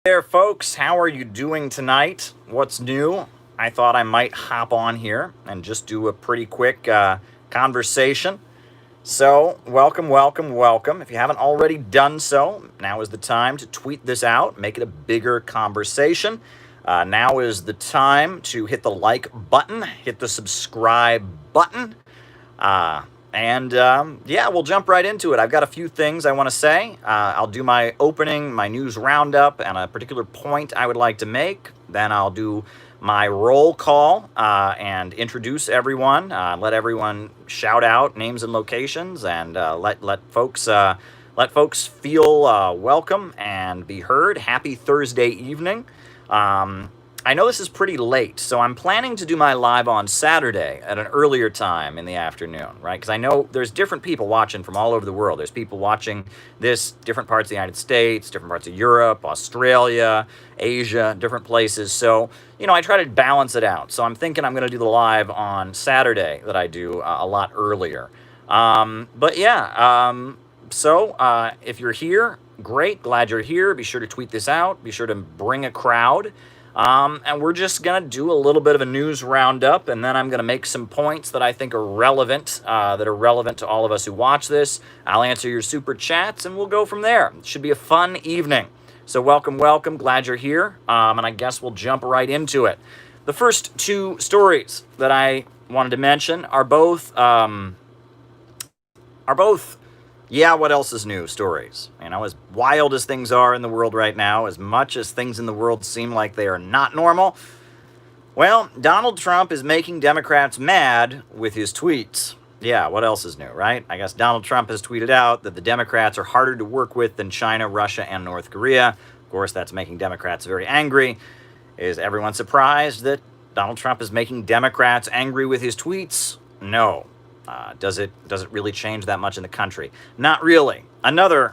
There, folks. How are you doing tonight? What's new? I thought I might hop on here and just do a pretty quick conversation. So, welcome, welcome, welcome. If you haven't already done so, now is the time to tweet this out, make it a bigger conversation. Now is the time to hit the like button, hit the subscribe button. Yeah, we'll jump right into it. I've got a few things I want to say. I'll do my opening, my news roundup, and a particular point I would like to make. Then I'll do my roll call and introduce everyone, let everyone shout out names and locations, and let folks feel welcome and be heard. Happy Thursday evening. I know this is pretty late, so I'm planning to do my live on Saturday at an earlier time in the afternoon, right? Because I know there's different people watching from all over the world. There's people watching this, different parts of the United States, different parts of Europe, Australia, Asia, different places. So, I try to balance it out. So I'm thinking I'm going to do the live on Saturday that I do a lot earlier. So if you're here, great, glad you're here. Be sure to tweet this out. Be sure to bring a crowd. And we're just going to do a little bit of a news roundup, and then I'm going to make some points that I think are relevant, to all of us who watch this. I'll answer your super chats, and we'll go from there. It should be a fun evening. So welcome, welcome. Glad you're here. And I guess we'll jump right into it. The first two stories that I wanted to mention are both yeah, what else is new stories. As wild as things are in the world right now, as much as things in the world seem like they are not normal, well, Donald Trump is making Democrats mad with his tweets. Yeah, what else is new, right? I guess Donald Trump has tweeted out that the Democrats are harder to work with than China, Russia, and North Korea. Of course, that's making Democrats very angry. Is everyone surprised that Donald Trump is making Democrats angry with his tweets? No. Does it really change that much in the country? Not really. Another,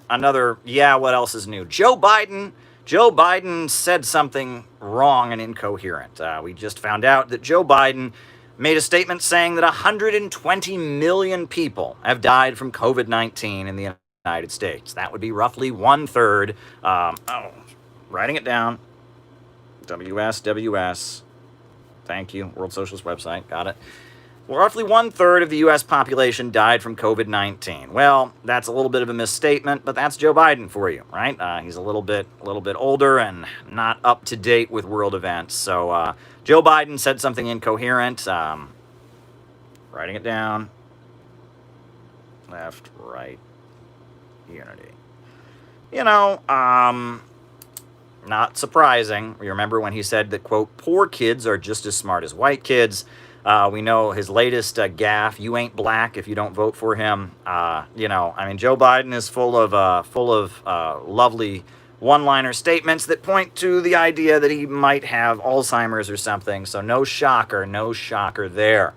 yeah, what else is new? Joe Biden said something wrong and incoherent. We just found out that Joe Biden made a statement saying that 120 million people have died from COVID-19 in the United States. That would be roughly 1/3. Writing it down. WS. Thank you. World Socialist website. Got it. Well, roughly 1/3 of the U.S. population died from COVID-19. Well, that's a little bit of a misstatement, but that's Joe Biden for you, right? He's a little bit older and not up to date with world events. So Joe Biden said something incoherent. Writing it down. Left, right, unity. Not surprising. You remember when he said that, quote, poor kids are just as smart as white kids. We know his latest gaffe, you ain't black if you don't vote for him. Joe Biden is full of lovely one-liner statements that point to the idea that he might have Alzheimer's or something. So no shocker there.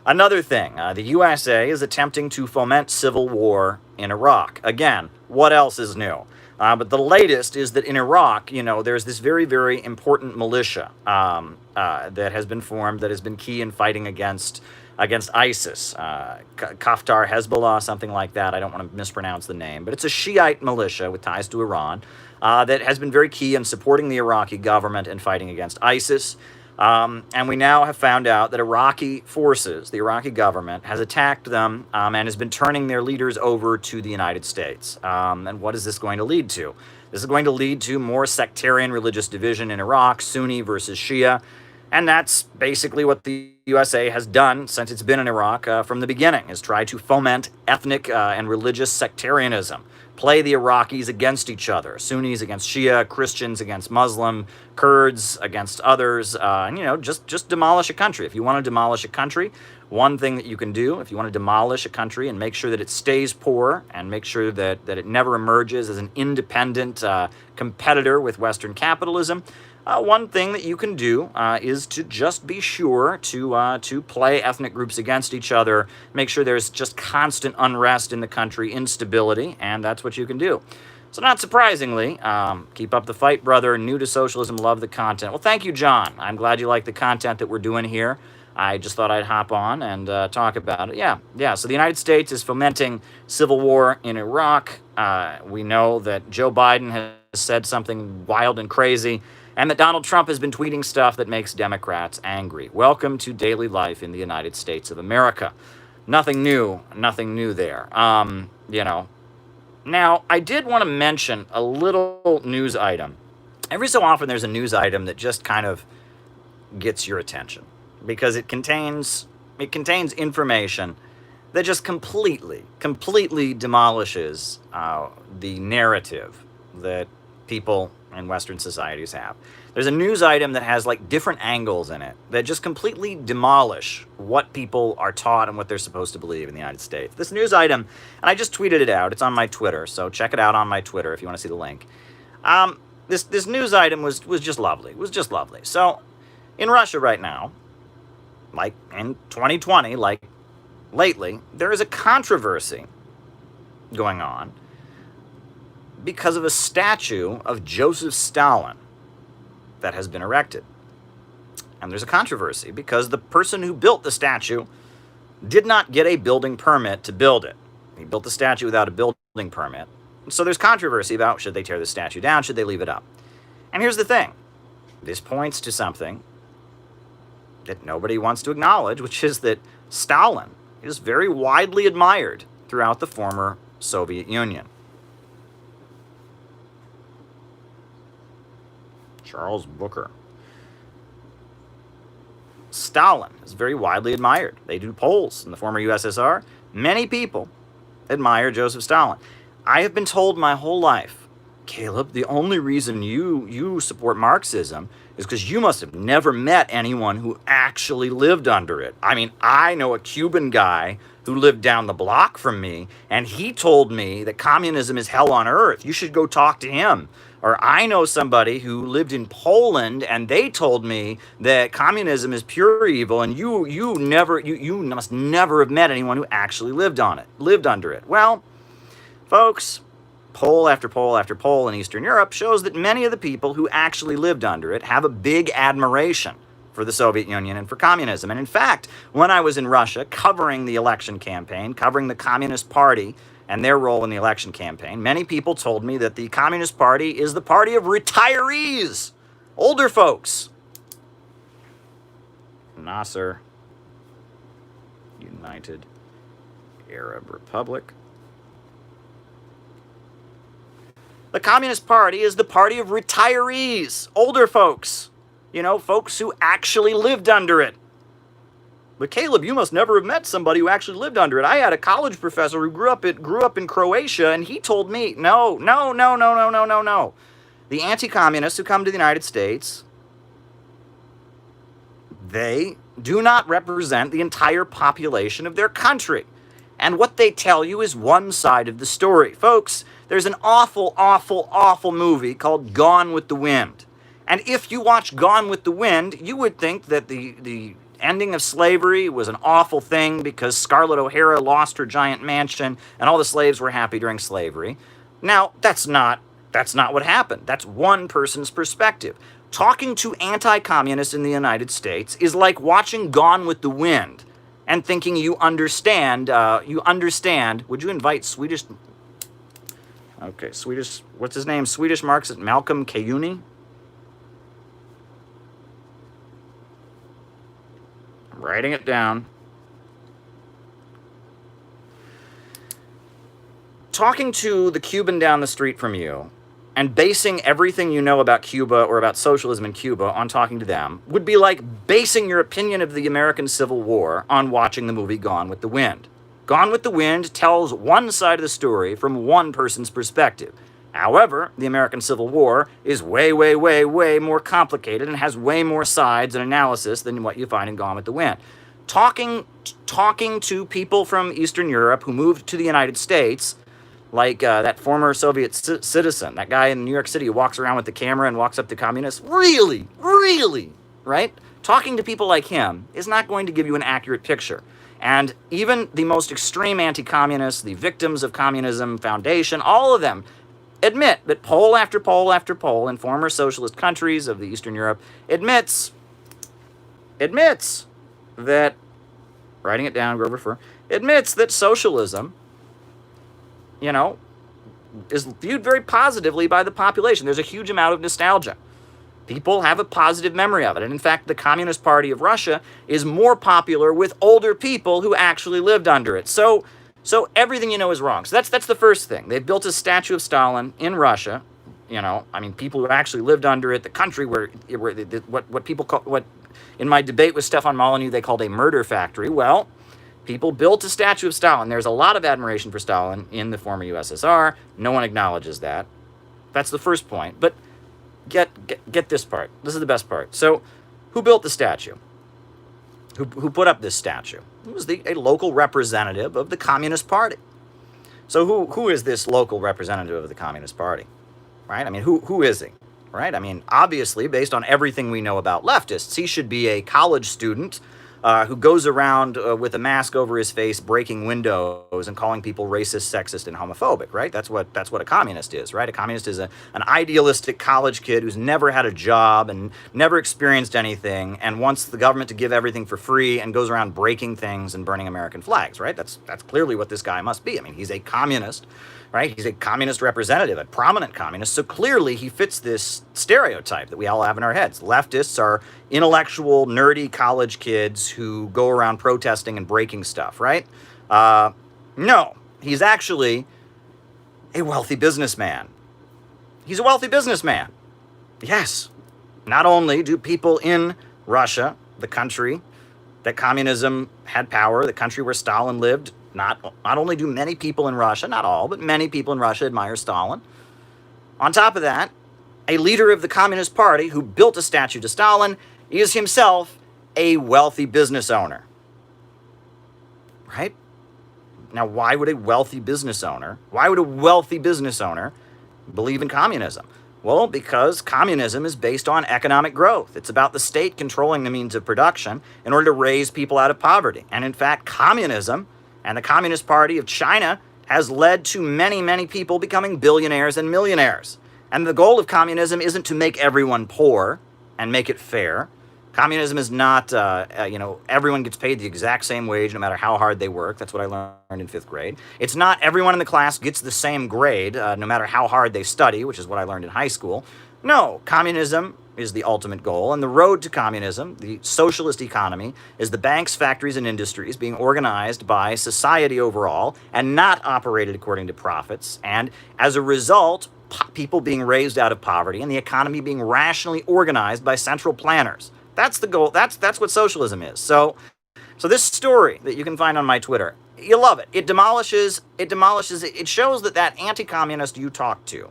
Another thing, the USA is attempting to foment civil war in Iraq. Again, what else is new? But the latest is that in Iraq, there's this very, very important militia that has been formed that has been key in fighting against ISIS, Kaftar Hezbollah, something like that. I don't want to mispronounce the name, but it's a Shiite militia with ties to Iran that has been very key in supporting the Iraqi government and fighting against ISIS. And we now have found out that Iraqi forces, the Iraqi government, has attacked them and has been turning their leaders over to the United States. And what is this going to lead to? This is going to lead to more sectarian religious division in Iraq, Sunni versus Shia. And that's basically what the USA has done since it's been in Iraq from the beginning, is try to foment ethnic and religious sectarianism. Play the Iraqis against each other, Sunnis against Shia, Christians against Muslim, Kurds against others, and just demolish a country. If you want to demolish a country, one thing that you can do, if you want to demolish a country and make sure that it stays poor and make sure that it never emerges as an independent competitor with Western capitalism, one thing that you can do is to just be sure to play ethnic groups against each other, make sure there's just constant unrest in the country, instability, and that's what you can do. So not surprisingly, keep up the fight, brother. New to socialism, love the content. Well, thank you, John. I'm glad you like the content that we're doing here. I just thought I'd hop on and talk about it. Yeah. So the United States is fomenting civil war in Iraq. We know that Joe Biden said something wild and crazy, and that Donald Trump has been tweeting stuff that makes Democrats angry. Welcome to daily life in the United States of America. Nothing new there. You know. Now, I did want to mention a little news item. Every so often there's a news item that just kind of gets your attention because it contains information that just completely demolishes the narrative that people in Western societies have. There's a news item that has like different angles in it that just completely demolish what people are taught and what they're supposed to believe in the United States. This news item, and I just tweeted it out. It's on my Twitter, so check it out on my Twitter if you want to see the link. This news item was just lovely. It was just lovely. So, in Russia right now, like in 2020, like lately, there is a controversy going on because of a statue of Joseph Stalin that has been erected. And there's a controversy because the person who built the statue did not get a building permit to build it. He built the statue without a building permit. So there's controversy about should they tear the statue down, should they leave it up. And here's the thing. This points to something that nobody wants to acknowledge, which is that Stalin is very widely admired throughout the former Soviet Union. Charles Booker. Stalin is very widely admired. They do polls in the former USSR. Many people admire Joseph Stalin. I have been told my whole life, Caleb, the only reason you support Marxism is because you must have never met anyone who actually lived under it. I mean, I know a Cuban guy who lived down the block from me, and he told me that communism is hell on earth. You should go talk to him. Or I know somebody who lived in Poland, and they told me that communism is pure evil, and you must never have met anyone who actually lived under it. Well, folks, poll after poll after poll in Eastern Europe shows that many of the people who actually lived under it have a big admiration for the Soviet Union and for communism. And in fact, when I was in Russia covering the election campaign, covering the Communist Party and their role in the election campaign, many people told me that the Communist Party is the party of retirees, older folks. Nasser, United Arab Republic. The Communist Party is the party of retirees, older folks. You know, folks who actually lived under it. But Caleb, you must never have met somebody who actually lived under it. I had a college professor who grew up in Croatia, and he told me, no. The anti-communists who come to the United States, they do not represent the entire population of their country. And what they tell you is one side of the story. Folks, there's an awful, awful, awful movie called Gone with the Wind. And if you watch Gone with the Wind, you would think that the ending of slavery was an awful thing because Scarlett O'Hara lost her giant mansion and all the slaves were happy during slavery. Now, that's not what happened. That's one person's perspective. Talking to anti-communists in the United States is like watching Gone with the Wind and thinking you understand. Would you invite Swedish, what's his name? Swedish Marxist Malcolm Kayuni? I'm writing it down. Talking to the Cuban down the street from you and basing everything you know about Cuba or about socialism in Cuba on talking to them would be like basing your opinion of the American Civil War on watching the movie Gone with the Wind. Gone with the Wind tells one side of the story from one person's perspective. However, the American Civil War is way, way, way, way more complicated and has way more sides and analysis than what you find in Gone with the Wind. Talking to people from Eastern Europe who moved to the United States, like that former Soviet citizen, that guy in New York City who walks around with the camera and walks up to communists, really, right? Talking to people like him is not going to give you an accurate picture. And even the most extreme anti-communists, the victims of communism foundation, all of them admit that poll after poll after poll in former socialist countries of the Eastern Europe admits that, writing it down, Grover Furr, admits that socialism, is viewed very positively by the population. There's a huge amount of nostalgia. People have a positive memory of it. And in fact, the Communist Party of Russia is more popular with older people who actually lived under it. So everything you know is wrong. So that's the first thing. They've built a statue of Stalin in Russia. You know, I mean, people who actually lived under it, the country where what people call, what in my debate with Stefan Molyneux they called a murder factory. Well, people built a statue of Stalin. There's a lot of admiration for Stalin in the former USSR. No one acknowledges that. That's the first point. But get this part. This is the best part. So, who built the statue? Who put up this statue? It was a local representative of the Communist Party. So who is this local representative of the Communist Party? Right? I mean, who is he? Right? I mean, obviously, based on everything we know about leftists, he should be a college student who goes around with a mask over his face, breaking windows and calling people racist, sexist, and homophobic, right? That's what a communist is, right? A communist is an idealistic college kid who's never had a job and never experienced anything and wants the government to give everything for free and goes around breaking things and burning American flags, right? That's clearly what this guy must be. I mean, he's a communist, right? He's a communist representative, a prominent communist, so clearly he fits this stereotype that we all have in our heads. Leftists are intellectual, nerdy college kids who go around protesting and breaking stuff, right? No, he's actually a wealthy businessman. He's a wealthy businessman. Yes. Not only do people in Russia, the country that communism had power, the country where Stalin lived, not only do many people in Russia, not all, but many people in Russia admire Stalin. On top of that, a leader of the Communist Party who built a statue to Stalin is himself a wealthy business owner. Right? Now, why would a wealthy business owner believe in communism? Well, because communism is based on economic growth. It's about the state controlling the means of production in order to raise people out of poverty. And in fact, communism and the Communist Party of China has led to many, many people becoming billionaires and millionaires. And the goal of communism isn't to make everyone poor and make it fair. Communism is not, everyone gets paid the exact same wage no matter how hard they work. That's what I learned in 5th grade. It's not everyone in the class gets the same grade no matter how hard they study, which is what I learned in high school. No, communism is the ultimate goal, and the road to communism, the socialist economy, is the banks, factories, and industries being organized by society overall and not operated according to profits, and as a result, people being raised out of poverty and the economy being rationally organized by central planners. That's the goal. That's what socialism is. So this story that you can find on my Twitter, you love it. It demolishes, it shows that anti-communist you talk to,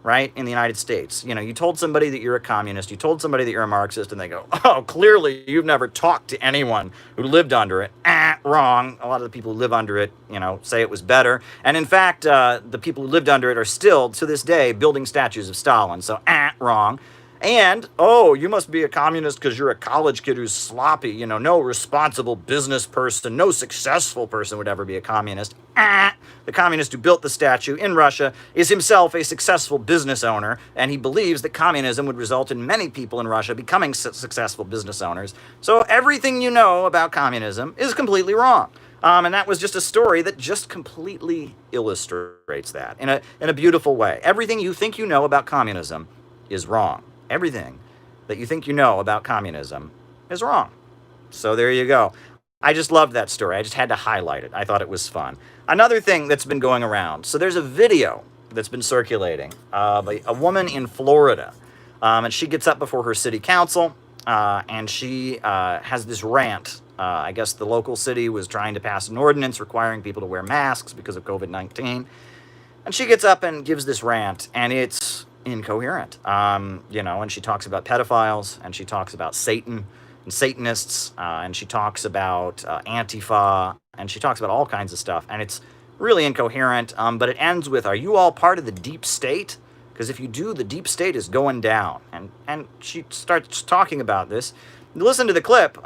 right, in the United States. You know, you told somebody that you're a communist, you told somebody that you're a Marxist, and they go, oh, clearly you've never talked to anyone who lived under it. Wrong. A lot of the people who live under it, say it was better. And in fact, the people who lived under it are still, to this day, building statues of Stalin. So, wrong. And, oh, you must be a communist because you're a college kid who's sloppy. No responsible business person, no successful person would ever be a communist. The communist who built the statue in Russia is himself a successful business owner, and he believes that communism would result in many people in Russia becoming successful business owners. So everything you know about communism is completely wrong. And that was just a story that just completely illustrates that in a beautiful way. Everything you think you know about communism is wrong. Everything that you think you know about communism is wrong. So there you go. I just loved that story. I just had to highlight it. I thought it was fun. Another thing that's been going around. So there's a video that's been circulating of a woman in Florida. And she gets up before her city council and she has this rant. I guess the local city was trying to pass an ordinance requiring people to wear masks because of COVID-19. And she gets up and gives this rant, and it's incoherent. And she talks about pedophiles, and she talks about Satan and Satanists, and she talks about Antifa, and she talks about all kinds of stuff, and it's really incoherent, but it ends with, are you all part of the deep state? Because if you do, the deep state is going down. And she starts talking about this. Listen to the clip.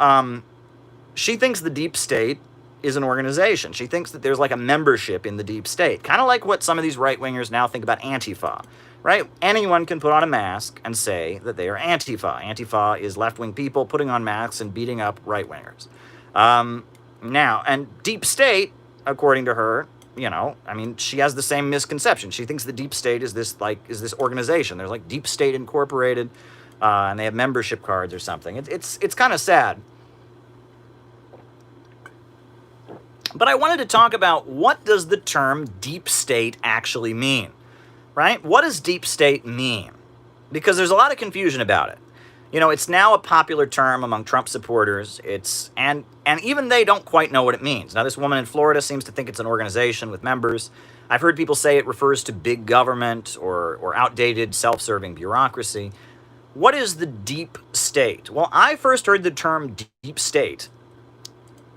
She thinks the deep state is an organization. She thinks that there's like a membership in the deep state, kind of like what some of these right-wingers now think about Antifa. Right? Anyone can put on a mask and say that they are Antifa. Antifa is left-wing people putting on masks and beating up right-wingers. And deep state, according to her, I mean, she has the same misconception. She thinks the deep state is this organization. There's like Deep State Incorporated, and they have membership cards or something. It's kind of sad. But I wanted to talk about, what does the term deep state actually mean, right? What does deep state mean? Because there's a lot of confusion about it. It's now a popular term among Trump supporters. And even they don't quite know what it means. Now, this woman in Florida seems to think it's an organization with members. I've heard people say it refers to big government or outdated self-serving bureaucracy. What is the deep state? Well, I first heard the term deep state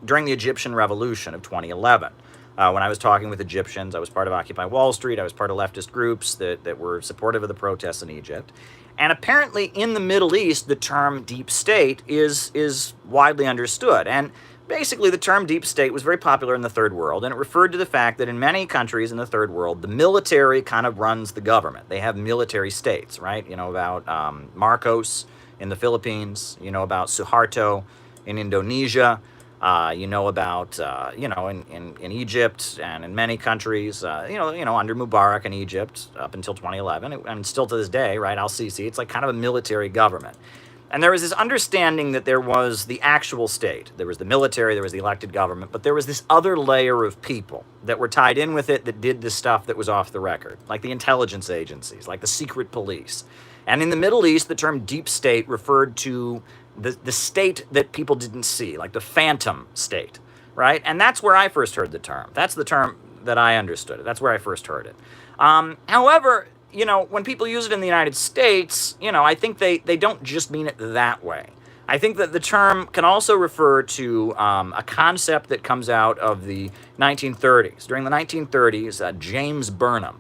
during the Egyptian Revolution of 2011. When I was talking with Egyptians, I was part of Occupy Wall Street. I was part of leftist groups that were supportive of the protests in Egypt. And apparently in the Middle East, the term deep state is widely understood. And basically the term deep state was very popular in the Third World, and it referred to the fact that in many countries in the Third World, the military kind of runs the government. They have military states, right? About Marcos in the Philippines, about Suharto in Indonesia, about, in Egypt and in many countries, under Mubarak in Egypt up until 2011, and still to this day, right, Al-Sisi, it's like kind of a military government. And there was this understanding that there was the actual state. There was the military, there was the elected government, but there was this other layer of people that were tied in with it that did this stuff that was off the record, like the intelligence agencies, like the secret police. And in the Middle East, the term deep state referred to the state that people didn't see, like the phantom state, right? And that's where I first heard the term. That's the term that I understood it. That's where I first heard it. However, when people use it in the United States, I think they don't just mean it that way. I think that the term can also refer to a concept that comes out of the 1930s. During the 1930s, James Burnham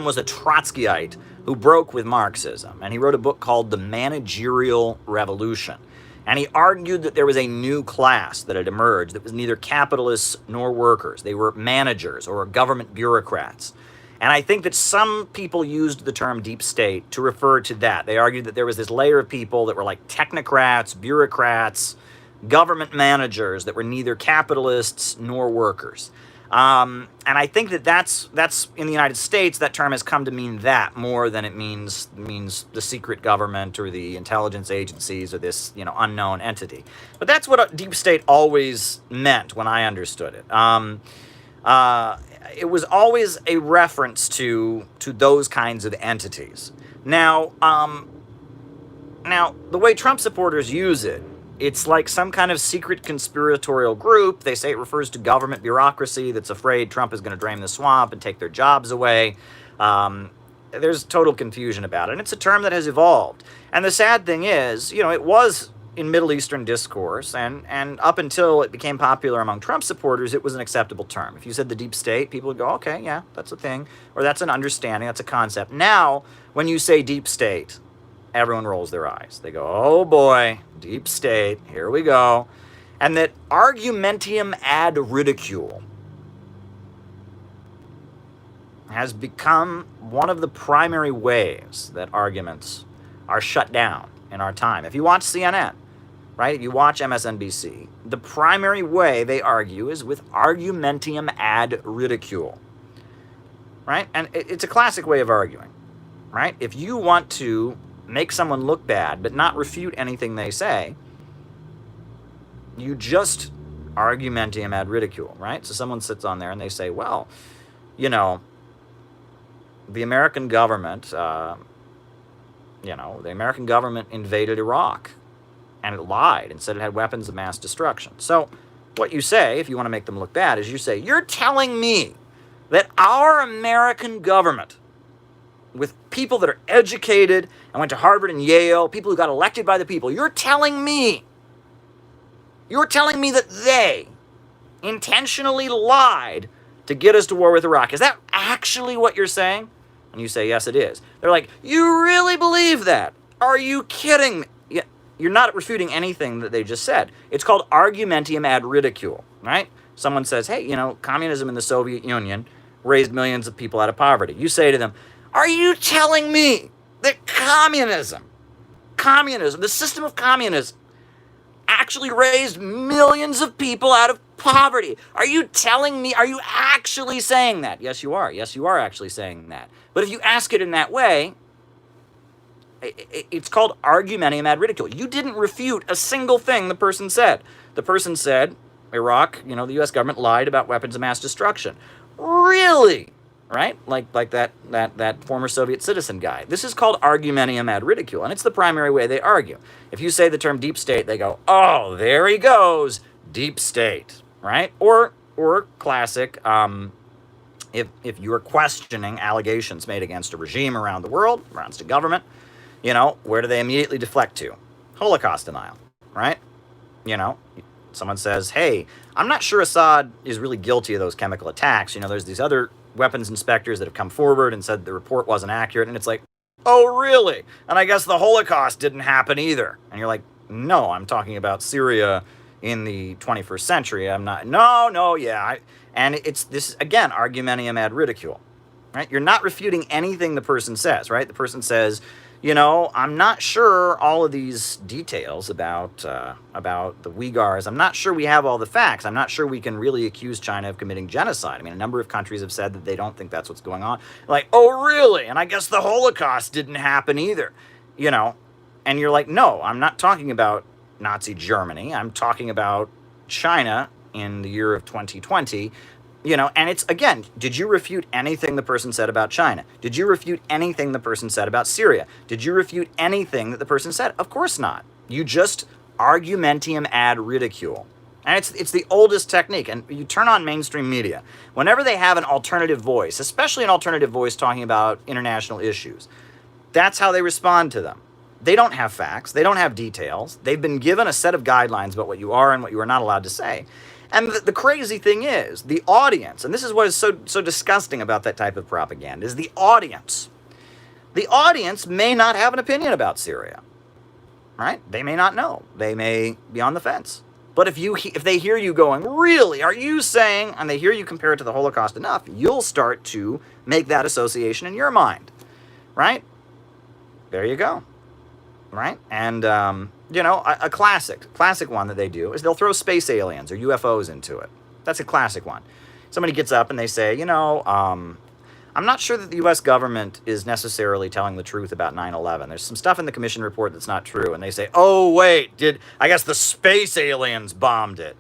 was a Trotskyite who broke with Marxism, and he wrote a book called The Managerial Revolution. And he argued that there was a new class that had emerged that was neither capitalists nor workers. They were managers or government bureaucrats. And I think that some people used the term deep state to refer to that. They argued that there was this layer of people that were like technocrats, bureaucrats, government managers that were neither capitalists nor workers. And I think that that's in the United States, that term has come to mean that more than it means the secret government or the intelligence agencies or this, unknown entity. But that's what a deep state always meant when I understood it. It was always a reference to those kinds of entities. Now, the way Trump supporters use it, it's like some kind of secret conspiratorial group. They say it refers to government bureaucracy that's afraid Trump is going to drain the swamp and take their jobs away. There's total confusion about it. And it's a term that has evolved. And the sad thing is, it was in Middle Eastern discourse, and up until it became popular among Trump supporters, it was an acceptable term. If you said the deep state, people would go, okay, yeah, that's a thing, or that's an understanding, that's a concept. Now, when you say deep state, everyone rolls their eyes. They go, oh boy, deep state, here we go. And that argumentum ad ridicule has become one of the primary ways that arguments are shut down in our time. If you watch CNN, right, if you watch MSNBC, the primary way they argue is with argumentum ad ridicule, right? And it's a classic way of arguing, right? If you want to make someone look bad but not refute anything they say, you just argumentum ad ridicule, right? So someone sits on there and they say, well, the American government, the American government invaded Iraq, and it lied and said it had weapons of mass destruction. So what you say, if you want to make them look bad, is you say, you're telling me that our American government, with people that are educated and went to Harvard and Yale, people who got elected by the people, you're telling me that they intentionally lied to get us to war with Iraq. Is that actually what you're saying? And you say, yes, it is. They're like, you really believe that? Are you kidding me? Yeah, you're not refuting anything that they just said. It's called argumentum ad ridicule, right? Someone says, hey, communism in the Soviet Union raised millions of people out of poverty. You say to them, are you telling me that communism, the system of communism, actually raised millions of people out of poverty. Are you telling me, are you actually saying that? Yes, you are. Yes, you are actually saying that. But if you ask it in that way, it's called argumentum ad ridicule. You didn't refute a single thing the person said. The person said, Iraq, the U.S. government lied about weapons of mass destruction. Really? Right? Like that former Soviet citizen guy. This is called argumentum ad ridicule, and it's the primary way they argue. If you say the term deep state, they go, oh, there he goes, deep state, right? Or classic, if you're questioning allegations made against a regime around the world, around a government, where do they immediately deflect to? Holocaust denial, right? Someone says, hey, I'm not sure Assad is really guilty of those chemical attacks. There's these other weapons inspectors that have come forward and said the report wasn't accurate. And it's like, oh, really? And I guess the Holocaust didn't happen either. And you're like, no, I'm talking about Syria in the 21st century. I'm not, yeah. And it's this, again, argumentum ad ridicule, right? You're not refuting anything the person says, right? The person says, I'm not sure all of these details about the Uyghurs. I'm not sure we have all the facts. I'm not sure we can really accuse China of committing genocide. I mean, a number of countries have said that they don't think that's what's going on. Like, oh, really? And I guess the Holocaust didn't happen either, And you're like, no, I'm not talking about Nazi Germany. I'm talking about China in the year of 2020. And it's, again, did you refute anything the person said about China? Did you refute anything the person said about Syria? Did you refute anything that the person said? Of course not. You just argumentum ad ridicule. And it's the oldest technique. And you turn on mainstream media. Whenever they have an alternative voice, especially an alternative voice talking about international issues, that's how they respond to them. They don't have facts. They don't have details. They've been given a set of guidelines about what you are and what you are not allowed to say. And the crazy thing is, the audience, and this is what is so disgusting about that type of propaganda, is the audience. The audience may not have an opinion about Syria, right? They may not know. They may be on the fence. But if they hear you going, really, are you saying, and they hear you compare it to the Holocaust enough, you'll start to make that association in your mind, right? There you go, right? And, a classic one that they do is they'll throw space aliens or UFOs into it. That's a classic one. Somebody gets up and they say, I'm not sure that the U.S. government is necessarily telling the truth about 9/11. There's some stuff in the commission report that's not true. And they say, oh, wait, I guess the space aliens bombed it.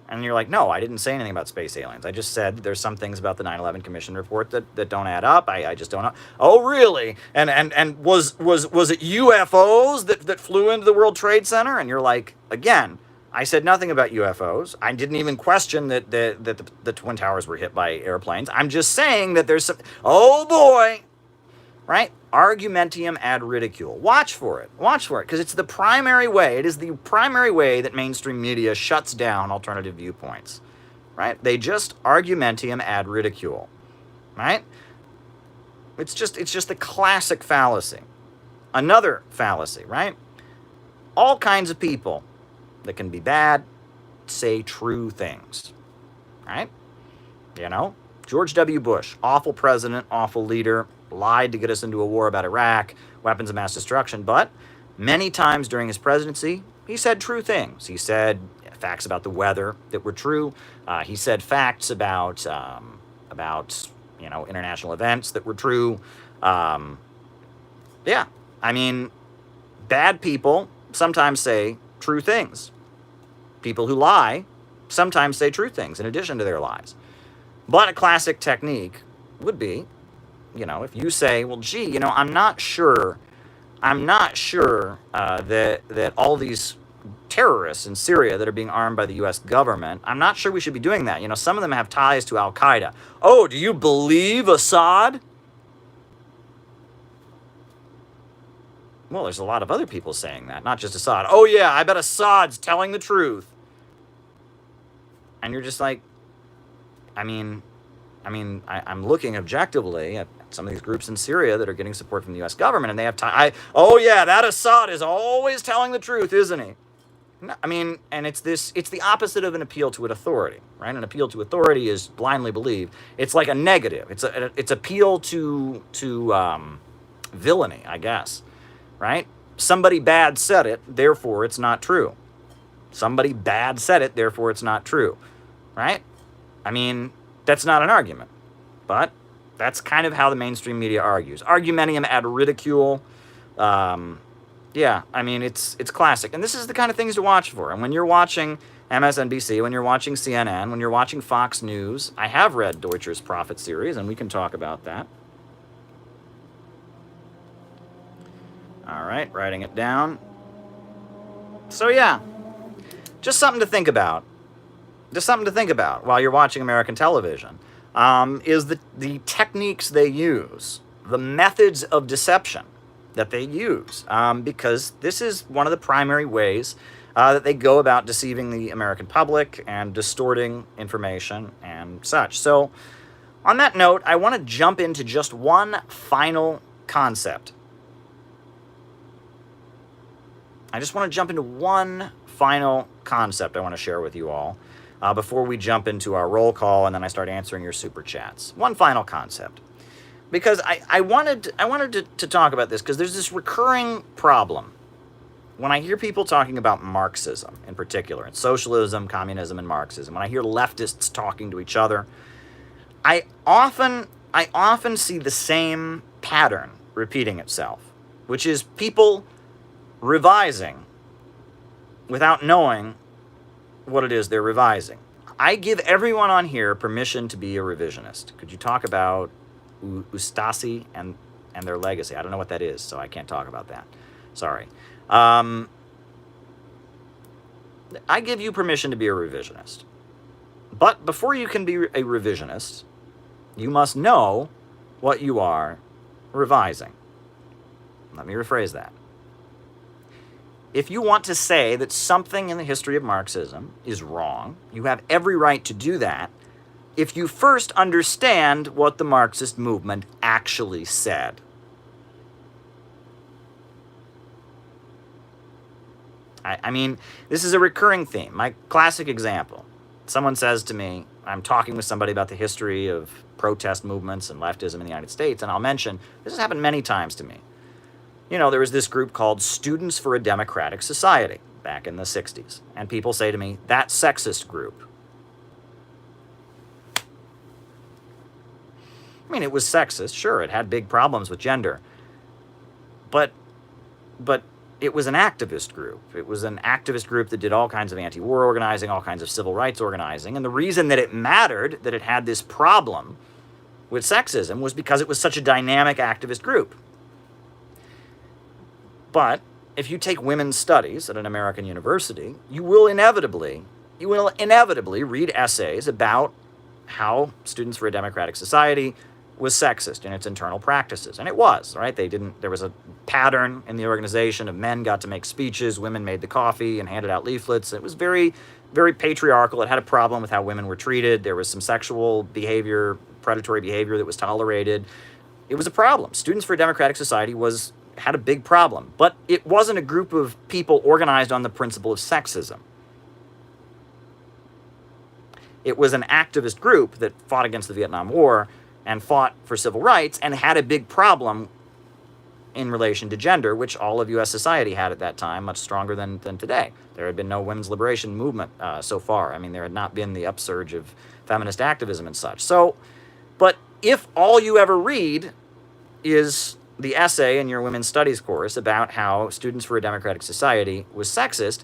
And you're like, no, I didn't say anything about space aliens. I just said there's some things about the 9/11 commission report that don't add up. I just don't know. Oh, really? And was it UFOs that flew into the World Trade Center? And you're like, again, I said nothing about UFOs. I didn't even question that the Twin Towers were hit by airplanes. I'm just saying that there's some, oh boy, right? Argumentum ad ridicule. Watch for it, because it's the primary way. It is the primary way that mainstream media shuts down alternative viewpoints, right? They just argumentum ad ridicule, right? It's just the classic fallacy. Another fallacy, right? All kinds of people that can be bad say true things, right? George W. Bush, awful president, awful leader, lied to get us into a war about Iraq, weapons of mass destruction, but many times during his presidency, he said true things. He said facts about the weather that were true. He said facts about international events that were true. Yeah, I mean, bad people sometimes say true things. People who lie sometimes say true things in addition to their lies. But a classic technique would be, if you say, well, gee, I'm not sure that all these terrorists in Syria that are being armed by the U.S. government, I'm not sure we should be doing that. Some of them have ties to Al-Qaeda. Oh, do you believe Assad? Well, there's a lot of other people saying that, not just Assad. Oh, yeah, I bet Assad's telling the truth. And you're just like, I'm looking objectively at some of these groups in Syria that are getting support from the U.S. government, and they have time. Oh, yeah, that Assad is always telling the truth, isn't he? No, and it's the opposite of an appeal to an authority, right? An appeal to authority is blindly believe. It's like a negative. It's appeal to villainy, I guess, right? Somebody bad said it, therefore it's not true. Somebody bad said it, therefore it's not true, right? I mean, that's not an argument, but that's kind of how the mainstream media argues. Argumentum ad ridicule. Yeah, I mean, it's classic. And this is the kind of things to watch for. And when you're watching MSNBC, when you're watching CNN, when you're watching Fox News, I have read Deutscher's Prophet series, and we can talk about that. All right, writing it down. So yeah, just something to think about. Just something to think about while you're watching American television. Is the techniques they use, the methods of deception that they use, because this is one of the primary ways that they go about deceiving the American public and distorting information and such. So on that note, I want to jump into just one final concept. I just want to jump into one final concept I want to share with you all before we jump into our roll call and then I start answering your super chats. One final concept. Because I wanted to talk about this because there's this recurring problem. When I hear people talking about Marxism in particular, and socialism, communism, and Marxism, when I hear leftists talking to each other, I often see the same pattern repeating itself, which is people revising without knowing what it is they're revising. I give everyone on here permission to be a revisionist. Could you talk about Ustasi and their legacy? I don't know what that is, so I can't talk about that. Sorry. I give you permission to be a revisionist. But before you can be a revisionist, you must know what you are revising. Let me rephrase that. If you want to say that something in the history of Marxism is wrong, you have every right to do that if you first understand what the Marxist movement actually said. I mean, this is a recurring theme. My classic example. Someone says to me, I'm talking with somebody about the history of protest movements and leftism in the United States, and I'll mention, this has happened many times to me. You know, there was this group called Students for a Democratic Society back in the 60s. And people say to me, that sexist group. I mean, it was sexist, sure, it had big problems with gender. But it was an activist group. It was an activist group that did all kinds of anti-war organizing, all kinds of civil rights organizing. And the reason that it mattered, that it had this problem with sexism, was because it was such a dynamic activist group. But if you take women's studies at an American university, you will inevitably read essays about how Students for a Democratic Society was sexist in its internal practices. And it was, right? There was a pattern in the organization of men got to make speeches, women made the coffee and handed out leaflets. It was very, very patriarchal. It had a problem with how women were treated. There was some sexual behavior, predatory behavior that was tolerated. It was a problem. Students for a Democratic Society had a big problem, but it wasn't a group of people organized on the principle of sexism. It was an activist group that fought against the Vietnam War and fought for civil rights and had a big problem in relation to gender, which all of U.S. society had at that time, much stronger than today. There had been no women's liberation movement so far. I mean, there had not been the upsurge of feminist activism and such. So, but if all you ever read is the essay in your women's studies course about how Students for a Democratic Society was sexist,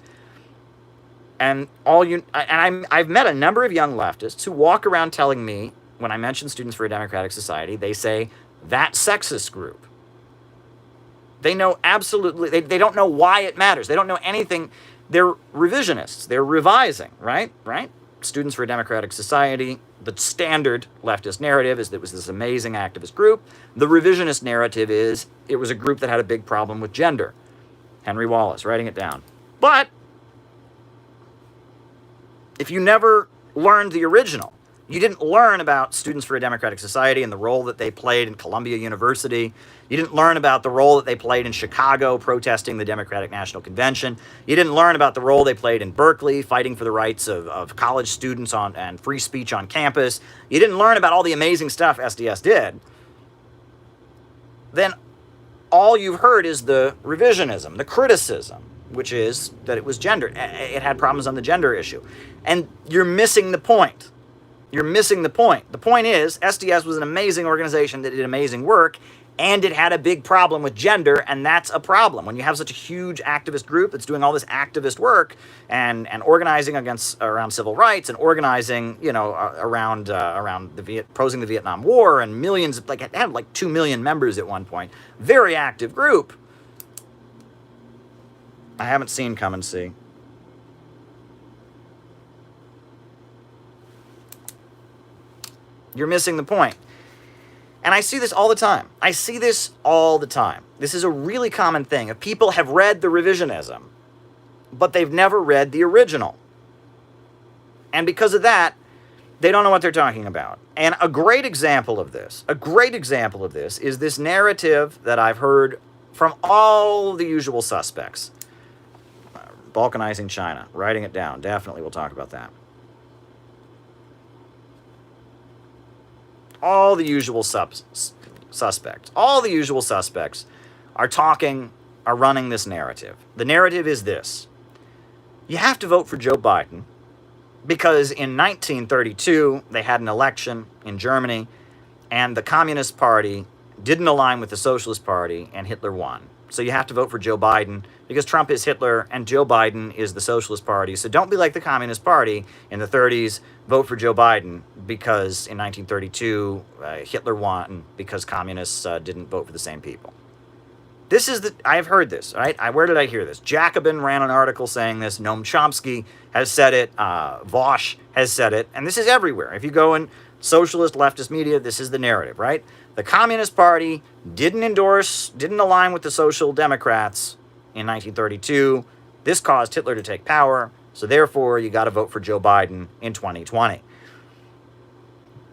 and I've met a number of young leftists who walk around telling me, when I mention Students for a Democratic Society, they say, that sexist group. They know absolutely, they don't know why it matters. They don't know anything. They're revisionists. They're revising, right? Students for a Democratic Society, the standard leftist narrative is that it was this amazing activist group. The revisionist narrative is it was a group that had a big problem with gender. Henry Wallace, writing it down. But if you never learned the original, you didn't learn about Students for a Democratic Society and the role that they played in Columbia University. You didn't learn about the role that they played in Chicago protesting the Democratic National Convention. You didn't learn about the role they played in Berkeley fighting for the rights of college students and free speech on campus. You didn't learn about all the amazing stuff SDS did. Then all you've heard is the revisionism, the criticism, which is that it was gender. It had problems on the gender issue. And you're missing the point. You're missing the point. The point is, SDS was an amazing organization that did amazing work, and it had a big problem with gender, and that's a problem. When you have such a huge activist group that's doing all this activist work and organizing around civil rights and organizing, around opposing the Vietnam War, and millions, it had like 2 million members at one point. Very active group. I haven't seen Come and See. You're missing the point. And I see this all the time. This is a really common thing. If people have read the Revisionism, but they've never read the original. And because of that, they don't know what they're talking about. And a great example of this is this narrative that I've heard from all the usual suspects. Balkanizing China, writing it down. Definitely we'll talk about that. All the usual suspects are running this narrative. The narrative is this. You have to vote for Joe Biden because in 1932, they had an election in Germany, and the Communist Party didn't align with the Socialist Party, and Hitler won. So you have to vote for Joe Biden because Trump is Hitler and Joe Biden is the Socialist Party. So don't be like the Communist Party in the 30s. Vote for Joe Biden because in 1932, Hitler won because communists didn't vote for the same people. I've heard this, right? Where did I hear this? Jacobin ran an article saying this. Noam Chomsky has said it. Vosh has said it. And this is everywhere. If you go in socialist, leftist media, this is the narrative, right? The Communist Party didn't align with the Social Democrats in 1932. This caused Hitler to take power. So therefore, you got to vote for Joe Biden in 2020.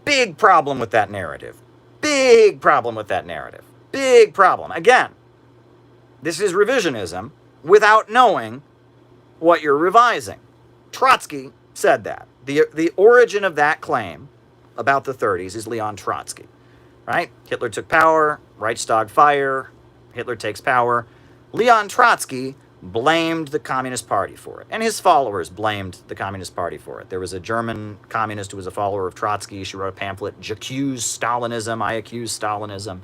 Big problem with that narrative. Big problem. Again, this is revisionism without knowing what you're revising. Trotsky said that. The origin of that claim about the 30s is Leon Trotsky, right? Hitler took power, Reichstag fire, Hitler takes power. Leon Trotsky blamed the Communist Party for it, and his followers blamed the Communist Party for it. There was a German communist who was a follower of Trotsky. She wrote a pamphlet, J'accuse Stalinism, I accuse Stalinism.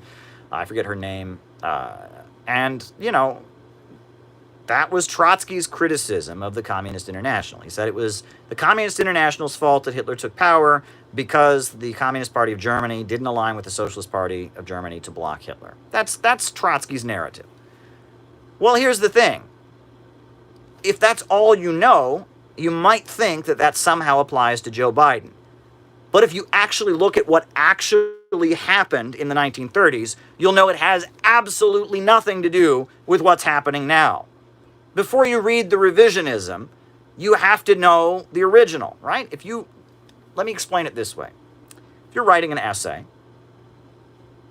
I forget her name. And that was Trotsky's criticism of the Communist International. He said it was the Communist International's fault that Hitler took power because the Communist Party of Germany didn't align with the Socialist Party of Germany to block Hitler. That's Trotsky's narrative. Well, here's the thing. If that's all you know, you might think that somehow applies to Joe Biden. But if you actually look at what actually happened in the 1930s, you'll know it has absolutely nothing to do with what's happening now. Before you read the revisionism, you have to know the original, right? Let me explain it this way. If you're writing an essay,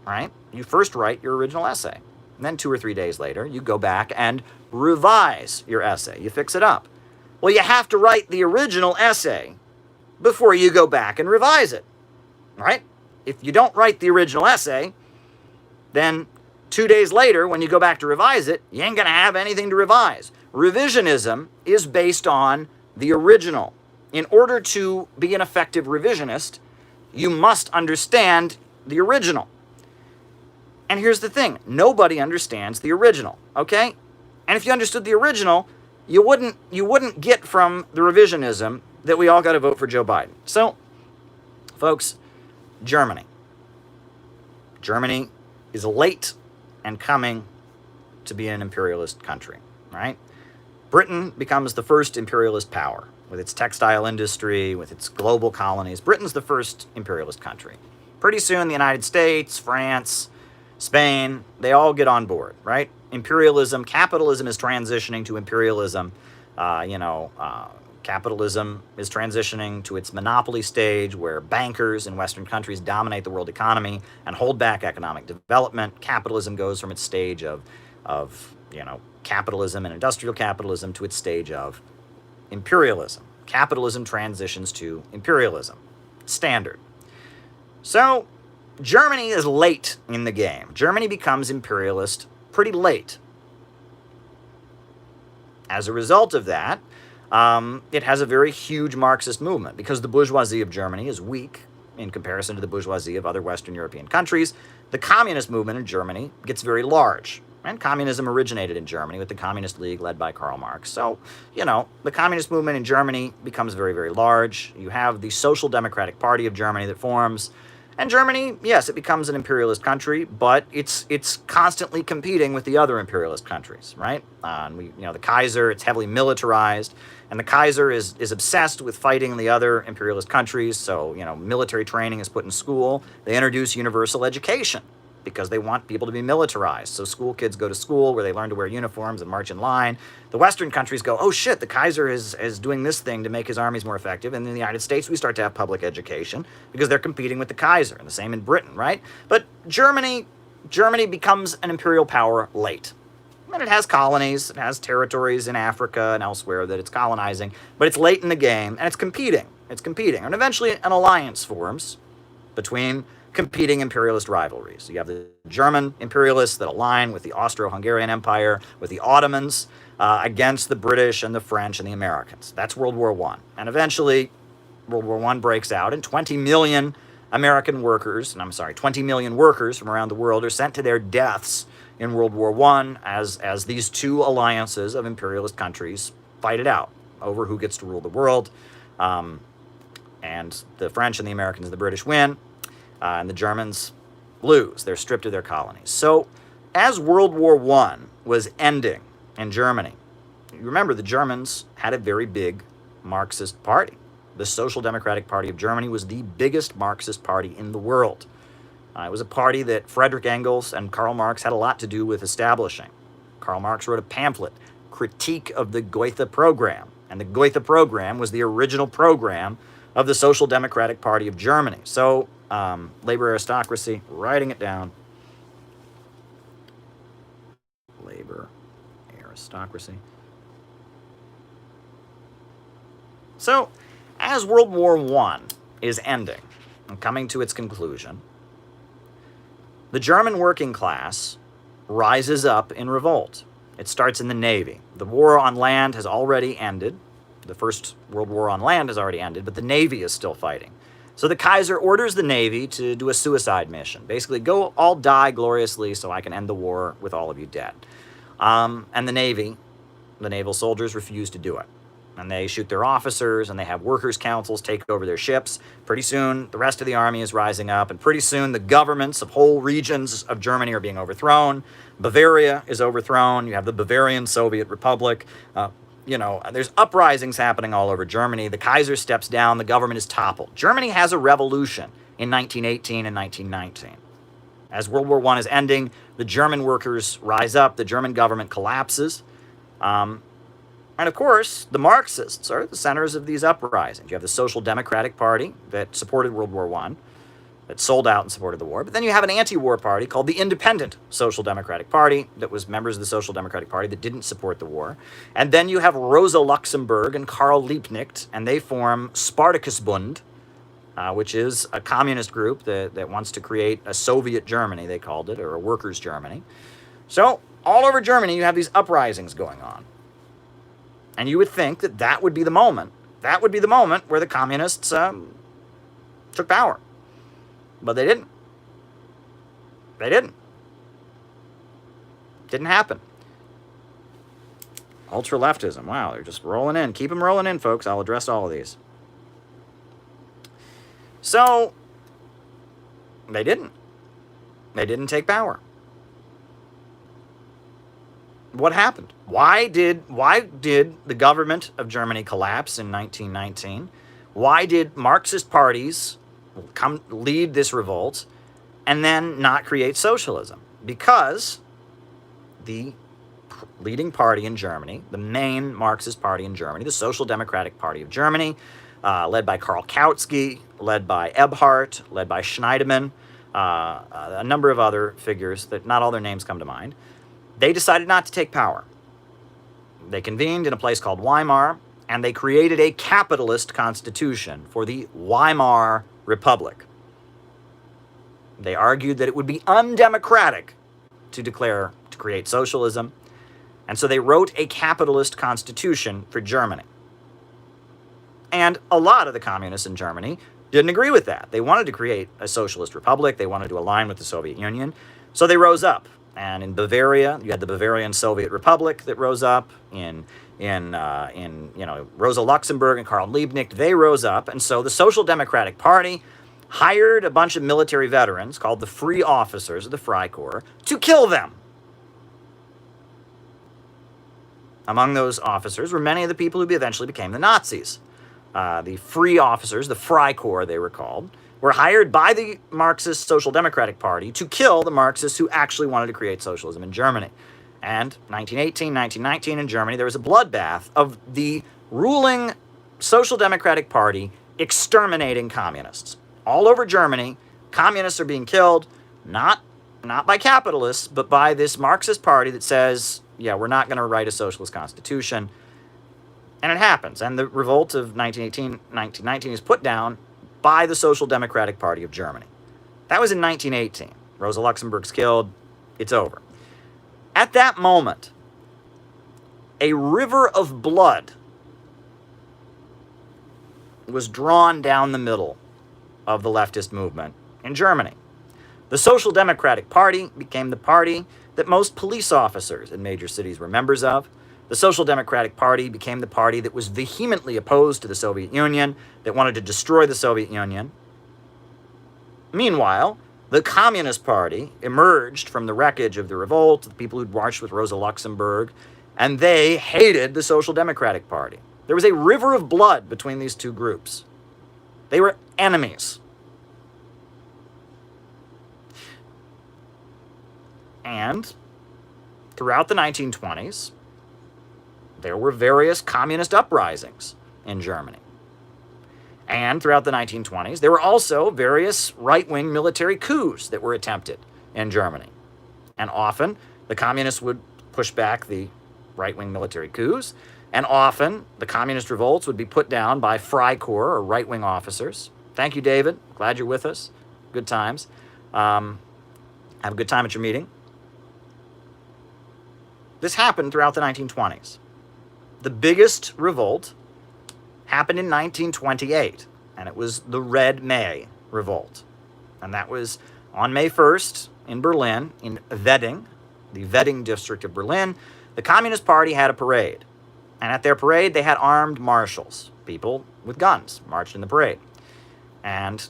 right, you first write your original essay. And then 2 or 3 days later, you go back and revise your essay. You fix it up. Well, you have to write the original essay before you go back and revise it, right? If you don't write the original essay, then 2 days later, when you go back to revise it, you ain't going to have anything to revise. Revisionism is based on the original. In order to be an effective revisionist, you must understand the original. And here's the thing, nobody understands the original, okay? And if you understood the original, you wouldn't get from the revisionism that we all got to vote for Joe Biden. So, folks, Germany. Germany is late and coming to be an imperialist country, right? Britain becomes the first imperialist power with its textile industry, with its global colonies. Britain's the first imperialist country. Pretty soon, the United States, France, Spain, they all get on board, right? Imperialism, capitalism is transitioning to imperialism. Capitalism is transitioning to its monopoly stage where bankers in Western countries dominate the world economy and hold back economic development. Capitalism goes from its stage of capitalism and industrial capitalism to its stage of imperialism. Capitalism transitions to imperialism. Standard. So, Germany is late in the game. Germany becomes imperialist pretty late. As a result of that, it has a very huge Marxist movement because the bourgeoisie of Germany is weak in comparison to the bourgeoisie of other Western European countries. The communist movement in Germany gets very large. And communism originated in Germany with the Communist League led by Karl Marx. So, the communist movement in Germany becomes very, very large. You have the Social Democratic Party of Germany that forms. And Germany, yes, it becomes an imperialist country, but it's constantly competing with the other imperialist countries, right? The Kaiser, it's heavily militarized, and the Kaiser is obsessed with fighting the other imperialist countries. So, military training is put in school. They introduce universal education because they want people to be militarized. So school kids go to school where they learn to wear uniforms and march in line. The Western countries go, oh shit, the Kaiser is doing this thing to make his armies more effective. And in the United States, we start to have public education because they're competing with the Kaiser. And the same in Britain, right? But Germany becomes an imperial power late. And it has colonies, it has territories in Africa and elsewhere that it's colonizing, but it's late in the game and it's competing. And eventually an alliance forms between competing imperialist rivalries. You have the German imperialists that align with the Austro-Hungarian Empire, with the Ottomans, against the British and the French and the Americans. That's World War I. And eventually, World War I breaks out, and 20 million workers from around the world are sent to their deaths in World War I as these two alliances of imperialist countries fight it out over who gets to rule the world. And the French and the Americans and the British win. And the Germans lose. They're stripped of their colonies. So as World War I was ending in Germany, you remember the Germans had a very big Marxist party. The Social Democratic Party of Germany was the biggest Marxist party in the world. It was a party that Friedrich Engels and Karl Marx had a lot to do with establishing. Karl Marx wrote a pamphlet, Critique of the Goethe Program. And the Goethe Program was the original program of the Social Democratic Party of Germany. So labor aristocracy, writing it down. Labor aristocracy. So, as World War I is ending and coming to its conclusion, the German working class rises up in revolt. It starts in the Navy. The war on land has already ended. The First World War on land has already ended, but the Navy is still fighting. So the Kaiser orders the Navy to do a suicide mission. Basically, go all die gloriously so I can end the war with all of you dead. And the naval soldiers refuse to do it. And they shoot their officers, and they have workers' councils take over their ships. Pretty soon, the rest of the army is rising up, and pretty soon the governments of whole regions of Germany are being overthrown. Bavaria is overthrown. You have the Bavarian Soviet Republic. There's uprisings happening all over Germany. The Kaiser steps down. The government is toppled. Germany has a revolution in 1918 and 1919. As World War I is ending, the German workers rise up. The German government collapses. And of course, the Marxists are the centers of these uprisings. You have the Social Democratic Party that supported World War I, that sold out and supported the war. But then you have an anti-war party called the Independent Social Democratic Party that was members of the Social Democratic Party that didn't support the war. And then you have Rosa Luxemburg and Karl Liebknecht, and they form Spartacist Bund, which is a communist group that wants to create a Soviet Germany, they called it, or a workers' Germany. So all over Germany, you have these uprisings going on. And you would think that would be the moment. That would be the moment where the communists took power. But they didn't. Didn't happen. Ultra-leftism. Wow, they're just rolling in. Keep them rolling in, folks. I'll address all of these. So, they didn't. They didn't take power. What happened? Why did the government of Germany collapse in 1919? Why did Marxist parties lead this revolt and then not create socialism? Because the leading party in Germany, the main Marxist party in Germany, the Social Democratic Party of Germany, led by Karl Kautsky, led by Ebhardt, led by Schneidemann, a number of other figures that not all their names come to mind, they decided not to take power. They convened in a place called Weimar, and they created a capitalist constitution for the Weimar Republic. They argued that it would be undemocratic to create socialism, And so they wrote a capitalist constitution for Germany. And a lot of the communists in Germany didn't agree with that. They wanted to create a socialist republic. They wanted to align with the Soviet Union. So they rose up. And in Bavaria, you had the Bavarian Soviet Republic that rose up. In Rosa Luxemburg and Karl Liebknecht, they rose up. And so the Social Democratic Party hired a bunch of military veterans called the Free Officers of the Freikorps to kill them. Among those officers were many of the people who eventually became the Nazis. The Free Officers, the Freikorps they were called, were hired by the Marxist Social Democratic Party to kill the Marxists who actually wanted to create socialism in Germany. And 1918, 1919 in Germany, there was a bloodbath of the ruling Social Democratic Party exterminating communists. All over Germany, communists are being killed, not by capitalists, but by this Marxist party that says, yeah, we're not going to write a socialist constitution. And it happens. And the revolt of 1918, 1919 is put down by the Social Democratic Party of Germany. That was in 1918. Rosa Luxemburg's killed. It's over. At that moment, a river of blood was drawn down the middle of the leftist movement in Germany. The Social Democratic Party became the party that most police officers in major cities were members of. The Social Democratic Party became the party that was vehemently opposed to the Soviet Union, that wanted to destroy the Soviet Union. Meanwhile, the Communist Party emerged from the wreckage of the revolt, the people who'd marched with Rosa Luxemburg, and they hated the Social Democratic Party. There was a river of blood between these two groups. They were enemies. And throughout the 1920s, there were various communist uprisings in Germany. And throughout the 1920s, there were also various right-wing military coups that were attempted in Germany. And often, the communists would push back the right-wing military coups, and often, the communist revolts would be put down by Freikorps, or right-wing officers. Thank you, David. Glad you're with us. Good times. Have a good time at your meeting. This happened throughout the 1920s. The biggest revolt happened in 1928, and it was the Red May Revolt. And that was on May 1st in Berlin, in Wedding, the Wedding district of Berlin. The Communist Party had a parade. And at their parade, they had armed marshals, people with guns, marched in the parade. And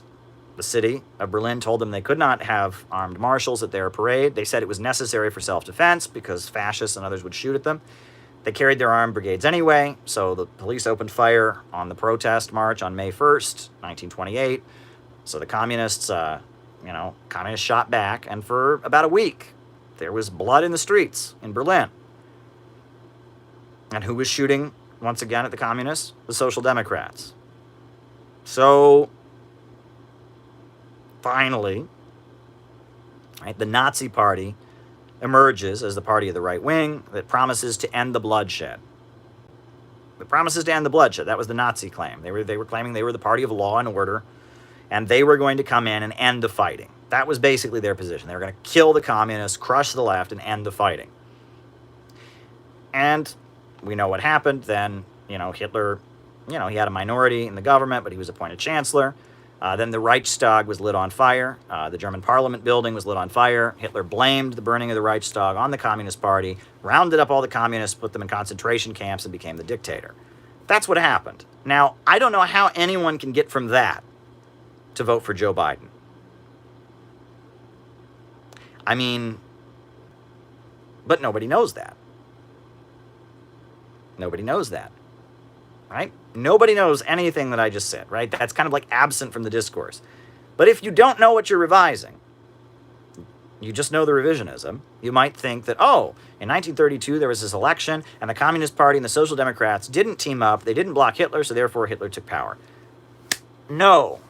the city of Berlin told them they could not have armed marshals at their parade. They said it was necessary for self-defense because fascists and others would shoot at them. They carried their armed brigades anyway, so the police opened fire on the protest march on May 1st, 1928. So the communists, communists shot back, and for about a week, there was blood in the streets in Berlin. And who was shooting, once again, at the communists? The Social Democrats. So, finally, right, the Nazi Party emerges as the party of the right wing that promises to end the bloodshed. It promises to end the bloodshed. That was the Nazi claim. They were claiming they were the party of law and order, and they were going to come in and end the fighting. That was basically their position. They were going to kill the communists, crush the left, and end the fighting. And we know what happened. Then, Hitler, he had a minority in the government, but he was appointed chancellor. Then the Reichstag was lit on fire. The German parliament building was lit on fire. Hitler blamed the burning of the Reichstag on the Communist Party, rounded up all the communists, put them in concentration camps, and became the dictator. That's what happened. Now, I don't know how anyone can get from that to vote for Joe Biden. I mean, but nobody knows that. Nobody knows that. Right? Nobody knows anything that I just said, right? That's kind of like absent from the discourse. But if you don't know what you're revising, you just know the revisionism, you might think that, in 1932 there was this election, and the Communist Party and the Social Democrats didn't team up, they didn't block Hitler, so therefore Hitler took power. No.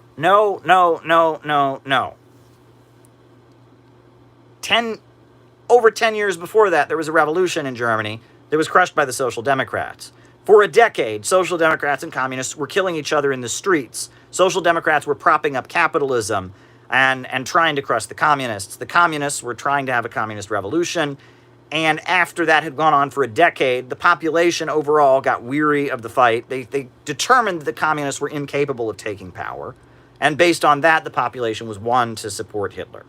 Over 10 years before that, there was a revolution in Germany that was crushed by the Social Democrats. For a decade, Social Democrats and Communists were killing each other in the streets. Social Democrats were propping up capitalism and trying to crush the Communists. The Communists were trying to have a communist revolution, And after that had gone on for a decade, the population overall got weary of the fight. They determined that the communists were incapable of taking power. And based on that, the population was won to support Hitler.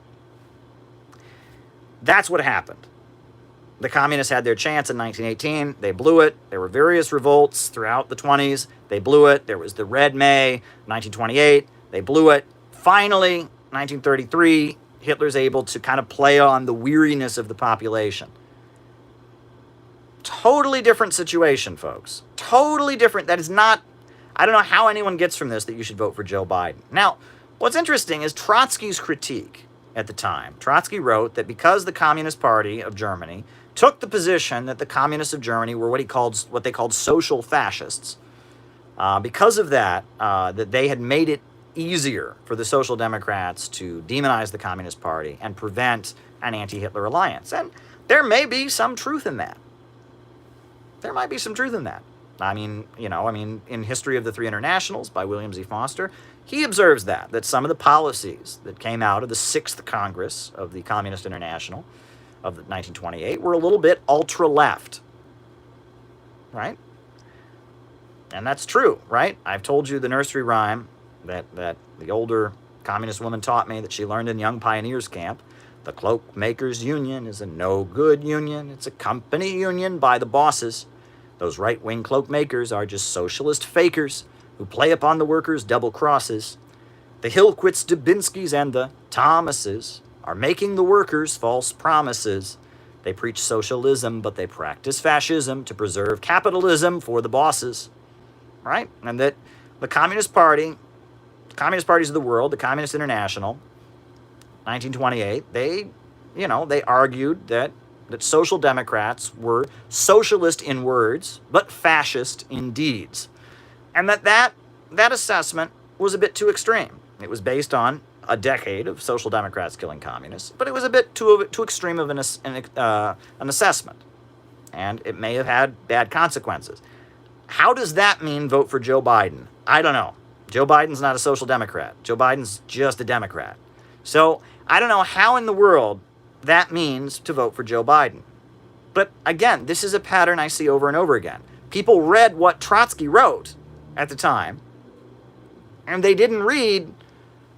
That's what happened. The communists had their chance in 1918. They blew it. There were various revolts throughout the 20s. They blew it. There was the Red May, 1928. They blew it. Finally, 1933, Hitler's able to kind of play on the weariness of the population. Totally different situation, folks. Totally different. That is not, I don't know how anyone gets from this that you should vote for Joe Biden. Now, what's interesting is Trotsky's critique at the time. Trotsky wrote that because the Communist Party of Germany took the position that the communists of Germany were what they called social fascists, because of that, that they had made it easier for the Social Democrats to demonize the Communist Party and prevent an anti-Hitler alliance. And there may be some truth in that. There might be some truth in that. I mean, in History of the Three Internationals by William Z. Foster, he observes that some of the policies that came out of the 6th Congress of the Communist International of 1928 were a little bit ultra-left, right? And that's true, right? I've told you the nursery rhyme that the older communist woman taught me that she learned in Young Pioneers Camp. The Cloak Makers Union is a no-good union. It's a company union by the bosses. Those right-wing cloak makers are just socialist fakers who play upon the workers' double crosses. The Hillquits, Dubinskys, and the Thomases are making the workers false promises. They preach socialism, but they practice fascism to preserve capitalism for the bosses, right? And that the Communist Party, the Communist parties of the world, the Communist International, 1928, they argued that social democrats were socialist in words, but fascist in deeds. And that assessment was a bit too extreme. It was based on a decade of social democrats killing communists, but it was a bit too extreme of an assessment. And it may have had bad consequences. How does that mean vote for Joe Biden? I don't know. Joe Biden's not a social democrat. Joe Biden's just a Democrat. So I don't know how in the world that means to vote for Joe Biden. But again, this is a pattern I see over and over again. People read what Trotsky wrote at the time, and they didn't read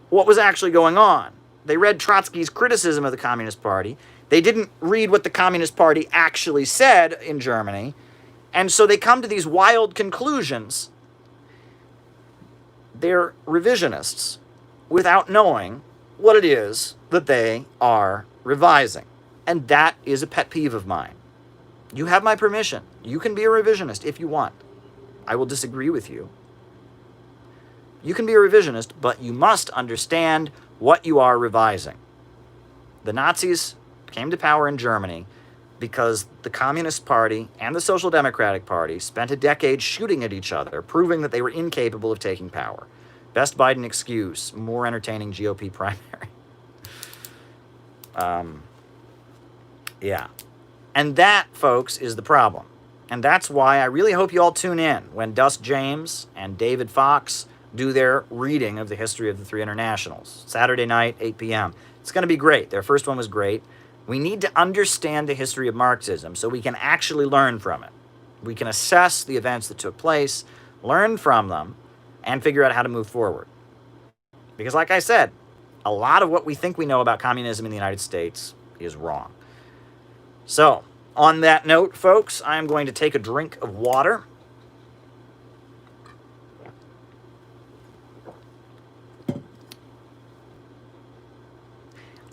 what was actually going on. They read Trotsky's criticism of the Communist Party. They didn't read what the Communist Party actually said in Germany. And so they come to these wild conclusions. They're revisionists without knowing what it is that they are revising. And that is a pet peeve of mine. You have my permission. You can be a revisionist if you want. I will disagree with you. You can be a revisionist, but you must understand what you are revising. The Nazis came to power in Germany because the Communist Party and the Social Democratic Party spent a decade shooting at each other, proving that they were incapable of taking power. Best Biden excuse, more entertaining GOP primary. Yeah. And that, folks, is the problem. And that's why I really hope you all tune in when Dust James and David Fox do their reading of the History of the Three Internationals. Saturday night, 8 p.m. It's going to be great. Their first one was great. We need to understand the history of Marxism so we can actually learn from it. We can assess the events that took place, learn from them, and figure out how to move forward. Because like I said, a lot of what we think we know about communism in the United States is wrong. So, on that note, folks, I'm going to take a drink of water.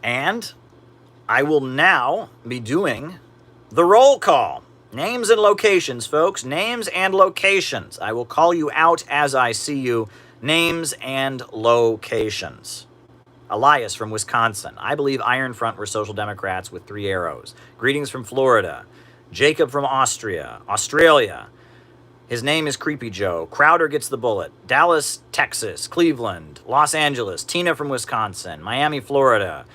And I will now be doing the roll call. Names and locations, folks. Names and locations. I will call you out as I see you. Names and locations. Elias from Wisconsin. I believe Iron Front were Social Democrats with 3 arrows. Greetings from Florida. Jacob from Austria. Australia. His name is Creepy Joe. Crowder gets the bullet. Dallas, Texas. Cleveland. Los Angeles. Tina from Wisconsin. Miami, Florida.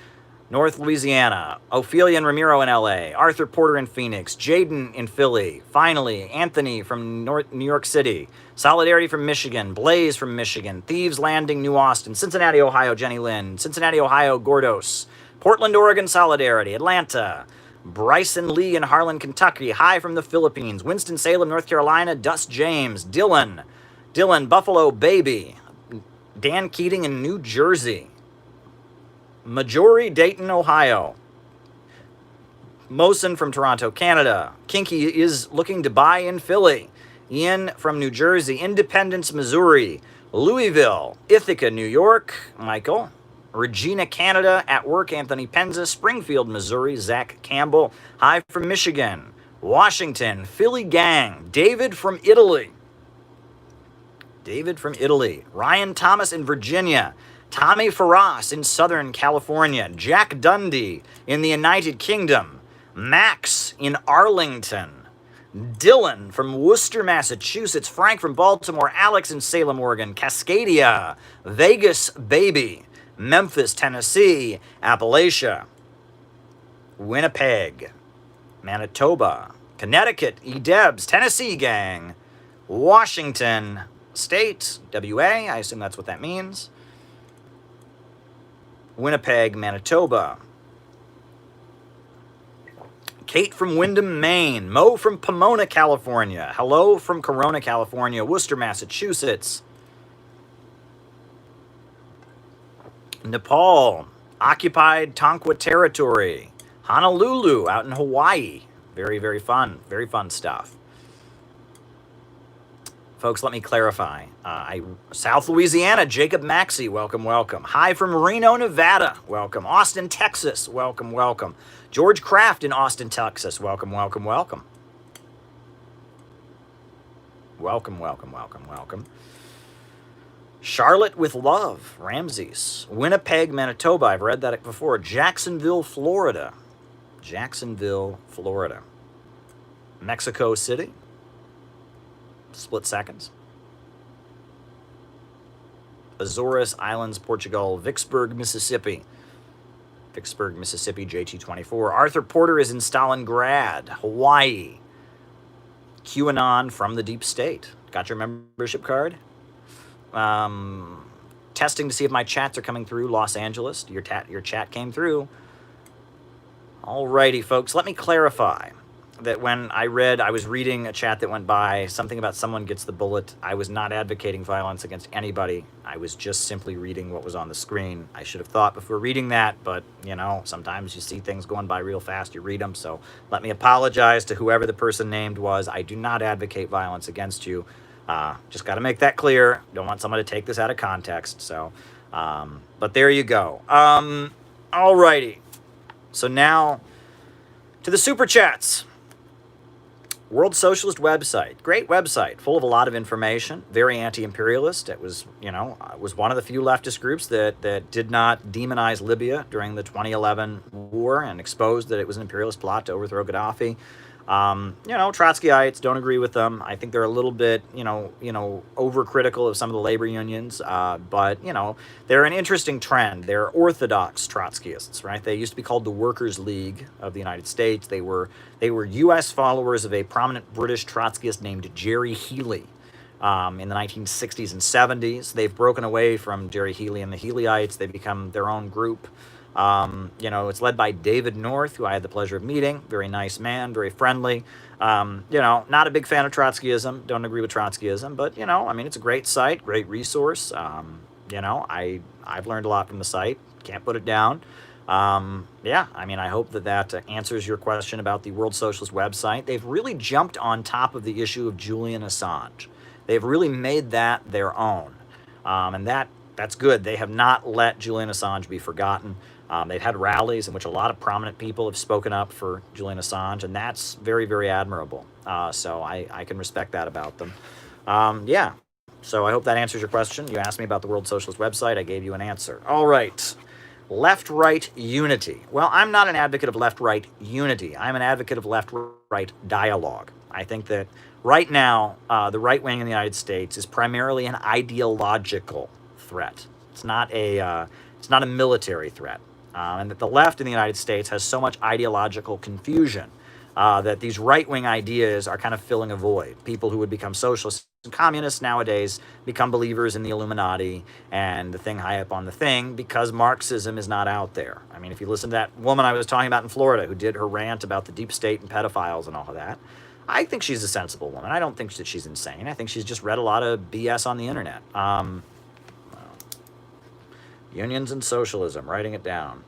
North Louisiana. Ophelia and Ramiro in LA. Arthur Porter in Phoenix. Jaden in Philly. Finally, Anthony from New York City. Solidarity from Michigan. Blaze from Michigan. Thieves Landing, New Austin. Cincinnati, Ohio, Jenny Lynn. Cincinnati, Ohio, Gordos. Portland, Oregon, Solidarity. Atlanta. Bryson Lee in Harlan, Kentucky. Hi from the Philippines. Winston-Salem, North Carolina. Dust James. Dylan, Buffalo Baby. Dan Keating in New Jersey. Majori, Dayton, Ohio. Mosen from Toronto, Canada. Kinky is looking to buy in Philly. Ian from New Jersey. Independence, Missouri. Louisville. Ithaca, New York. Michael. Regina, Canada. At work, Anthony Penza. Springfield, Missouri. Zach Campbell. Hi from Michigan. Washington. Philly Gang. David from Italy. Ryan Thomas in Virginia. Tommy Farras in Southern California. Jack Dundee in the United Kingdom. Max in Arlington. Dylan from Worcester, Massachusetts. Frank from Baltimore. Alex in Salem, Oregon. Cascadia. Vegas Baby. Memphis, Tennessee. Appalachia. Winnipeg. Manitoba. Connecticut. E-Debs. Tennessee Gang. Washington State. WA. I assume that's what that means. Winnipeg, Manitoba. Kate from Windham, Maine. Mo from Pomona, California. Hello from Corona, California. Worcester, Massachusetts. Nepal. Occupied Tonkin Territory. Honolulu, out in Hawaii. Very, very fun. Very fun stuff. Folks, let me clarify. South Louisiana, Jacob Maxey, welcome, welcome. Hi from Reno, Nevada, welcome. Austin, Texas, welcome, welcome. George Kraft in Austin, Texas, welcome, welcome, welcome. Welcome, welcome, welcome, welcome. Charlotte with Love, Ramses. Winnipeg, Manitoba, I've read that before. Jacksonville, Florida. Mexico City. Split seconds. Azores Islands, Portugal. Vicksburg, Mississippi, JT24. Arthur Porter is in Stalingrad, Hawaii. QAnon from the deep state. Got your membership card? Testing to see if my chats are coming through. Los Angeles, your chat came through. Alrighty, folks, let me clarify that when I was reading a chat that went by, something about someone gets the bullet. I was not advocating violence against anybody. I was just simply reading what was on the screen. I should have thought before reading that, but, sometimes you see things going by real fast, you read them, so let me apologize to whoever the person named was. I do not advocate violence against you. Just got to make that clear. Don't want someone to take this out of context, so, but there you go. Alrighty. So now, to the Super Chats. World Socialist website. Great website, full of a lot of information. Very anti-imperialist. It was, was one of the few leftist groups that did not demonize Libya during the 2011 war and exposed that it was an imperialist plot to overthrow Gaddafi. Trotskyites, don't agree with them. I think they're a little bit, overcritical of some of the labor unions. But they're an interesting trend. They're orthodox Trotskyists, right? They used to be called the Workers' League of the United States. They were U.S. followers of a prominent British Trotskyist named Jerry Healy in the 1960s and 70s. They've broken away from Jerry Healy and the Healyites. They've become their own group. It's led by David North, who I had the pleasure of meeting. Very nice man, very friendly. Not a big fan of Trotskyism. Don't agree with Trotskyism, but, it's a great site, great resource. I've learned a lot from the site. Can't put it down. I hope that answers your question about the World Socialist website. They've really jumped on top of the issue of Julian Assange. They've really made that their own. And that's good. They have not let Julian Assange be forgotten. They've had rallies in which a lot of prominent people have spoken up for Julian Assange, and that's very, very admirable. So I can respect that about them. So I hope that answers your question. You asked me about the World Socialist website. I gave you an answer. All right. Left-right unity. Well, I'm not an advocate of left-right unity. I'm an advocate of left-right dialogue. I think that right now, the right wing in the United States is primarily an ideological threat. It's not a military threat. And that the left in the United States has so much ideological confusion that these right-wing ideas are kind of filling a void. People who would become socialists and communists nowadays become believers in the Illuminati and the thing high up on the thing because Marxism is not out there. I mean, if you listen to that woman I was talking about in Florida who did her rant about the deep state and pedophiles and all of that, I think she's a sensible woman. I don't think that she's insane. I think she's just read a lot of BS on the internet. Unions and socialism, writing it down.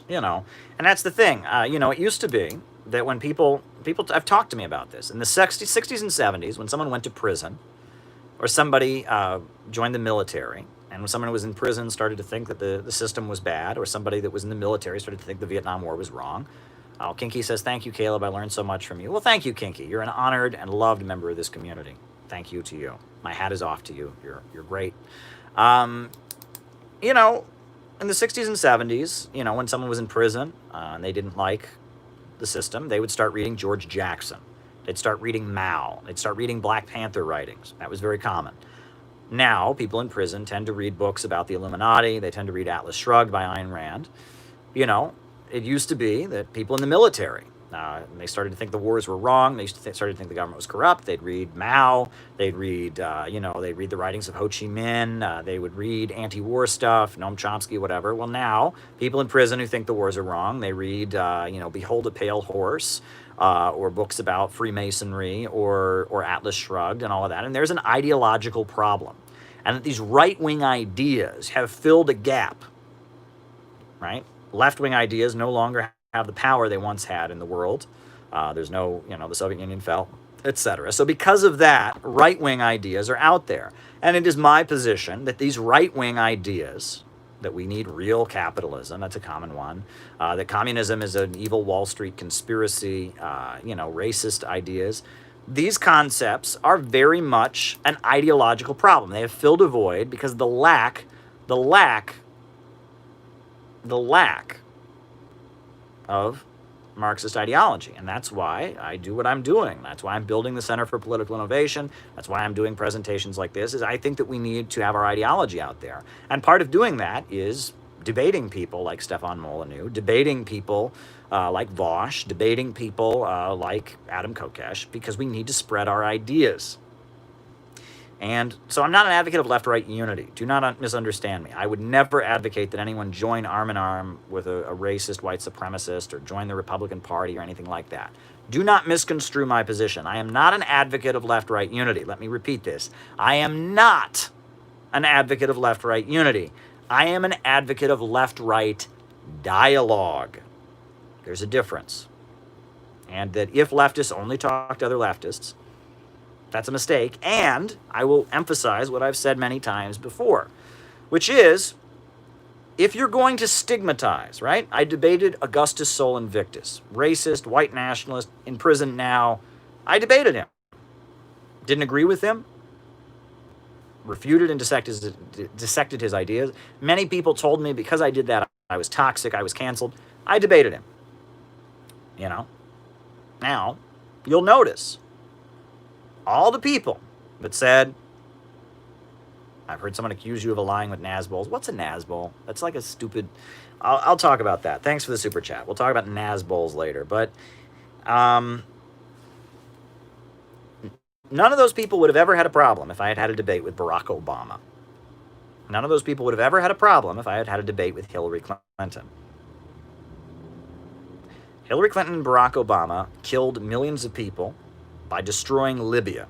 You know, and that's the thing. You know, it used to be that when people have talked to me about this in the 60s and 70s, when someone went to prison or somebody joined the military, and when someone who was in prison started to think that the system was bad, or somebody that was in the military started to think the Vietnam War was wrong. Kinky says, "Thank you, Caleb. I learned so much from you." Well, thank you, Kinky. You're an honored and loved member of this community. Thank you to you. My hat is off to you. You're great. You know, in the 60s and 70s, you know, when someone was in prison and they didn't like the system, they would start reading George Jackson. They'd start reading Mao. They'd start reading Black Panther writings. That was very common. Now, people in prison tend to read books about the Illuminati. They tend to read Atlas Shrugged by Ayn Rand. You know, it used to be that people in the military, they started to think the wars were wrong. They started to think the government was corrupt. They'd read Mao. They'd read, you know, they'd read the writings of Ho Chi Minh. They would read anti-war stuff, Noam Chomsky, whatever. Well, now, people in prison who think the wars are wrong, they read, you know, Behold a Pale Horse, or books about Freemasonry, or Atlas Shrugged and all of that. And there's an ideological problem. And that these right-wing ideas have filled a gap, right? Left-wing ideas no longer have the power they once had in the world. There's no, you know, the Soviet Union fell, etc. So because of that, right-wing ideas are out there. And it is my position that these right-wing ideas, that we need real capitalism, that's a common one, that communism is an evil Wall Street conspiracy, you know, racist ideas, these concepts are very much an ideological problem. They have filled a void because of the lack of Marxist ideology. And that's why I do what I'm doing. That's why I'm building the Center for Political Innovation. That's why I'm doing presentations like this, is I think that we need to have our ideology out there. And part of doing that is debating people like Stefan Molyneux, debating people like Vosch, debating people like Adam Kokesh, because we need to spread our ideas. And so I'm not an advocate of left-right unity. Do not misunderstand me. I would never advocate that anyone join arm in arm with a racist white supremacist or join the Republican Party or anything like that. Do not misconstrue my position. I am not an advocate of left-right unity. Let me repeat this. I am not an advocate of left-right unity. I am an advocate of left-right dialogue. There's a difference. And that if leftists only talk to other leftists, that's a mistake. And I will emphasize what I've said many times before, which is, if you're going to stigmatize, right? I debated Augustus Sol Invictus, racist, white nationalist, in prison now. I debated him. Didn't agree with him. Refuted and dissected his ideas. Many people told me because I did that, I was toxic, I was canceled. I debated him. You know? Now, you'll notice all the people that said, I've heard someone accuse you of aligning with Nazbols. What's a Nazbol? That's like a stupid... I'll talk about that. Thanks for the super chat. We'll talk about Nazbols later. But none of those people would have ever had a problem if I had had a debate with Barack Obama. None of those people would have ever had a problem if I had had a debate with Hillary Clinton. Hillary Clinton and Barack Obama killed millions of people by destroying Libya,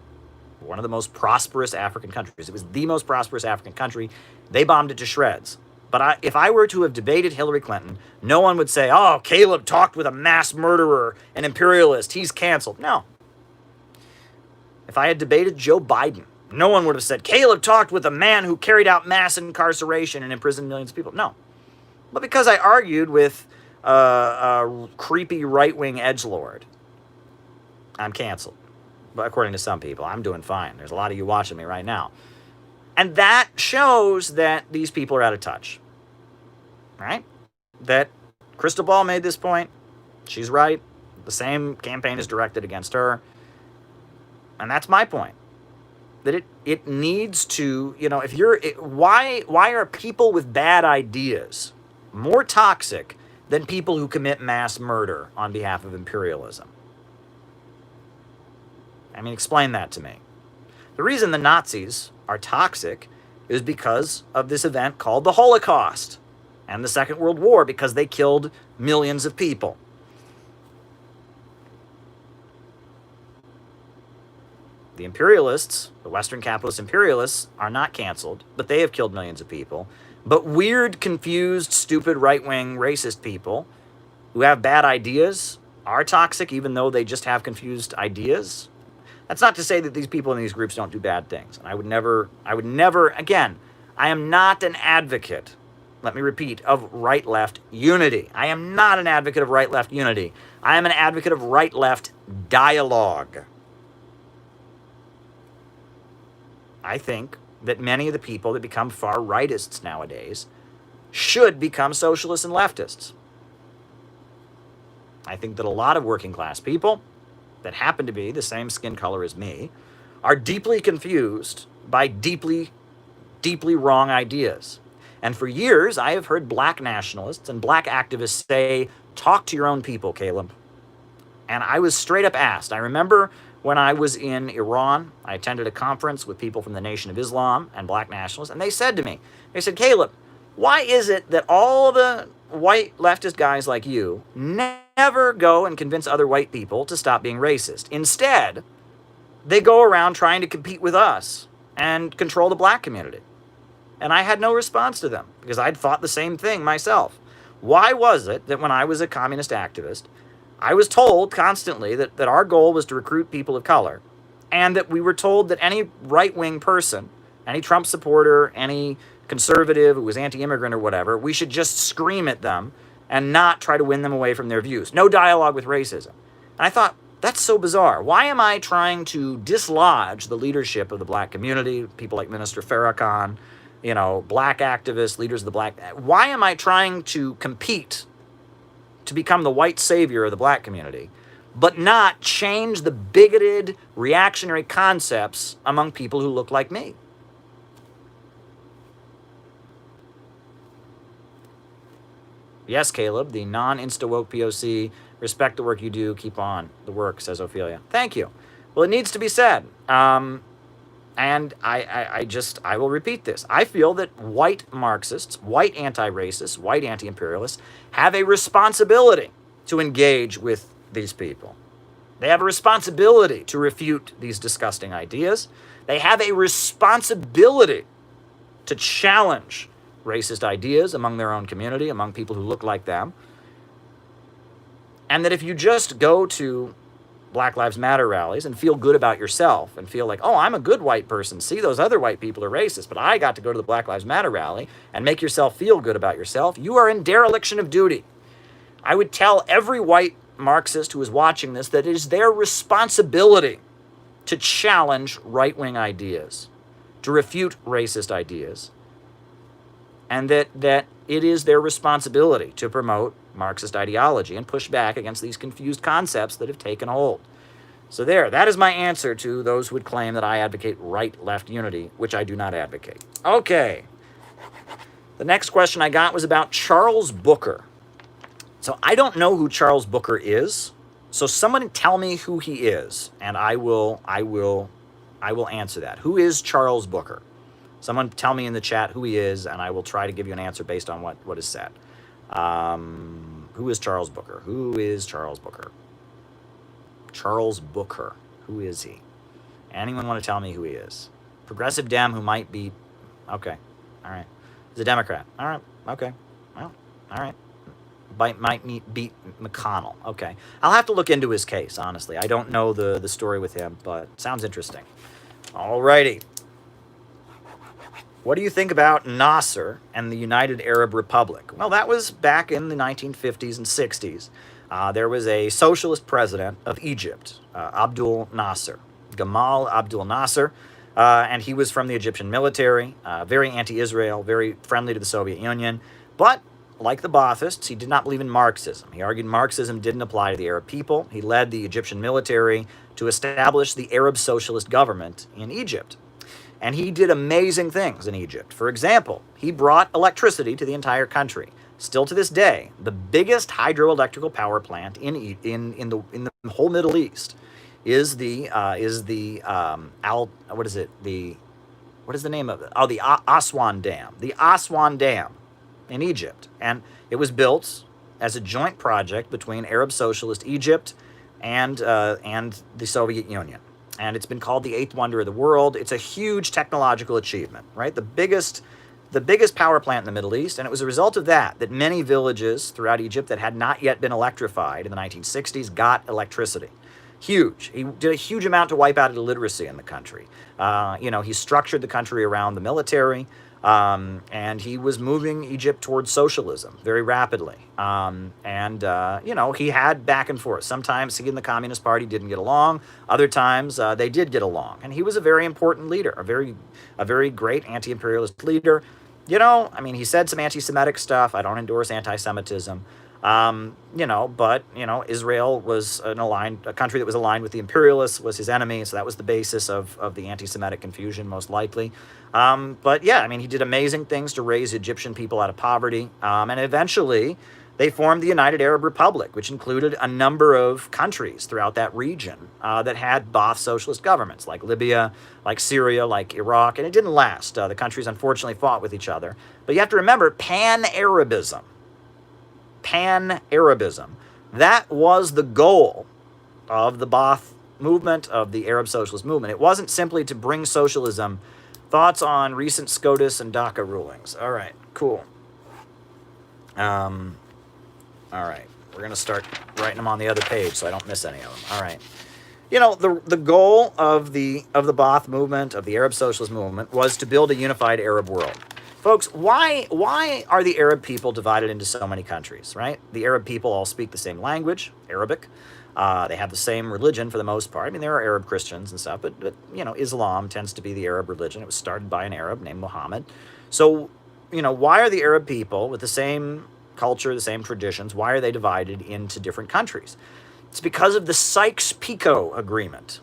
one of the most prosperous African countries. It was the most prosperous African country. They bombed it to shreds. But if I were to have debated Hillary Clinton, no one would say, oh, Caleb talked with a mass murderer, an imperialist, he's canceled. No. If I had debated Joe Biden, no one would have said, Caleb talked with a man who carried out mass incarceration and imprisoned millions of people. No. But because I argued with a creepy right-wing edgelord, I'm canceled. But according to some people, I'm doing fine. There's a lot of you watching me right now. And that shows that these people are out of touch. Right? That Crystal Ball made this point. She's right. The same campaign is directed against her. And that's my point. That it needs to, you know, if you're... why are people with bad ideas more toxic than people who commit mass murder on behalf of imperialism? I mean, explain that to me. The reason the Nazis are toxic is because of this event called the Holocaust and the Second World War, because they killed millions of people. The imperialists, the Western capitalist imperialists, are not canceled, but they have killed millions of people. But weird, confused, stupid, right-wing, racist people who have bad ideas are toxic, even though they just have confused ideas. That's not to say that these people in these groups don't do bad things. And I would never, again, I am not an advocate, let me repeat, of right-left unity. I am not an advocate of right-left unity. I am an advocate of right-left dialogue. I think that many of the people that become far rightists nowadays should become socialists and leftists. I think that a lot of working class people that happen to be the same skin color as me are deeply confused by deeply, deeply wrong ideas. And for years, I have heard black nationalists and black activists say, talk to your own people, Caleb. And I was straight up asked. I remember when I was in Iran, I attended a conference with people from the Nation of Islam and black nationalists, and they said to me, they said, Caleb, why is it that all the white leftist guys like you never go and convince other white people to stop being racist? Instead, they go around trying to compete with us and control the black community. And I had no response to them because I'd thought the same thing myself. Why was it that when I was a communist activist, I was told constantly that our goal was to recruit people of color, and that we were told that any right-wing person, any Trump supporter, any conservative who was anti-immigrant or whatever, we should just scream at them and not try to win them away from their views. No dialogue with racism. And I thought, that's so bizarre. Why am I trying to dislodge the leadership of the black community, people like Minister Farrakhan, black activists, leaders of the black... Why am I trying to compete to become the white savior of the black community, but not change the bigoted, reactionary concepts among people who look like me? Yes, Caleb, the non-insta-woke POC, respect the work you do, keep on the work, says Ophelia. Thank you. Well, it needs to be said. And I will repeat this. I feel that white Marxists, white anti-racists, white anti-imperialists have a responsibility to engage with these people. They have a responsibility to refute these disgusting ideas. They have a responsibility to challenge racist ideas among their own community, among people who look like them. And that if you just go to Black Lives Matter rallies and feel good about yourself and feel like, oh, I'm a good white person. See, those other white people are racist, but I got to go to the Black Lives Matter rally, and make yourself feel good about yourself, you are in dereliction of duty. I would tell every white Marxist who is watching this that it is their responsibility to challenge right-wing ideas, to refute racist ideas, and that it is their responsibility to promote Marxist ideology and push back against these confused concepts that have taken hold. So that is my answer to those who would claim that I advocate right-left unity, which I do not advocate. Okay. The next question I got was about Charles Booker. So I don't know who Charles Booker is. So someone tell me who he is, and I will answer that. Who is Charles Booker? Someone tell me in the chat who he is, and I will try to give you an answer based on what is said. Who is Charles Booker? Who is Charles Booker? Charles Booker. Who is he? Anyone want to tell me who he is? Progressive Dem who might be... Okay. All right. He's a Democrat. All right. Okay. Well, all right. Might beat McConnell. Okay. I'll have to look into his case, honestly. I don't know the story with him, but sounds interesting. All righty. What do you think about Nasser and the United Arab Republic? Well, that was back in the 1950s and 60s. There was a socialist president of Egypt, Abdul Nasser, Gamal Abdul Nasser, and he was from the Egyptian military, very anti-Israel, very friendly to the Soviet Union. But like the Baathists, he did not believe in Marxism. He argued Marxism didn't apply to the Arab people. He led the Egyptian military to establish the Arab socialist government in Egypt. And he did amazing things in Egypt. For example, he brought electricity to the entire country, still to this day, the biggest hydroelectrical power plant in the whole Middle East is the what is the name of it? Oh, the Aswan Dam. The Aswan Dam in Egypt. And it was built as a joint project between Arab Socialist Egypt and the Soviet Union. And it's been called the eighth wonder of the world. It's a huge technological achievement, right? The biggest power plant in the Middle East, and it was a result of that many villages throughout Egypt that had not yet been electrified in the 1960s got electricity. Huge. He did a huge amount to wipe out illiteracy in the country. He structured the country around the military, and he was moving Egypt towards socialism very rapidly. He had back and forth. Sometimes he and the Communist Party didn't get along. Other times they did get along. And he was a very important leader, a very great anti-imperialist leader. He said some anti-Semitic stuff. I don't endorse anti-Semitism. Israel was a country that was aligned with the imperialists, was his enemy, so that was the basis of the anti-Semitic confusion, most likely. He did amazing things to raise Egyptian people out of poverty, and eventually they formed the United Arab Republic, which included a number of countries throughout that region that had Ba'ath socialist governments, like Libya, like Syria, like Iraq, and it didn't last. The countries unfortunately fought with each other. But you have to remember, Pan-Arabism, that was the goal of the Ba'ath movement, of the Arab socialist movement. It wasn't simply to bring socialism. Thoughts on recent SCOTUS and DACA rulings? All right, cool. All right, we're going to start writing them on the other page so I don't miss any of them. All right. The goal of the Ba'ath movement, of the Arab socialist movement, was to build a unified Arab world. Folks, why are the Arab people divided into so many countries, right? The Arab people all speak the same language, Arabic. They have the same religion for the most part. There are Arab Christians and stuff, but Islam tends to be the Arab religion. It was started by an Arab named Muhammad. So, why are the Arab people with the same culture, the same traditions, why are they divided into different countries? It's because of the Sykes-Picot Agreement.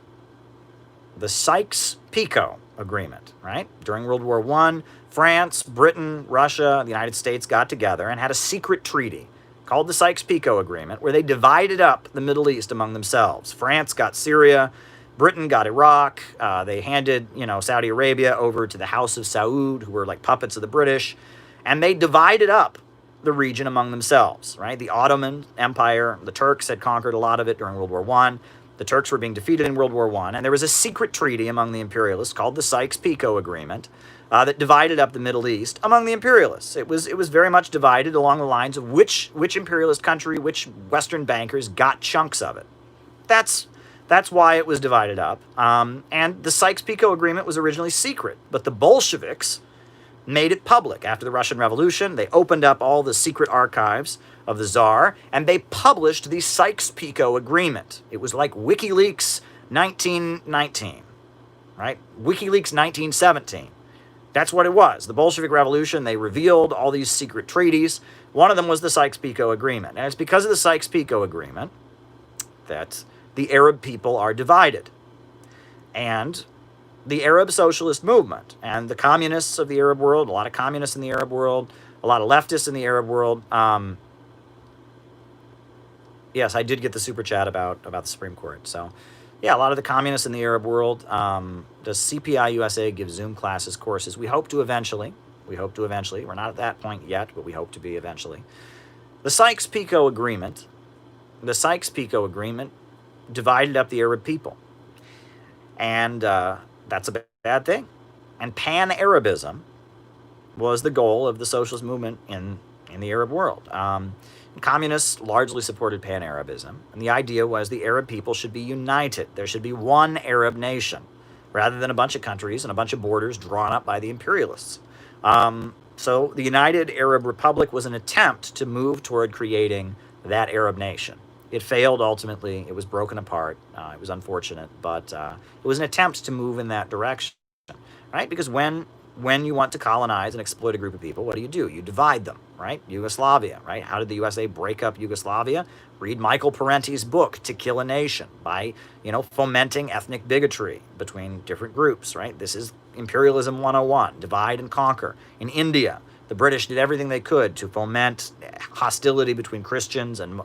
The Sykes-Picot Agreement, right? During World War I, France, Britain, Russia, the United States got together and had a secret treaty called the Sykes-Picot Agreement, where they divided up the Middle East among themselves. France got Syria, Britain got Iraq, they handed, Saudi Arabia over to the House of Saud, who were like puppets of the British, and they divided up the region among themselves, right? The Ottoman Empire, the Turks had conquered a lot of it during World War I. The Turks were being defeated in World War I, and there was a secret treaty among the imperialists called the Sykes-Picot Agreement that divided up the Middle East among the imperialists. It was very much divided along the lines of which imperialist country, which Western bankers got chunks of it. That's why it was divided up. And the Sykes-Picot Agreement was originally secret, but the Bolsheviks made it public. After the Russian Revolution, they opened up all the secret archives of the Tsar, and they published the Sykes-Picot Agreement. It was like WikiLeaks 1919, right? WikiLeaks 1917. That's what it was. The Bolshevik Revolution, they revealed all these secret treaties. One of them was the Sykes-Picot Agreement. And it's because of the Sykes-Picot Agreement that the Arab people are divided. And the Arab socialist movement and the communists of the Arab world, a lot of communists in the Arab world, a lot of leftists in the Arab world. Yes, I did get the super chat about the Supreme Court. So, yeah, a lot of the communists in the Arab world. Does CPI USA give Zoom classes, courses? We hope to eventually. We're not at that point yet, but we hope to be eventually. The Sykes-Picot Agreement divided up the Arab people. And that's a bad thing. And Pan-Arabism was the goal of the socialist movement in the Arab world. Communists largely supported Pan-Arabism, and the idea was the Arab people should be united. There should be one Arab nation, rather than a bunch of countries and a bunch of borders drawn up by the imperialists. So the United Arab Republic was an attempt to move toward creating that Arab nation. It failed ultimately. It was broken apart. It was unfortunate, but it was an attempt to move in that direction, right? Because when you want to colonize and exploit a group of people, what do? You divide them, right? Yugoslavia, right? How did the USA break up Yugoslavia? Read Michael Parenti's book, To Kill a Nation, by, fomenting ethnic bigotry between different groups, right? This is imperialism 101, divide and conquer. In India, The British did everything they could to foment hostility between Christians and,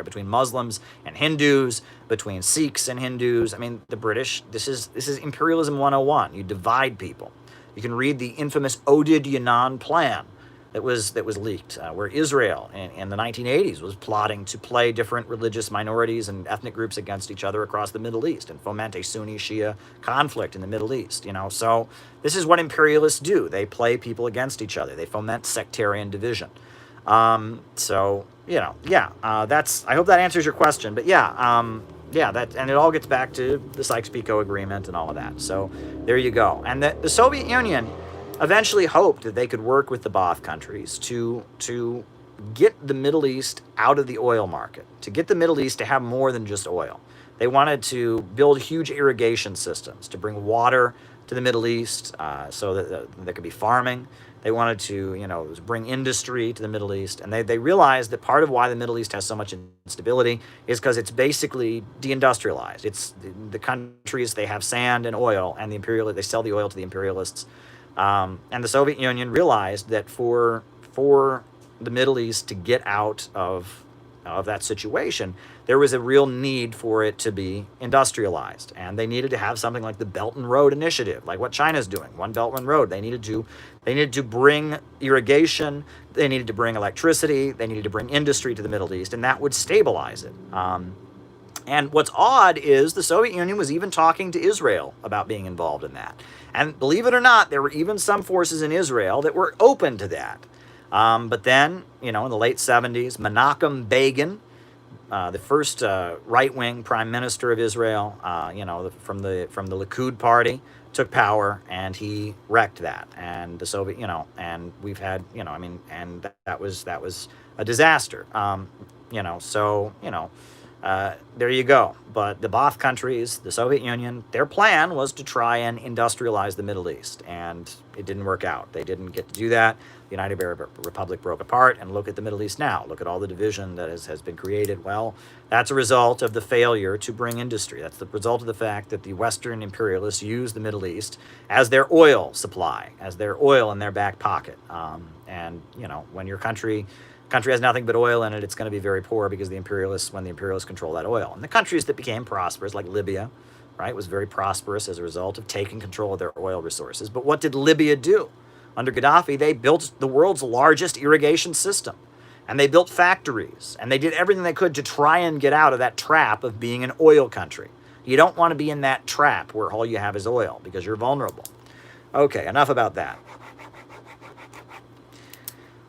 between Muslims and Hindus, between Sikhs and Hindus. I mean, the British, this is imperialism 101. You divide people. You can read the infamous Oded Yanan plan that was leaked, where Israel in the 1980s was plotting to play different religious minorities and ethnic groups against each other across the Middle East and foment a Sunni-Shia conflict in the Middle East. So this is what imperialists do. They play people against each other. They foment sectarian division. That's. I hope that answers your question. But and it all gets back to the Sykes-Picot Agreement and all of that. So there you go. And the Soviet Union eventually hoped that they could work with the Ba'ath countries to get the Middle East out of the oil market, to get the Middle East to have more than just oil. They wanted to build huge irrigation systems to bring water to the Middle East so that there could be farming. They wanted to, bring industry to the Middle East. And they realized that part of why the Middle East has so much instability is because it's basically deindustrialized. It's the countries, they have sand and oil, and they sell the oil to the imperialists. And the Soviet Union realized that for the Middle East to get out of that situation, there was a real need for it to be industrialized. And they needed to have something like the Belt and Road Initiative, like what China's doing, One Belt, One Road. They needed to bring irrigation, they needed to bring electricity, they needed to bring industry to the Middle East, and that would stabilize it. And what's odd is the Soviet Union was even talking to Israel about being involved in that. And believe it or not, there were even some forces in Israel that were open to that. But then, in the late 70s, Menachem Begin, the first right-wing prime minister of Israel, from the Likud party, took power, and he wrecked that. And the Soviet, and we've had, and that was a disaster. There you go. But the Ba'ath countries, the Soviet Union, their plan was to try and industrialize the Middle East, and it didn't work out. They didn't get to do that. The United Arab Republic broke apart, and look at the Middle East now. Look at all the division that has been created. Well, that's a result of the failure to bring industry. That's the result of the fact that the Western imperialists use the Middle East as their oil supply, as their oil in their back pocket. When your country has nothing but oil in it, it's going to be very poor because when the imperialists control that oil. And the countries that became prosperous, like Libya, right, was very prosperous as a result of taking control of their oil resources. But what did Libya do? Under Gaddafi, they built the world's largest irrigation system. And they built factories. And they did everything they could to try and get out of that trap of being an oil country. You don't want to be in that trap where all you have is oil because you're vulnerable. Okay, enough about that.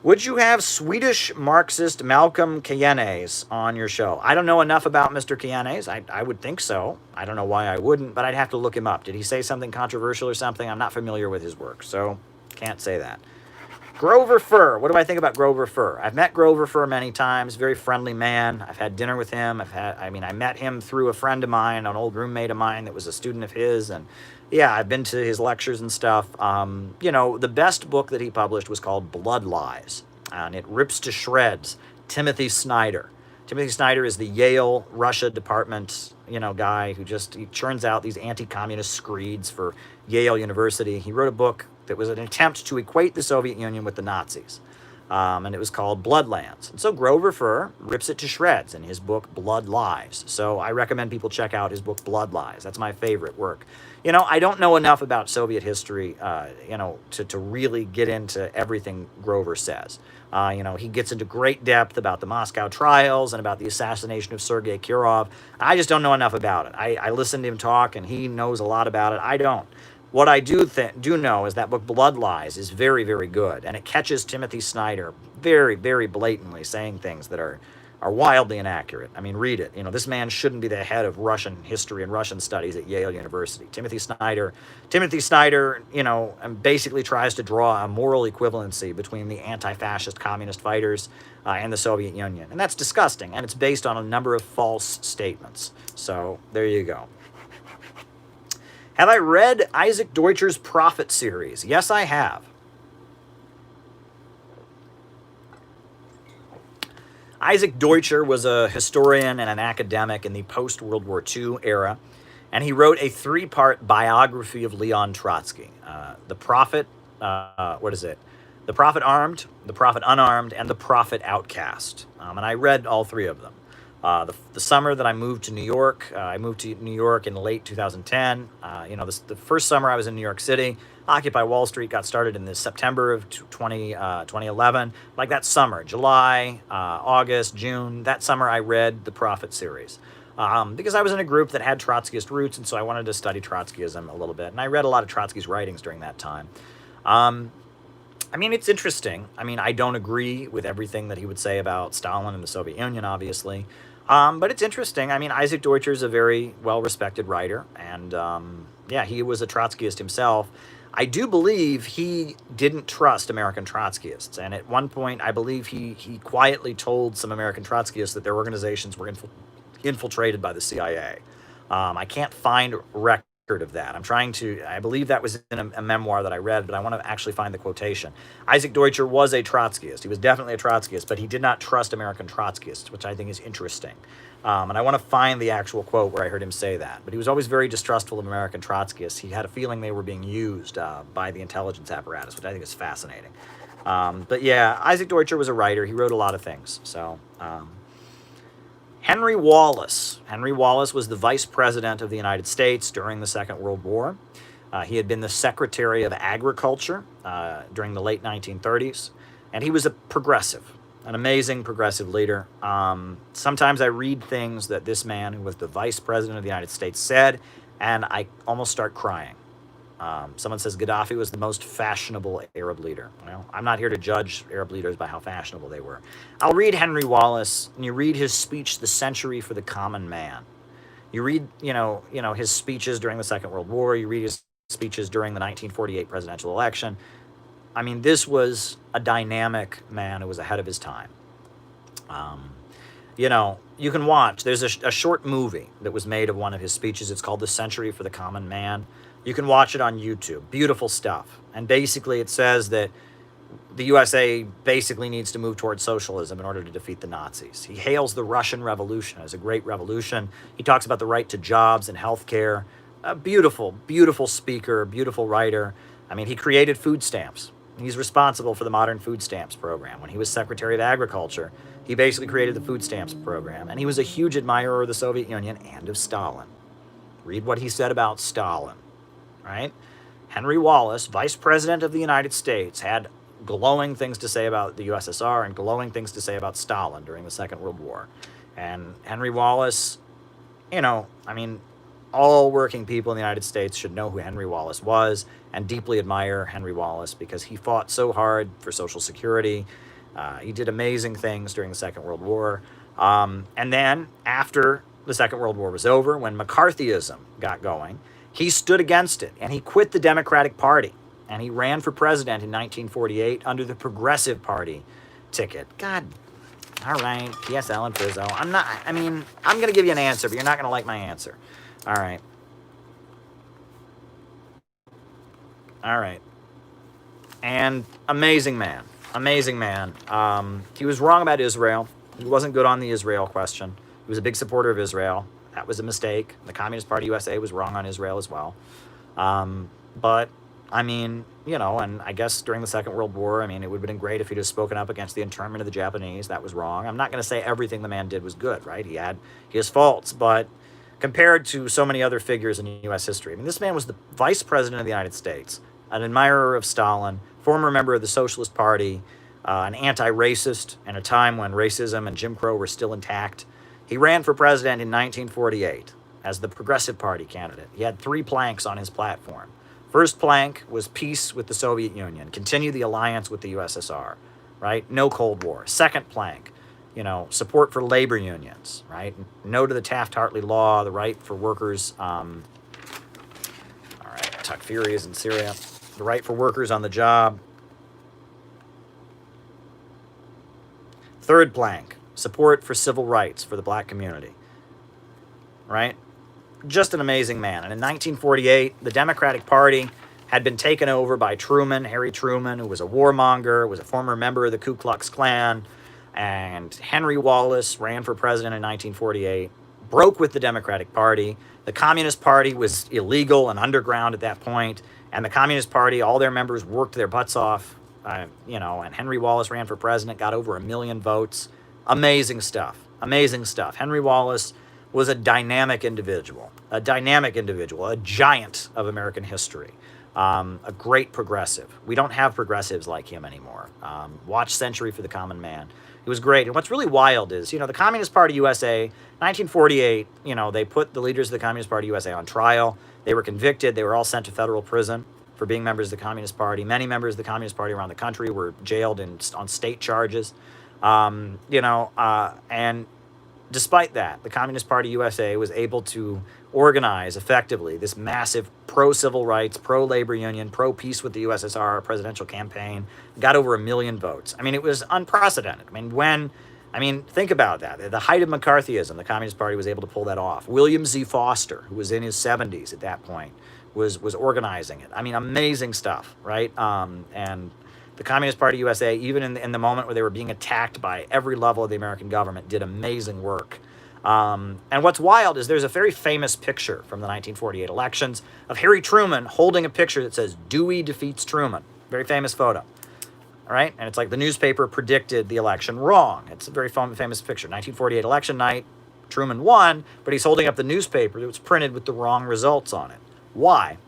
Would you have Swedish Marxist Malcolm Keynes on your show? I don't know enough about Mr. Keynes. I would think so. I don't know why I wouldn't, but I'd have to look him up. Did he say something controversial or something? I'm not familiar with his work, so can't say that. Grover Furr. What do I think about Grover Furr? I've met Grover Furr many times. Very friendly man. I've had dinner with him. I met him through a friend of mine, an old roommate of mine that was a student of his, and yeah, I've been to his lectures and stuff. The best book that he published was called Blood Lies, and it rips to shreds Timothy Snyder. Timothy Snyder is the Yale Russia department, guy who he churns out these anti-communist screeds for Yale University. He wrote a book that was an attempt to equate the Soviet Union with the Nazis. And it was called Bloodlands. And so Grover Furr rips it to shreds in his book Blood Lies. So I recommend people check out his book Blood Lies. That's my favorite work. I don't know enough about Soviet history, to really get into everything Grover says. He gets into great depth about the Moscow trials and about the assassination of Sergei Kirov. I just don't know enough about it. I listen to him talk, and he knows a lot about it. I don't. What I do know is that book Blood Lies is very, very good, and it catches Timothy Snyder very, very blatantly saying things that are wildly inaccurate. I mean, read it. This man shouldn't be the head of Russian history and Russian studies at Yale University. Timothy Snyder, basically tries to draw a moral equivalency between the anti-fascist communist fighters and the Soviet Union, and that's disgusting, and it's based on a number of false statements. So there you go. Have I read Isaac Deutscher's Prophet series? Yes, I have. Isaac Deutscher was a historian and an academic in the post-World War II era, and he wrote a 3-part biography of Leon Trotsky. The Prophet, The Prophet Armed, The Prophet Unarmed, and The Prophet Outcast. And I read all three of them. The summer that I moved to New York, I moved to New York in late 2010. The first summer I was in New York City. Occupy Wall Street got started in the September of 2011. Like that summer, July, August, June, that summer I read the Prophet series. Because I was in a group that had Trotskyist roots, and so I wanted to study Trotskyism a little bit. And I read a lot of Trotsky's writings during that time. It's interesting. I don't agree with everything that he would say about Stalin and the Soviet Union, obviously. But it's interesting. Isaac Deutscher is a very well-respected writer, and he was a Trotskyist himself. I do believe he didn't trust American Trotskyists, and at one point, I believe he quietly told some American Trotskyists that their organizations were infiltrated by the CIA. I can't find record of that. I believe that was in a memoir that I read, but I want to actually find the quotation. Isaac Deutscher was a Trotskyist. He was definitely a Trotskyist, but he did not trust American Trotskyists, which I think is interesting. And I want to find the actual quote where I heard him say that. But he was always very distrustful of American Trotskyists. He had a feeling they were being used by the intelligence apparatus, which I think is fascinating. Isaac Deutscher was a writer. He wrote a lot of things. Henry Wallace. Henry Wallace was the vice president of the United States during the Second World War. He had been the Secretary of Agriculture during the late 1930s, and he was a progressive, an amazing progressive leader. Sometimes I read things that this man, who was the vice president of the United States, said, and I almost start crying. Someone says Gaddafi was the most fashionable Arab leader. Well, I'm not here to judge Arab leaders by how fashionable they were. I'll read Henry Wallace, and you read his speech, The Century for the Common Man. You read, his speeches during the Second World War. You read his speeches during the 1948 presidential election. This was a dynamic man who was ahead of his time. You can watch. There's a short movie that was made of one of his speeches. It's called The Century for the Common Man. You can watch it on YouTube. Beautiful stuff. And basically it says that the USA basically needs to move towards socialism in order to defeat the Nazis. He hails the Russian Revolution as a great revolution. He talks about the right to jobs and health care. A beautiful, beautiful speaker, beautiful writer. He created food stamps. He's responsible for the modern food stamps program. When he was Secretary of Agriculture, he basically created the food stamps program. And he was a huge admirer of the Soviet Union and of Stalin. Read what he said about Stalin. Right? Henry Wallace, Vice President of the United States, had glowing things to say about the USSR and glowing things to say about Stalin during the Second World War. And Henry Wallace, all working people in the United States should know who Henry Wallace was and deeply admire Henry Wallace because he fought so hard for Social Security. He did amazing things during the Second World War. And then after the Second World War was over, when McCarthyism got going, he stood against it, and he quit the Democratic Party, and he ran for president in 1948 under the Progressive Party ticket. God, all right, PSL and FRSO. I'm going to give you an answer, but you're not going to like my answer. All right. And amazing man. He was wrong about Israel. He wasn't good on the Israel question. He was a big supporter of Israel. That was a mistake. The Communist Party USA was wrong on Israel as well. And I guess during the Second World War, it would have been great if he'd have spoken up against the internment of the Japanese. That was wrong. I'm not going to say everything the man did was good, right? He had his faults, but compared to so many other figures in U.S. history, this man was the Vice President of the United States, an admirer of Stalin, former member of the Socialist Party, an anti-racist in a time when racism and Jim Crow were still intact. He ran for president in 1948 as the Progressive Party candidate. He had 3 planks on his platform. First plank was peace with the Soviet Union, continue the alliance with the USSR, right? No Cold War. Second plank, support for labor unions, right? No to the Taft-Hartley law, the right for workers, Takfiri is in Syria, the right for workers on the job. Third plank, support for civil rights for the black community, right? Just an amazing man. And in 1948, the Democratic Party had been taken over by Truman, Harry Truman, who was a warmonger, was a former member of the Ku Klux Klan, and Henry Wallace ran for president in 1948, broke with the Democratic Party. The Communist Party was illegal and underground at that point, and the Communist Party, all their members worked their butts off you know, and Henry Wallace ran for president, got over 1 million votes. Amazing stuff. Amazing stuff. Henry Wallace was a dynamic individual, a giant of American history, a great progressive. We don't have progressives like him anymore. Watch Century for the Common Man. He was great. And what's really wild is, you know, the Communist Party USA, 1948, you know, they put the leaders of the Communist Party USA on trial. They were convicted. They were all sent to federal prison for being members of the Communist Party. Many members of the Communist Party around the country were jailed on state charges. You know, and despite that, the Communist Party USA was able to organize effectively this massive pro-civil rights, pro-labor union, pro-peace with the USSR presidential campaign, got over 1 million votes. I mean, it was unprecedented. I mean, think about that. At the height of McCarthyism, the Communist Party was able to pull that off. William Z. Foster, who was in his 70s at that point, was organizing it. I mean, amazing stuff, right? And the Communist Party USA, even in the moment where they were being attacked by every level of the American government, did amazing work. And what's wild is there's a very famous picture from the 1948 elections of Harry Truman holding a picture that says, "Dewey defeats Truman." Very famous photo. All right? And it's like the newspaper predicted the election wrong. It's a very famous picture. 1948 election night, Truman won, but he's holding up the newspaper that was printed with the wrong results on it. Why?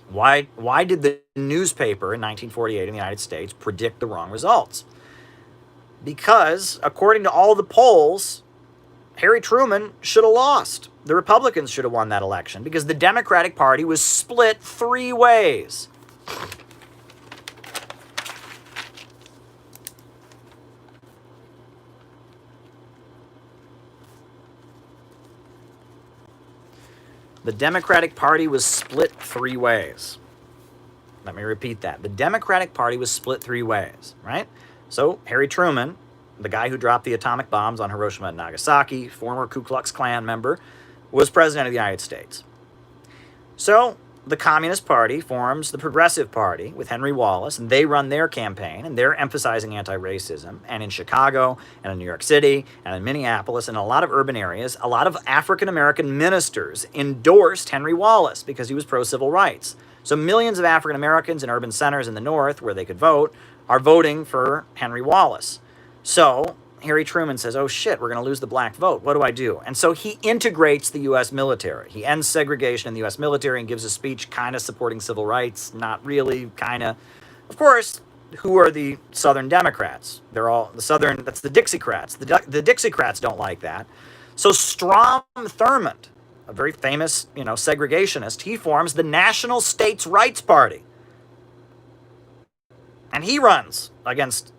Why did the newspaper in 1948 in the United States predict the wrong results? Because, according to all the polls, Harry Truman should have lost. The Republicans should have won that election because the Democratic Party was split 3 ways. The Democratic Party was split 3 ways. Let me repeat that. The Democratic Party was split 3 ways, right? So Harry Truman, the guy who dropped the atomic bombs on Hiroshima and Nagasaki, former Ku Klux Klan member, was president of the United States. So the Communist Party forms the Progressive Party with Henry Wallace, and they run their campaign, and they're emphasizing anti-racism. And in Chicago, and in New York City, and in Minneapolis, and a lot of urban areas, a lot of African-American ministers endorsed Henry Wallace because he was pro-civil rights. So millions of African-Americans in urban centers in the North, where they could vote, are voting for Henry Wallace. So Harry Truman says, oh shit, we're going to lose the black vote. What do I do? And so he integrates the U.S. military. He ends segregation in the U.S. military and gives a speech kind of supporting civil rights, not really, kind of. Of course, who are the Southern Democrats? They're all the Southern, that's the Dixiecrats. The Dixiecrats don't like that. So Strom Thurmond, a very famous, segregationist, he forms the National States' Rights Party. And he runs against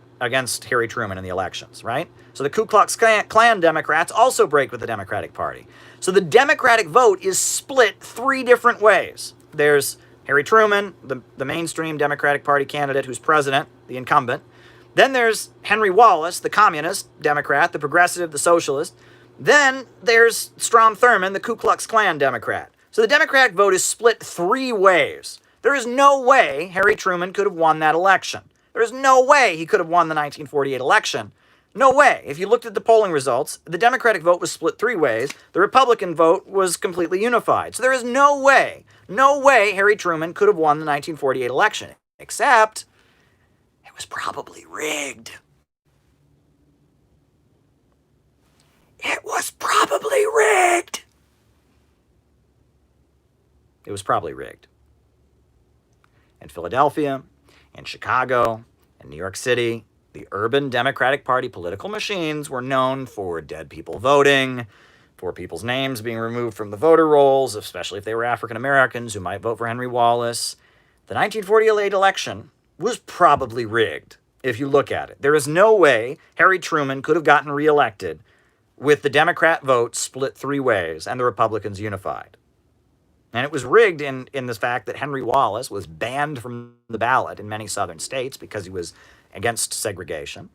Harry Truman in the elections, right? So the Ku Klux Klan Democrats also break with the Democratic Party. So the Democratic vote is split 3 different ways. There's Harry Truman, the mainstream Democratic Party candidate who's president, the incumbent. Then there's Henry Wallace, the communist Democrat, the progressive, the socialist. Then there's Strom Thurmond, the Ku Klux Klan Democrat. So the Democratic vote is split 3 ways. There is no way Harry Truman could have won that election. There is no way he could have won the 1948 election. No way. If you looked at the polling results, the Democratic vote was split 3 ways. The Republican vote was completely unified. So there is no way Harry Truman could have won the 1948 election, except it was probably rigged. It was probably rigged. It was probably rigged. In Philadelphia, in Chicago, in New York City, the urban Democratic Party political machines were known for dead people voting, for people's names being removed from the voter rolls, especially if they were African Americans who might vote for Henry Wallace. The 1948 election was probably rigged, if you look at it. There is no way Harry Truman could have gotten reelected with the Democrat vote split 3 ways and the Republicans unified. And it was rigged in the fact that Henry Wallace was banned from the ballot in many southern states because he was against segregation,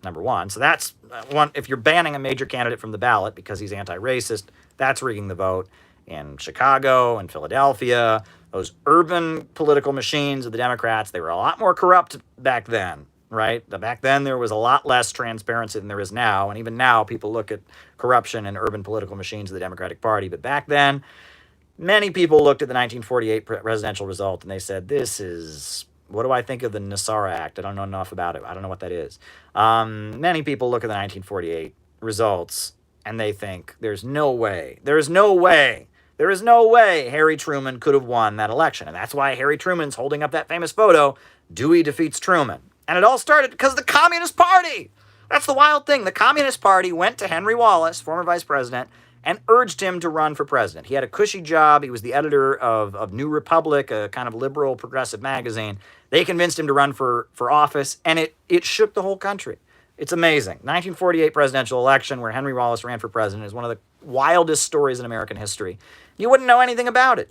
number one. So that's one. If you're banning a major candidate from the ballot because he's anti-racist, that's rigging the vote. In Chicago and Philadelphia, those urban political machines of the Democrats, they were a lot more corrupt back then, right? Back then, there was a lot less transparency than there is now. And even now, people look at corruption in urban political machines of the Democratic Party. But back then, many people looked at the 1948 presidential result and they said, this is What do I think of the Nasser Act? I don't know enough about it. I don't know what that is. Many people look at the 1948 results and they think there's no way, Harry Truman could have won that election. And that's why Harry Truman's holding up that famous photo, Dewey defeats Truman. And it all started because of the Communist Party. That's the wild thing. The Communist Party went to Henry Wallace, former vice president, and urged him to run for president. He had a cushy job. He was the editor of New Republic, a kind of liberal progressive magazine. They convinced him to run for office, and it shook the whole country. It's amazing. 1948 presidential election where Henry Wallace ran for president is one of the wildest stories in American history. You wouldn't know anything about it.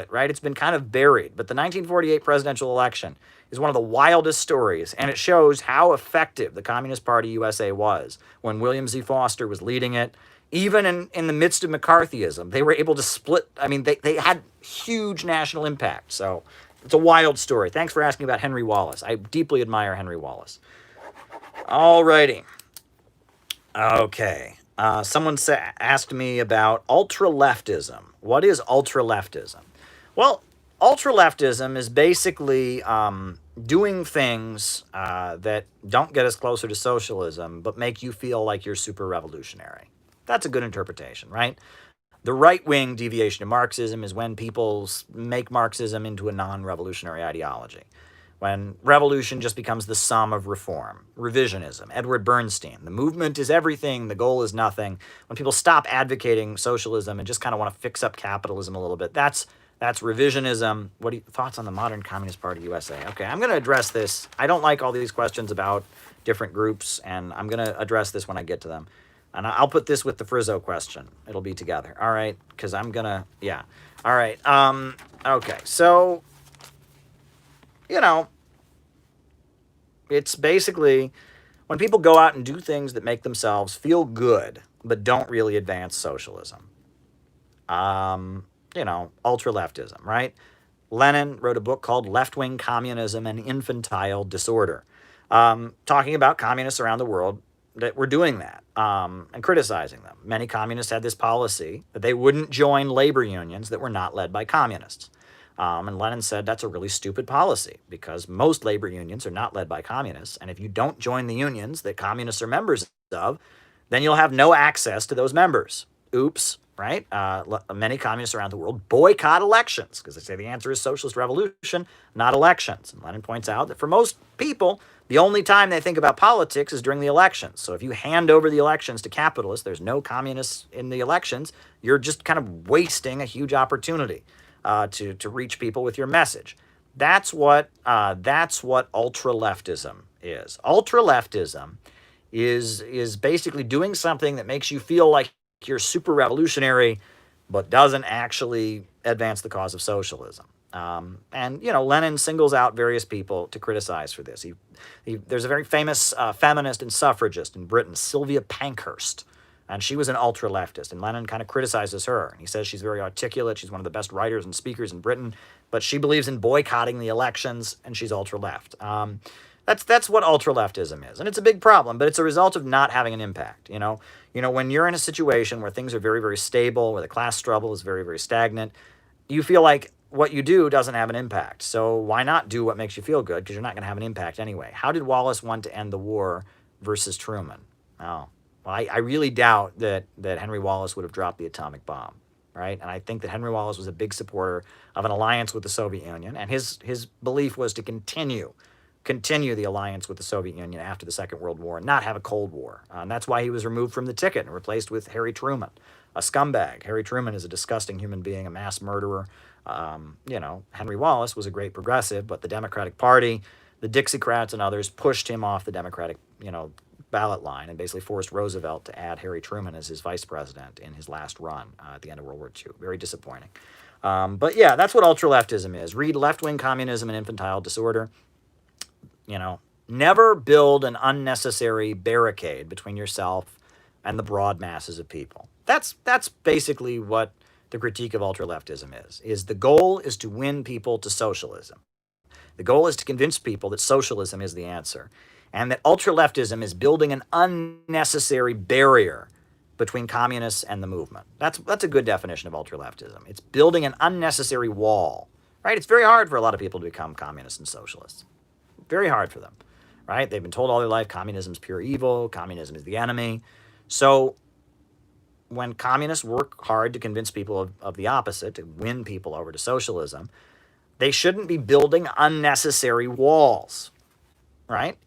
Right? It's been kind of buried. But the 1948 presidential election is one of the wildest stories, and it shows how effective the Communist Party USA was when William Z. Foster was leading it. Even in the midst of McCarthyism, they were able to split. I mean, they had huge national impact. So it's a wild story. Thanks for asking about Henry Wallace. I deeply admire Henry Wallace. All righty. Okay. Someone asked me about ultra-leftism. What is ultra-leftism? Well, ultra-leftism is basically doing things that don't get us closer to socialism, but make you feel like you're super revolutionary. That's a good interpretation, right? The right-wing deviation of Marxism is when people make Marxism into a non-revolutionary ideology. When revolution just becomes the sum of reform. Revisionism, Edward Bernstein. The movement is everything, the goal is nothing. When people stop advocating socialism and just kind of want to fix up capitalism a little bit, that's revisionism. What are your thoughts on the modern Communist Party USA? Okay, I'm going to address this. I don't like all these questions about different groups, and I'm going to address this when I get to them. And I'll put this with the FRSO question. It'll be together, all right? Because I'm going to, yeah. All right, okay, so, you know, it's basically when people go out and do things that make themselves feel good, but don't really advance socialism. You know, ultra-leftism, right? Lenin wrote a book called Left-Wing Communism and Infantile Disorder, talking about communists around the world that were doing that and criticizing them. Many communists had this policy that they wouldn't join labor unions that were not led by communists. And Lenin said that's a really stupid policy because most labor unions are not led by communists. And if you don't join the unions that communists are members of, then you'll have no access to those members. Oops, right? Many communists around the world boycott elections because they say the answer is socialist revolution, not elections. And Lenin points out that for most people, the only time they think about politics is during the elections. So if you hand over the elections to capitalists, there's no communists in the elections, you're just kind of wasting a huge opportunity to reach people with your message. That's what ultra-leftism is. Ultra-leftism is basically doing something that makes you feel like you're super revolutionary, but doesn't actually advance the cause of socialism. And, you know, Lenin singles out various people to criticize for this. There's a very famous feminist and suffragist in Britain, Sylvia Pankhurst, and she was an ultra-leftist, and Lenin kind of criticizes her. And he says she's very articulate, she's one of the best writers and speakers in Britain, but she believes in boycotting the elections, and she's ultra-left. That's what ultra-leftism is, and it's a big problem, but it's a result of not having an impact, you know? When you're in a situation where things are very, very stable, where the class struggle is very, very stagnant, you feel like what you do doesn't have an impact. So why not do what makes you feel good? Because you're not going to have an impact anyway. How did Wallace want to end the war versus Truman? Oh, well, I really doubt that Henry Wallace would have dropped the atomic bomb, right? And I think that Henry Wallace was a big supporter of an alliance with the Soviet Union, and his belief was to continue the alliance with the Soviet Union after the Second World War and not have a Cold War. And that's why he was removed from the ticket and replaced with Harry Truman, a scumbag. Harry Truman is a disgusting human being, a mass murderer. Henry Wallace was a great progressive, but the Democratic Party, the Dixiecrats and others pushed him off the Democratic, ballot line and basically forced Roosevelt to add Harry Truman as his vice president in his last run at the end of World War II. Very disappointing. But yeah, that's what ultra-leftism is. Read Left-Wing Communism and Infantile Disorder. Never build an unnecessary barricade between yourself and the broad masses of people. That's basically what the critique of ultra-leftism is the goal is to win people to socialism. The goal is to convince people that socialism is the answer, and that ultra-leftism is building an unnecessary barrier between communists and the movement. That's a good definition of ultra-leftism. It's building an unnecessary wall right? It's very hard for a lot of people to become communists and socialists. Very hard for them, right? They've been told all their life communism is pure evil, communism is the enemy. So when communists work hard to convince people of the opposite, to win people over to socialism, they shouldn't be building unnecessary walls, right?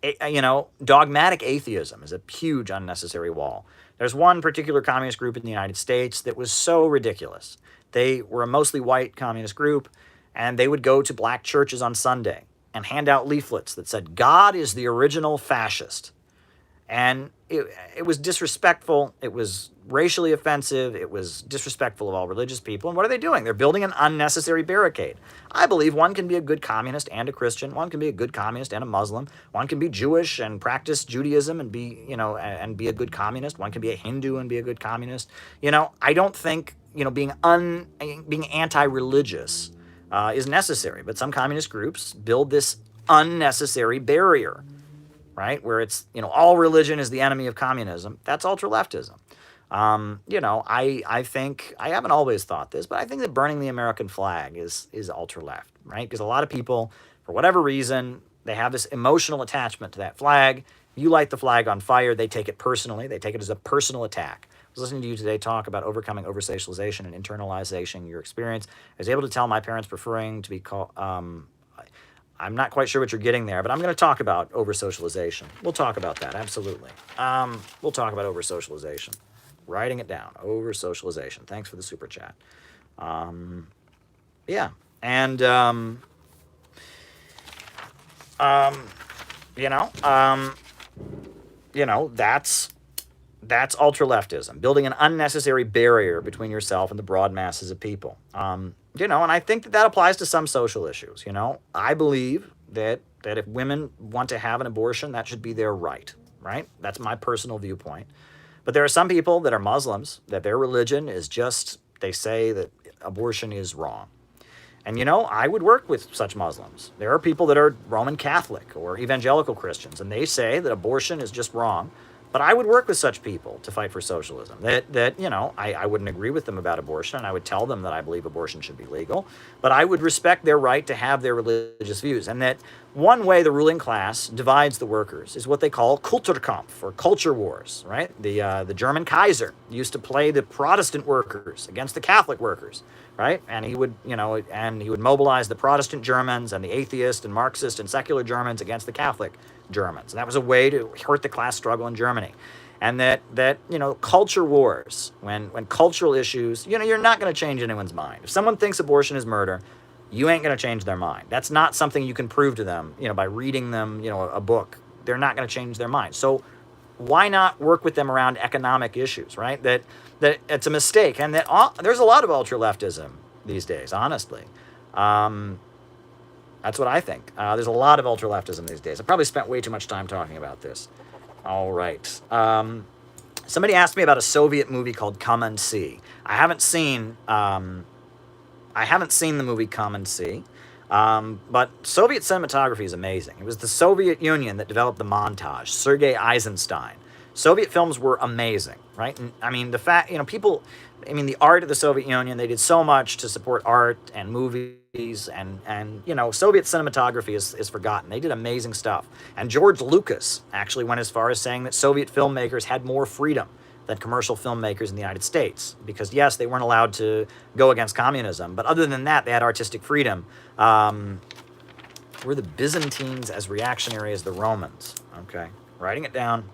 Dogmatic atheism is a huge unnecessary wall. There's one particular communist group in the United States that was so ridiculous. They were a mostly white communist group, and they would go to black churches on Sunday and hand out leaflets that said, God is the original fascist. And it was disrespectful. It was racially offensive. It was disrespectful of all religious people. And what are they doing? They're building an unnecessary barricade. I believe one can be a good communist and a Christian. One can be a good communist and a Muslim. One can be Jewish and practice Judaism and be, and be a good communist. One can be a Hindu and be a good communist. I don't think, being anti-religious is necessary. But some communist groups build this unnecessary barrier, right? Where it's, all religion is the enemy of communism. That's ultra-leftism. I think, I haven't always thought this, but I think that burning the American flag is ultra-left, right? Because a lot of people, for whatever reason, they have this emotional attachment to that flag. You light the flag on fire, they take it personally. They take it as a personal attack. I was listening to you today talk about overcoming over-socialization and internalizing your experience. I was able to tell my parents preferring to be called... I'm not quite sure what you're getting there, but I'm going to talk about over-socialization. We'll talk about that, absolutely. We'll talk about over-socialization. Writing it down, over-socialization. Thanks for the super chat. Yeah, and, that's ultra-leftism, building an unnecessary barrier between yourself and the broad masses of people. And I think that applies to some social issues. I believe that if women want to have an abortion, that should be their right? That's my personal viewpoint. But there are some people that are Muslims, that their religion is just, they say that abortion is wrong. And, I would work with such Muslims. There are people that are Roman Catholic or evangelical Christians, and they say that abortion is just wrong. But I would work with such people to fight for socialism. I wouldn't agree with them about abortion, and I would tell them that I believe abortion should be legal. But I would respect their right to have their religious views. And that one way the ruling class divides the workers is what they call Kulturkampf, or culture wars, right? The German Kaiser used to play the Protestant workers against the Catholic workers, right? And he would, he would mobilize the Protestant Germans and the atheist and Marxist and secular Germans against the Catholic Germans. And that was a way to hurt the class struggle in Germany. And that culture wars, when cultural issues, you're not going to change anyone's mind. If someone thinks abortion is murder, you ain't going to change their mind. That's not something you can prove to them, by reading them, a book. They're not going to change their mind. So why not work with them around economic issues, right? That it's a mistake. And that there's a lot of ultra-leftism these days, honestly. That's what I think. There's a lot of ultra-leftism these days. I probably spent way too much time talking about this. All right. Somebody asked me about a Soviet movie called Come and See. I haven't seen the movie Come and See, but Soviet cinematography is amazing. It was the Soviet Union that developed the montage, Sergei Eisenstein. Soviet films were amazing, right? And, the art of the Soviet Union, they did so much to support art and movies, and Soviet cinematography is forgotten. They did amazing stuff. And George Lucas actually went as far as saying that Soviet filmmakers had more freedom than commercial filmmakers in the United States. Because, yes, they weren't allowed to go against communism, but other than that, they had artistic freedom. Were the Byzantines as reactionary as the Romans? Okay, writing it down.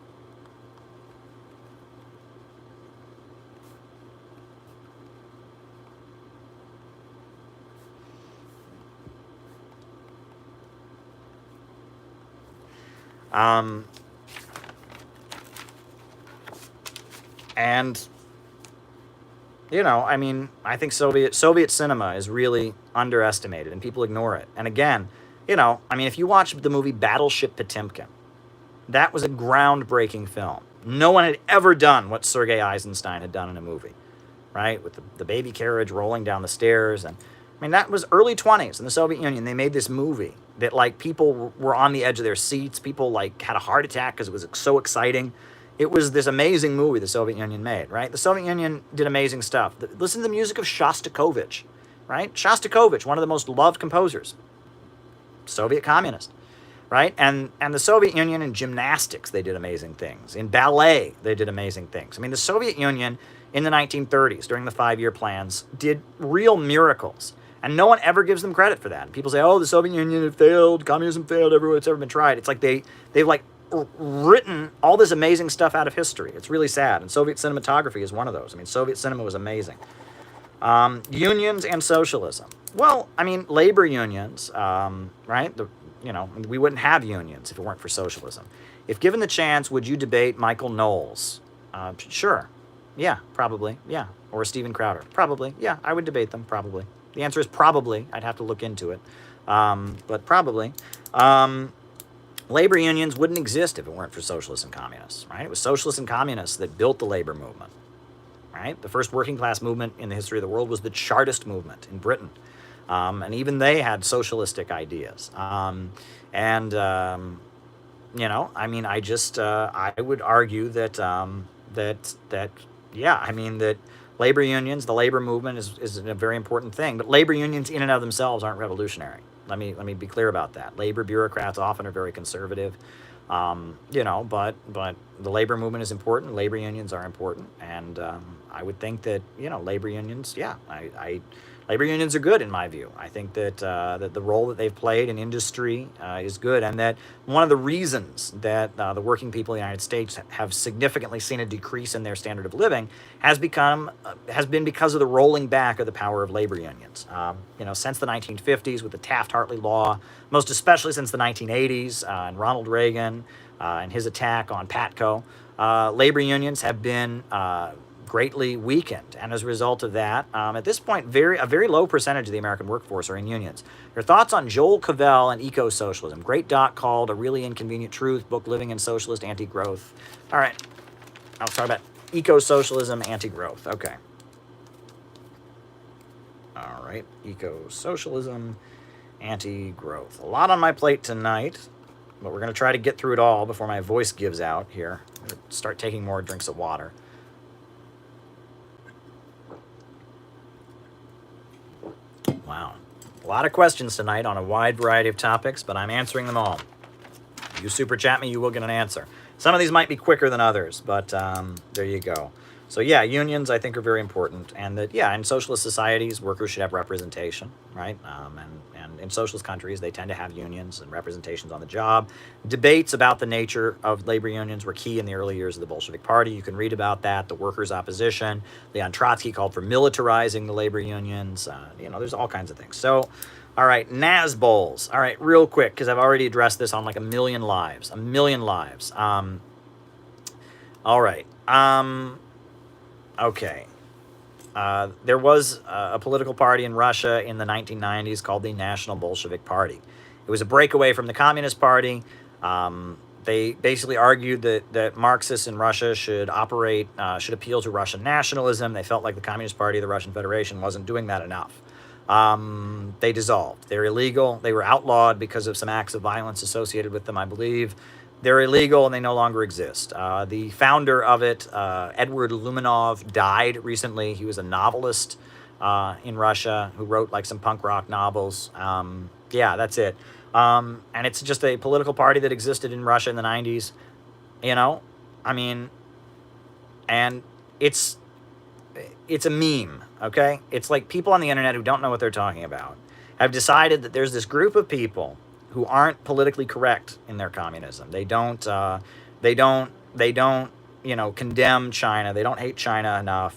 I think Soviet cinema is really underestimated, and people ignore it. And again, if you watch the movie Battleship Potemkin, that was a groundbreaking film. No one had ever done what Sergei Eisenstein had done in a movie, right? With the baby carriage rolling down the stairs. And that was early 20s in the Soviet Union. They made this movie that, people were on the edge of their seats. People, had a heart attack because it was so exciting. It was this amazing movie the Soviet Union made, right? The Soviet Union did amazing stuff. Listen to the music of Shostakovich. right? Shostakovich, one of the most loved composers, Soviet communist, right? And the Soviet Union in gymnastics, they did amazing things. In ballet, they did amazing things. I mean, the Soviet Union in the 1930s, during the 5-year plans, did real miracles. And no one ever gives them credit for that. And people say, oh, the Soviet Union failed, communism failed everywhere it's ever been tried. It's like they've like written all this amazing stuff out of history. It's really sad. And Soviet cinematography is one of those. I mean, Soviet cinema was amazing. Unions and socialism. Well, I mean, labor unions, right? We wouldn't have unions if it weren't for socialism. If given the chance, would you debate Michael Knowles? Sure. Yeah, probably. Yeah. Or Steven Crowder. Probably. Yeah, I would debate them. Probably. The answer is probably. I'd have to look into it. But probably. Labor unions wouldn't exist if it weren't for socialists and communists, right? It was socialists and communists that built the labor movement, right? The first working class movement in the history of the world was the Chartist movement in Britain. And even they had socialistic ideas. I would argue that, that labor unions, the labor movement is a very important thing. But labor unions in and of themselves aren't revolutionary. Let me be clear about that. Labor bureaucrats often are very conservative, but the labor movement is important. Labor unions are important, and I would think that labor unions. Yeah, labor unions are good in my view. I think that that the role that they've played in industry is good, and that one of the reasons that the working people in the United States have significantly seen a decrease in their standard of living has been because of the rolling back of the power of labor unions. Since the 1950s with the Taft-Hartley law, most especially since the 1980s and Ronald Reagan and his attack on PATCO, labor unions have been greatly weakened, and as a result of that, at this point, a very low percentage of the American workforce are in unions. Your thoughts on Joel Cavell and Eco-socialism? Great doc called A Really Inconvenient Truth, book Living in Socialist Anti-Growth. All right, I'll talk about Eco-socialism, anti-growth. Okay. All right, Eco-socialism, anti-growth. A lot on my plate tonight, but we're going to try to get through it all before my voice gives out here. I'm going to start taking more drinks of water. Wow. A lot of questions tonight on a wide variety of topics, but I'm answering them all. You super chat me, you will get an answer. Some of these might be quicker than others, but there you go. So yeah, unions I think are very important, and that in socialist societies, workers should have representation, right? And in socialist countries, they tend to have unions and representations on the job. Debates about the nature of labor unions were key in the early years of the Bolshevik Party. You can read about that. The workers' opposition. Leon Trotsky called for militarizing the labor unions. There's all kinds of things. So, all right, Nazbols. All right, real quick, because I've already addressed this on like a million lives. All right. Okay. There was a political party in Russia in the 1990s called the National Bolshevik Party. It was a breakaway from the Communist Party. They basically argued that Marxists in Russia should appeal to Russian nationalism. They felt like the Communist Party of the Russian Federation wasn't doing that enough. They dissolved. They're illegal. They were outlawed because of some acts of violence associated with them, I believe. They're illegal and they no longer exist. The founder of it, Edward Luminov, died recently. He was a novelist in Russia who wrote like some punk rock novels. That's it. And it's just a political party that existed in Russia in the 90s. And it's a meme, okay? It's like people on the internet who don't know what they're talking about have decided that there's this group of people who aren't politically correct in their communism. They don't condemn China. They don't hate China enough.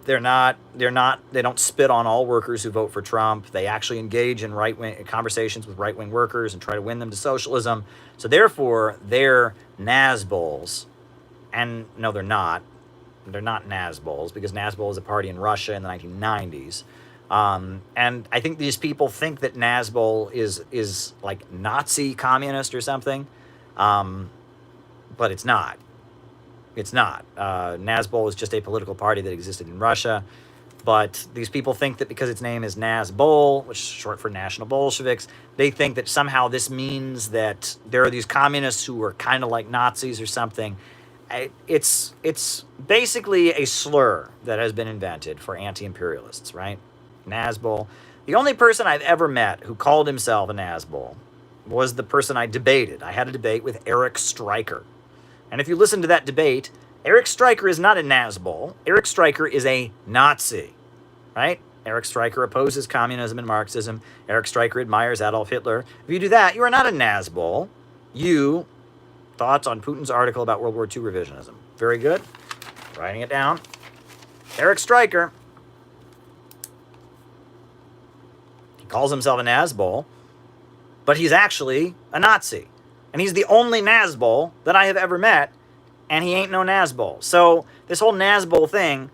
They don't spit on all workers who vote for Trump. They actually engage in right-wing conversations with right-wing workers and try to win them to socialism. So therefore, they're Nazbols. And no, they're not. They're not Nazbols, because Nazbol is a party in Russia in the 1990s. And I think these people think that Nazbol is like Nazi communist or something, but it's not. It's not. Nazbol is just a political party that existed in Russia, but these people think that because its name is Nazbol, which is short for National Bolsheviks, they think that somehow this means that there are these communists who are kind of like Nazis or something. It's basically a slur that has been invented for anti-imperialists, right? Nazbol. The only person I've ever met who called himself a Nazbol was the person I debated. I had a debate with Eric Stryker. And if you listen to that debate, Eric Stryker is not a Nazbol. Eric Stryker is a Nazi, right? Eric Stryker opposes communism and Marxism. Eric Stryker admires Adolf Hitler. If you do that, you are not a Nazbol. You, thoughts on Putin's article about World War II revisionism. Very good. Writing it down. Eric Stryker. He calls himself a Nazbol, but he's actually a Nazi. And he's the only Nazbol that I have ever met, and he ain't no Nazbol. So this whole Nazbol thing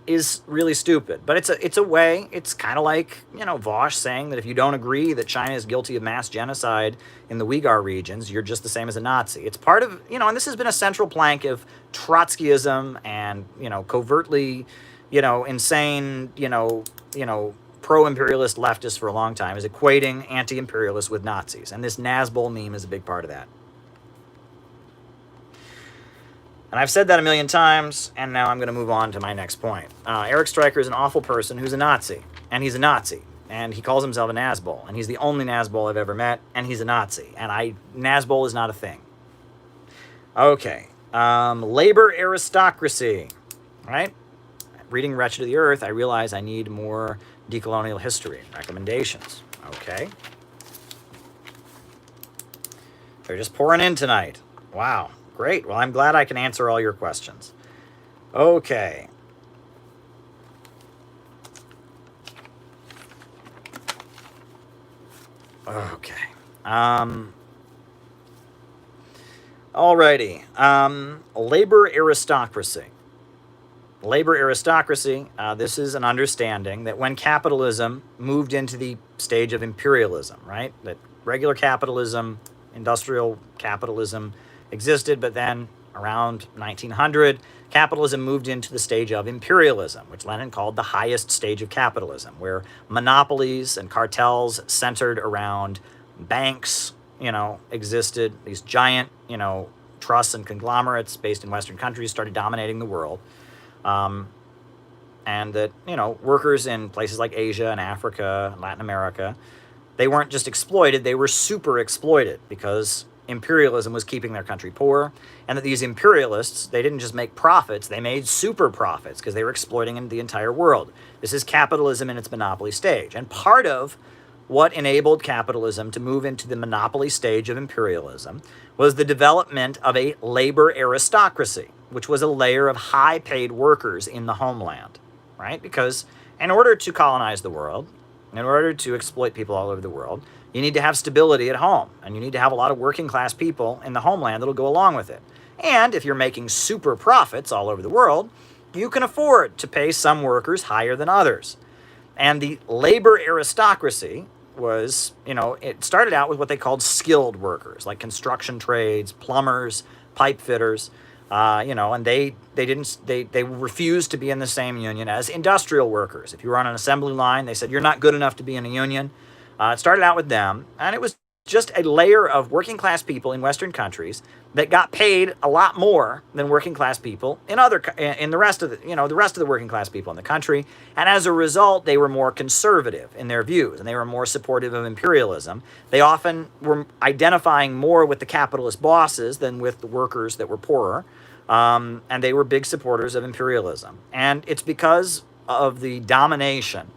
is really stupid. But it's a way, it's kind of like, Vosch saying that if you don't agree that China is guilty of mass genocide in the Uyghur regions, you're just the same as a Nazi. It's part of, and this has been a central plank of Trotskyism and, covertly, insane, pro-imperialist leftists for a long time, is equating anti-imperialists with Nazis. And this Nazbol meme is a big part of that. And I've said that a million times, and now I'm going to move on to my next point. Eric Stryker is an awful person who's a Nazi, and he's a Nazi, and he calls himself a Nazbol, and he's the only Nazbol I've ever met, and he's a Nazi, and Nazbol is not a thing. Okay, labor aristocracy, right? Reading Wretched of the Earth, I realize I need more de-colonial history recommendations. Okay. They're just pouring in tonight. Wow. Great. Well, I'm glad I can answer all your questions. Okay. Okay. Alrighty. Labor aristocracy. Labor aristocracy, this is an understanding that when capitalism moved into the stage of imperialism, right? That regular capitalism, industrial capitalism existed, but then around 1900, capitalism moved into the stage of imperialism, which Lenin called the highest stage of capitalism, where monopolies and cartels centered around banks, existed. These giant, trusts and conglomerates based in Western countries started dominating the world. And that, workers in places like Asia and Africa and Latin America, they weren't just exploited, they were super exploited because imperialism was keeping their country poor, and that these imperialists, they didn't just make profits, they made super profits because they were exploiting the entire world. This is capitalism in its monopoly stage. And part of what enabled capitalism to move into the monopoly stage of imperialism was the development of a labor aristocracy, which was a layer of high-paid workers in the homeland, right? Because in order to colonize the world, in order to exploit people all over the world, you need to have stability at home, and you need to have a lot of working-class people in the homeland that'll go along with it. And if you're making super profits all over the world, you can afford to pay some workers higher than others. And the labor aristocracy was, it started out with what they called skilled workers, like construction trades, plumbers, pipe fitters, and they refused to be in the same union as industrial workers. If you were on an assembly line, they said, you're not good enough to be in a union. It started out with them, and it was just a layer of working class people in Western countries that got paid a lot more than working class people in the rest of the working class people in the country. And as a result, they were more conservative in their views, and they were more supportive of imperialism. They often were identifying more with the capitalist bosses than with the workers that were poorer. And they were big supporters of imperialism. And it's because of the domination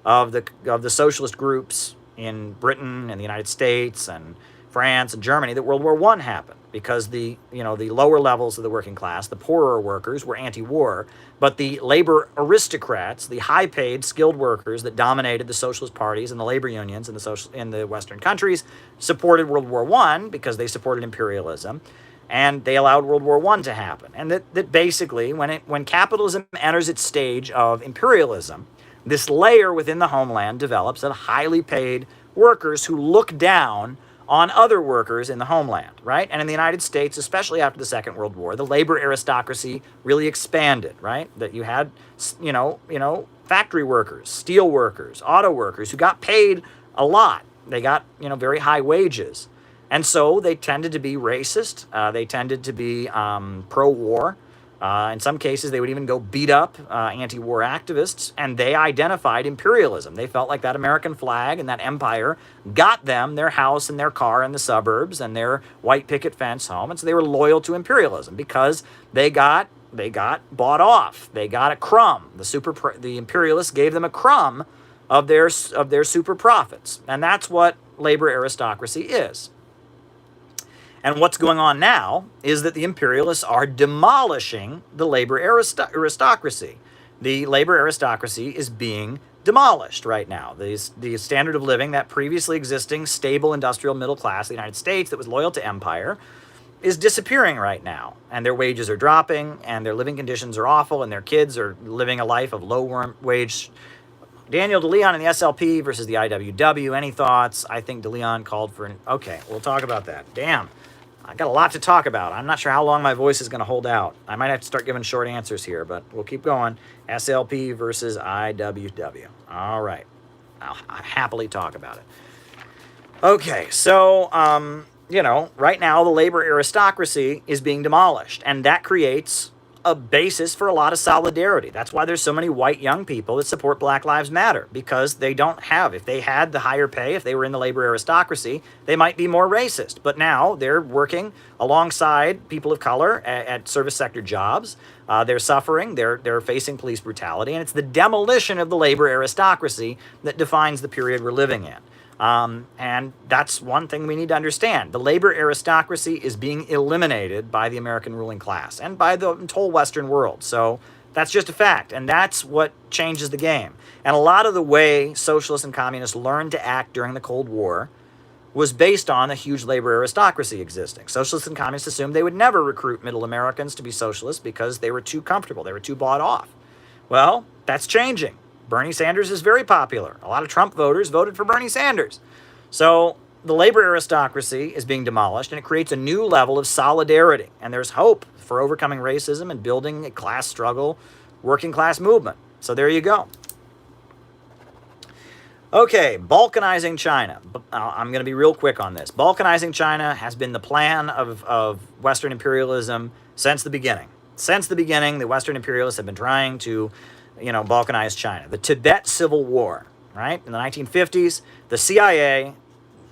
of the socialist groups in Britain and the United States and France and Germany that World War I happened, because the lower levels of the working class, the poorer workers, were anti-war, but the labor aristocrats, the high-paid skilled workers that dominated the socialist parties and the labor unions in the Western countries, supported World War I because they supported imperialism, and they allowed World War I to happen. And that basically, when capitalism enters its stage of imperialism, this layer within the homeland develops of highly paid workers who look down on other workers in the homeland, right? And in the United States, especially after the Second World War, the labor aristocracy really expanded, right? That you had, factory workers, steel workers, auto workers who got paid a lot. They got, very high wages. And so they tended to be racist. They tended to be pro-war. In some cases, they would even go beat up anti-war activists, and they identified imperialism. They felt like that American flag and that empire got them their house and their car in the suburbs and their white picket fence home, and so they were loyal to imperialism because they got bought off. They got a crumb. The imperialists gave them a crumb of their super profits, and that's what labor aristocracy is. And what's going on now is that the imperialists are demolishing the labor aristocracy. The labor aristocracy is being demolished right now. The standard of living, that previously existing stable industrial middle class of the United States that was loyal to empire, is disappearing right now. And their wages are dropping, and their living conditions are awful, and their kids are living a life of low wage. Daniel DeLeon and the SLP versus the IWW. Any thoughts? I think DeLeon called for an... Okay, we'll talk about that. Damn. I got a lot to talk about. I'm not sure how long my voice is going to hold out. I might have to start giving short answers here, but we'll keep going. SLP versus IWW. All right. I'll happily talk about it. Okay, so, right now the labor aristocracy is being demolished, and that creates a basis for a lot of solidarity. That's why there's so many white young people that support Black Lives Matter, because they don't have, if they had the higher pay, if they were in the labor aristocracy, they might be more racist. But now they're working alongside people of color at service sector jobs. They're suffering, they're facing police brutality, and it's the demolition of the labor aristocracy that defines the period we're living in. And that's one thing we need to understand. The labor aristocracy is being eliminated by the American ruling class and by the whole Western world. So that's just a fact. And that's what changes the game. And a lot of the way socialists and communists learned to act during the Cold War was based on a huge labor aristocracy existing. Socialists and communists assumed they would never recruit middle Americans to be socialists because they were too comfortable. They were too bought off. Well, that's changing. Bernie Sanders is very popular. A lot of Trump voters voted for Bernie Sanders. So the labor aristocracy is being demolished, and it creates a new level of solidarity. And there's hope for overcoming racism and building a class struggle, working class movement. So there you go. Okay, balkanizing China. I'm going to be real quick on this. Balkanizing China has been the plan of Western imperialism since the beginning. Since the beginning, the Western imperialists have been trying to balkanize China. The Tibet Civil War, right? In the 1950s, the CIA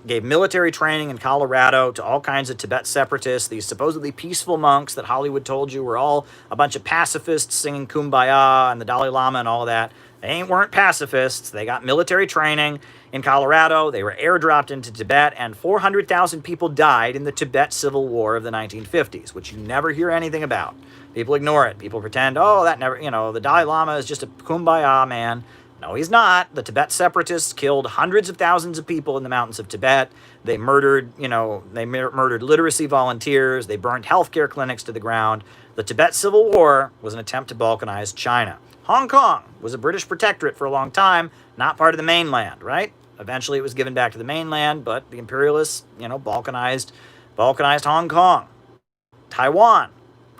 gave military training in Colorado to all kinds of Tibet separatists, these supposedly peaceful monks that Hollywood told you were all a bunch of pacifists singing Kumbaya and the Dalai Lama and all that. They weren't pacifists. They got military training in Colorado. They were airdropped into Tibet, and 400,000 people died in the Tibet Civil War of the 1950s, which you never hear anything about. People ignore it. People pretend, oh, that never, the Dalai Lama is just a kumbaya man. No, he's not. The Tibet separatists killed hundreds of thousands of people in the mountains of Tibet. They murdered, murdered literacy volunteers. They burned healthcare clinics to the ground. The Tibet Civil War was an attempt to balkanize China. Hong Kong was a British protectorate for a long time, not part of the mainland, right? Eventually it was given back to the mainland, but the imperialists, balkanized Hong Kong. Taiwan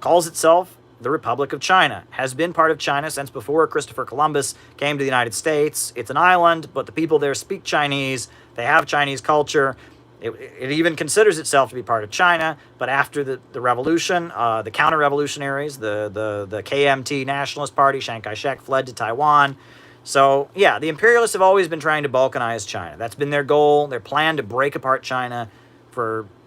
calls itself the Republic of China, has been part of China since before Christopher Columbus came to the United States. It's an island, but the people there speak Chinese. They have Chinese culture. It even considers itself to be part of China, but after the revolution, the counter-revolutionaries, the KMT Nationalist Party, Chiang Kai-shek, fled to Taiwan. So, yeah, the imperialists have always been trying to balkanize China. That's been their goal, their plan to break apart China.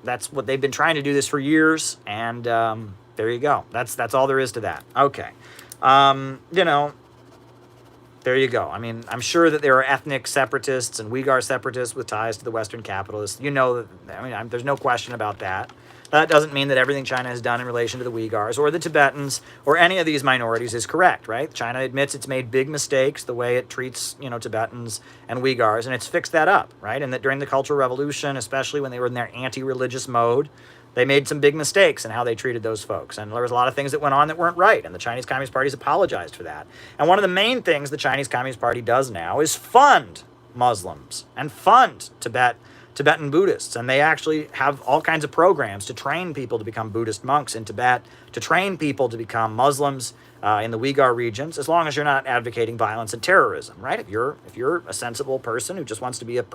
That's what they've been trying to do this for years, and there you go. That's all there is to that. Okay. There you go. I mean, I'm sure that there are ethnic separatists and Uyghur separatists with ties to the Western capitalists. There's no question about that. That doesn't mean that everything China has done in relation to the Uyghurs or the Tibetans or any of these minorities is correct, right? China admits it's made big mistakes the way it treats, Tibetans and Uyghurs, and it's fixed that up, right? And that during the Cultural Revolution, especially when they were in their anti-religious mode, they made some big mistakes in how they treated those folks. And there was a lot of things that went on that weren't right. And the Chinese Communist Party's apologized for that. And one of the main things the Chinese Communist Party does now is fund Muslims and fund Tibetan Buddhists. And they actually have all kinds of programs to train people to become Buddhist monks in Tibet, to train people to become Muslims in the Uyghur regions, as long as you're not advocating violence and terrorism, right? If you're a sensible person who just wants to be a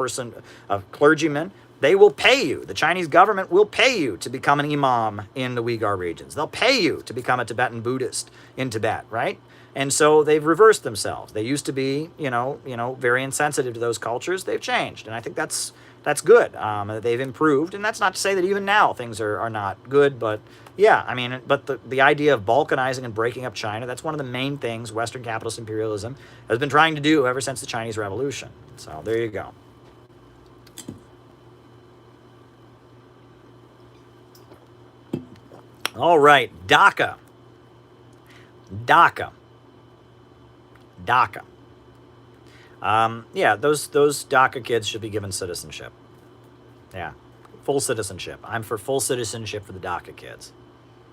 clergyman, They will pay you. The Chinese government will pay you to become an imam in the Uyghur regions. They'll pay you to become a Tibetan Buddhist in Tibet, right? And so they've reversed themselves. They used to be, very insensitive to those cultures. They've changed, and I think that's good. They've improved, and that's not to say that even now things are not good, but yeah, I mean, but the idea of balkanizing and breaking up China, that's one of the main things Western capitalist imperialism has been trying to do ever since the Chinese Revolution. So there you go. All right, DACA. Yeah, those DACA kids should be given citizenship. Yeah, full citizenship. I'm for full citizenship for the DACA kids.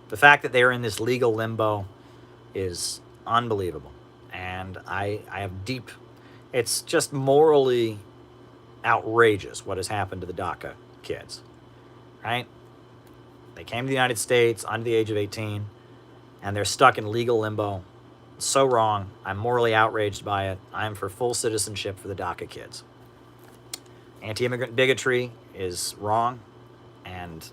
The fact that they're in this legal limbo is unbelievable. And I have deep... It's just morally outrageous what has happened to the DACA kids, right? They came to the United States under the age of 18, and they're stuck in legal limbo. It's so wrong. I'm morally outraged by it. I'm for full citizenship for the DACA kids. Anti-immigrant bigotry is wrong. And,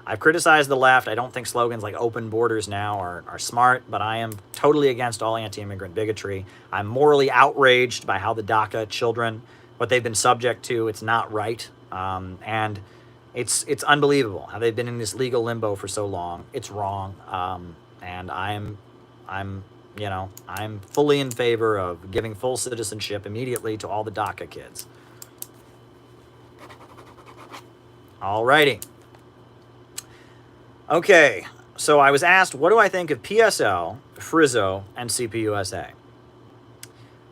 I've criticized the left. I don't think slogans like open borders now are smart, but I am totally against all anti-immigrant bigotry. I'm morally outraged by how the DACA children, what they've been subject to, it's not right. And it's unbelievable how they've been in this legal limbo for so long. It's wrong. And I'm fully in favor of giving full citizenship immediately to all the DACA kids. Alrighty. Okay, so I was asked, what do I think of PSL, FRSO, and CPUSA?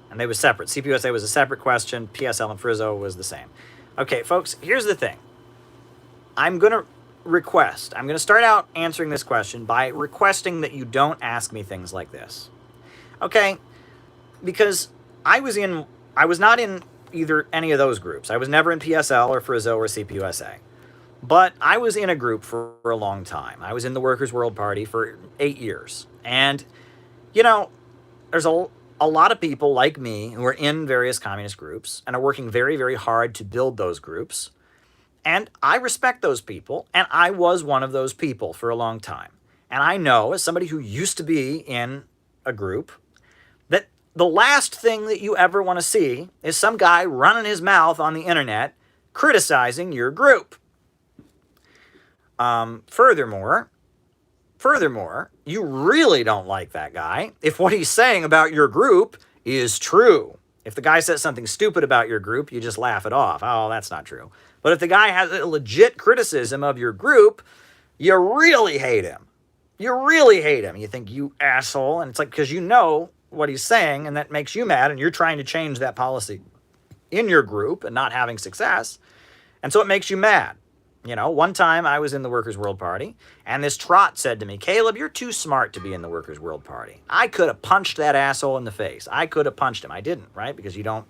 And they were separate. CPUSA was a separate question. PSL and FRSO was the same. Okay, folks, here's the thing. I'm going to start out answering this question by requesting that you don't ask me things like this. Okay? Because I was not in either any of those groups. I was never in PSL or FRSO or CPUSA. But I was in a group for a long time. I was in the Workers' World Party for 8 years. And, there's a lot of people like me who are in various communist groups and are working very, very hard to build those groups. And I respect those people, and I was one of those people for a long time. And I know, as somebody who used to be in a group, that the last thing that you ever want to see is some guy running his mouth on the internet criticizing your group. Furthermore, you really don't like that guy if what he's saying about your group is true. If the guy says something stupid about your group, you just laugh it off. Oh, that's not true. But if the guy has a legit criticism of your group, you really hate him. You really hate him. You think, you asshole. And it's like, because you know what he's saying, and that makes you mad, and you're trying to change that policy in your group and not having success. And so it makes you mad. One time I was in the Workers' World Party, and this trot said to me, Caleb, you're too smart to be in the Workers' World Party. I could have punched that asshole in the face. I could have punched him. I didn't, right? Because you don't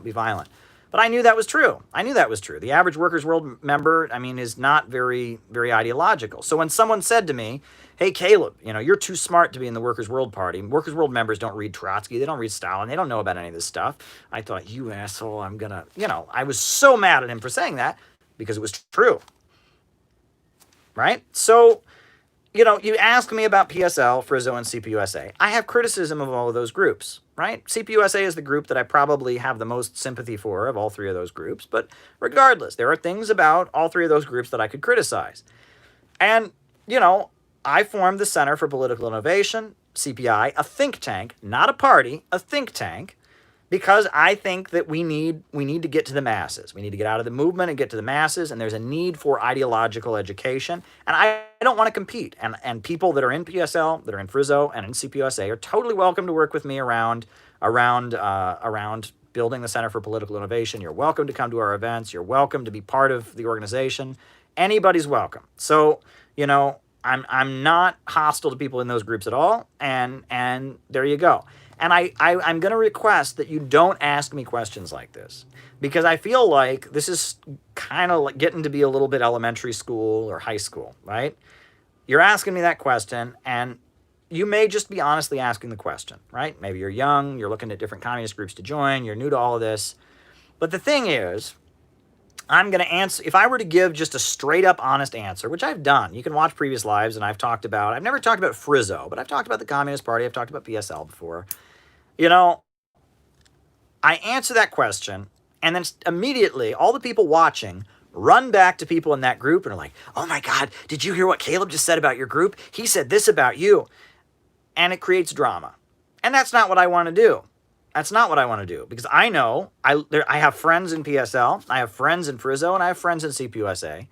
be violent. But I knew that was true. The average Workers' World member, is not very, very ideological. So when someone said to me, hey, Caleb, you're too smart to be in the Workers' World Party. Workers' World members don't read Trotsky. They don't read Stalin. They don't know about any of this stuff. I thought, you asshole, I was so mad at him for saying that because it was true. Right? So, you ask me about PSL, FRSO, and CPUSA. I have criticism of all of those groups, right? CPUSA is the group that I probably have the most sympathy for of all three of those groups. But regardless, there are things about all three of those groups that I could criticize. And, I formed the Center for Political Innovation, CPI, a think tank, not a party, a think tank, because I think that we need to get to the masses. We need to get out of the movement and get to the masses, and there's a need for ideological education. And I don't want to compete. And people that are in PSL, that are in FRSO, and in CPUSA are totally welcome to work with me around building the Center for Political Innovation. You're welcome to come to our events. You're welcome to be part of the organization. Anybody's welcome. So, I'm not hostile to people in those groups at all, and there you go. And I'm going to request that you don't ask me questions like this, because I feel like this is kind of like getting to be a little bit elementary school or high school, right? You're asking me that question, and you may just be honestly asking the question, right? Maybe you're young, you're looking at different communist groups to join, you're new to all of this. But the thing is I'm going to answer, if I were to give just a straight up honest answer, which I've done, you can watch previous lives and I've never talked about FRSO, but I've talked about the Communist Party, I've talked about PSL before. You know, I answer that question and then immediately all the people watching run back to people in that group and are like, oh my God, did you hear what Caleb just said about your group? He said this about you. And it creates drama. And that's not what I want to do. That's not what I want to do, because I know I have friends in PSL, I have friends in FRSO, and I have friends in CPUSA,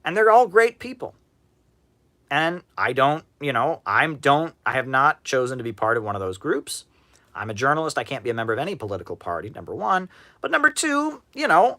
and they're all great people. And I have not chosen to be part of one of those groups. I'm a journalist. I can't be a member of any political party, number one. But number two,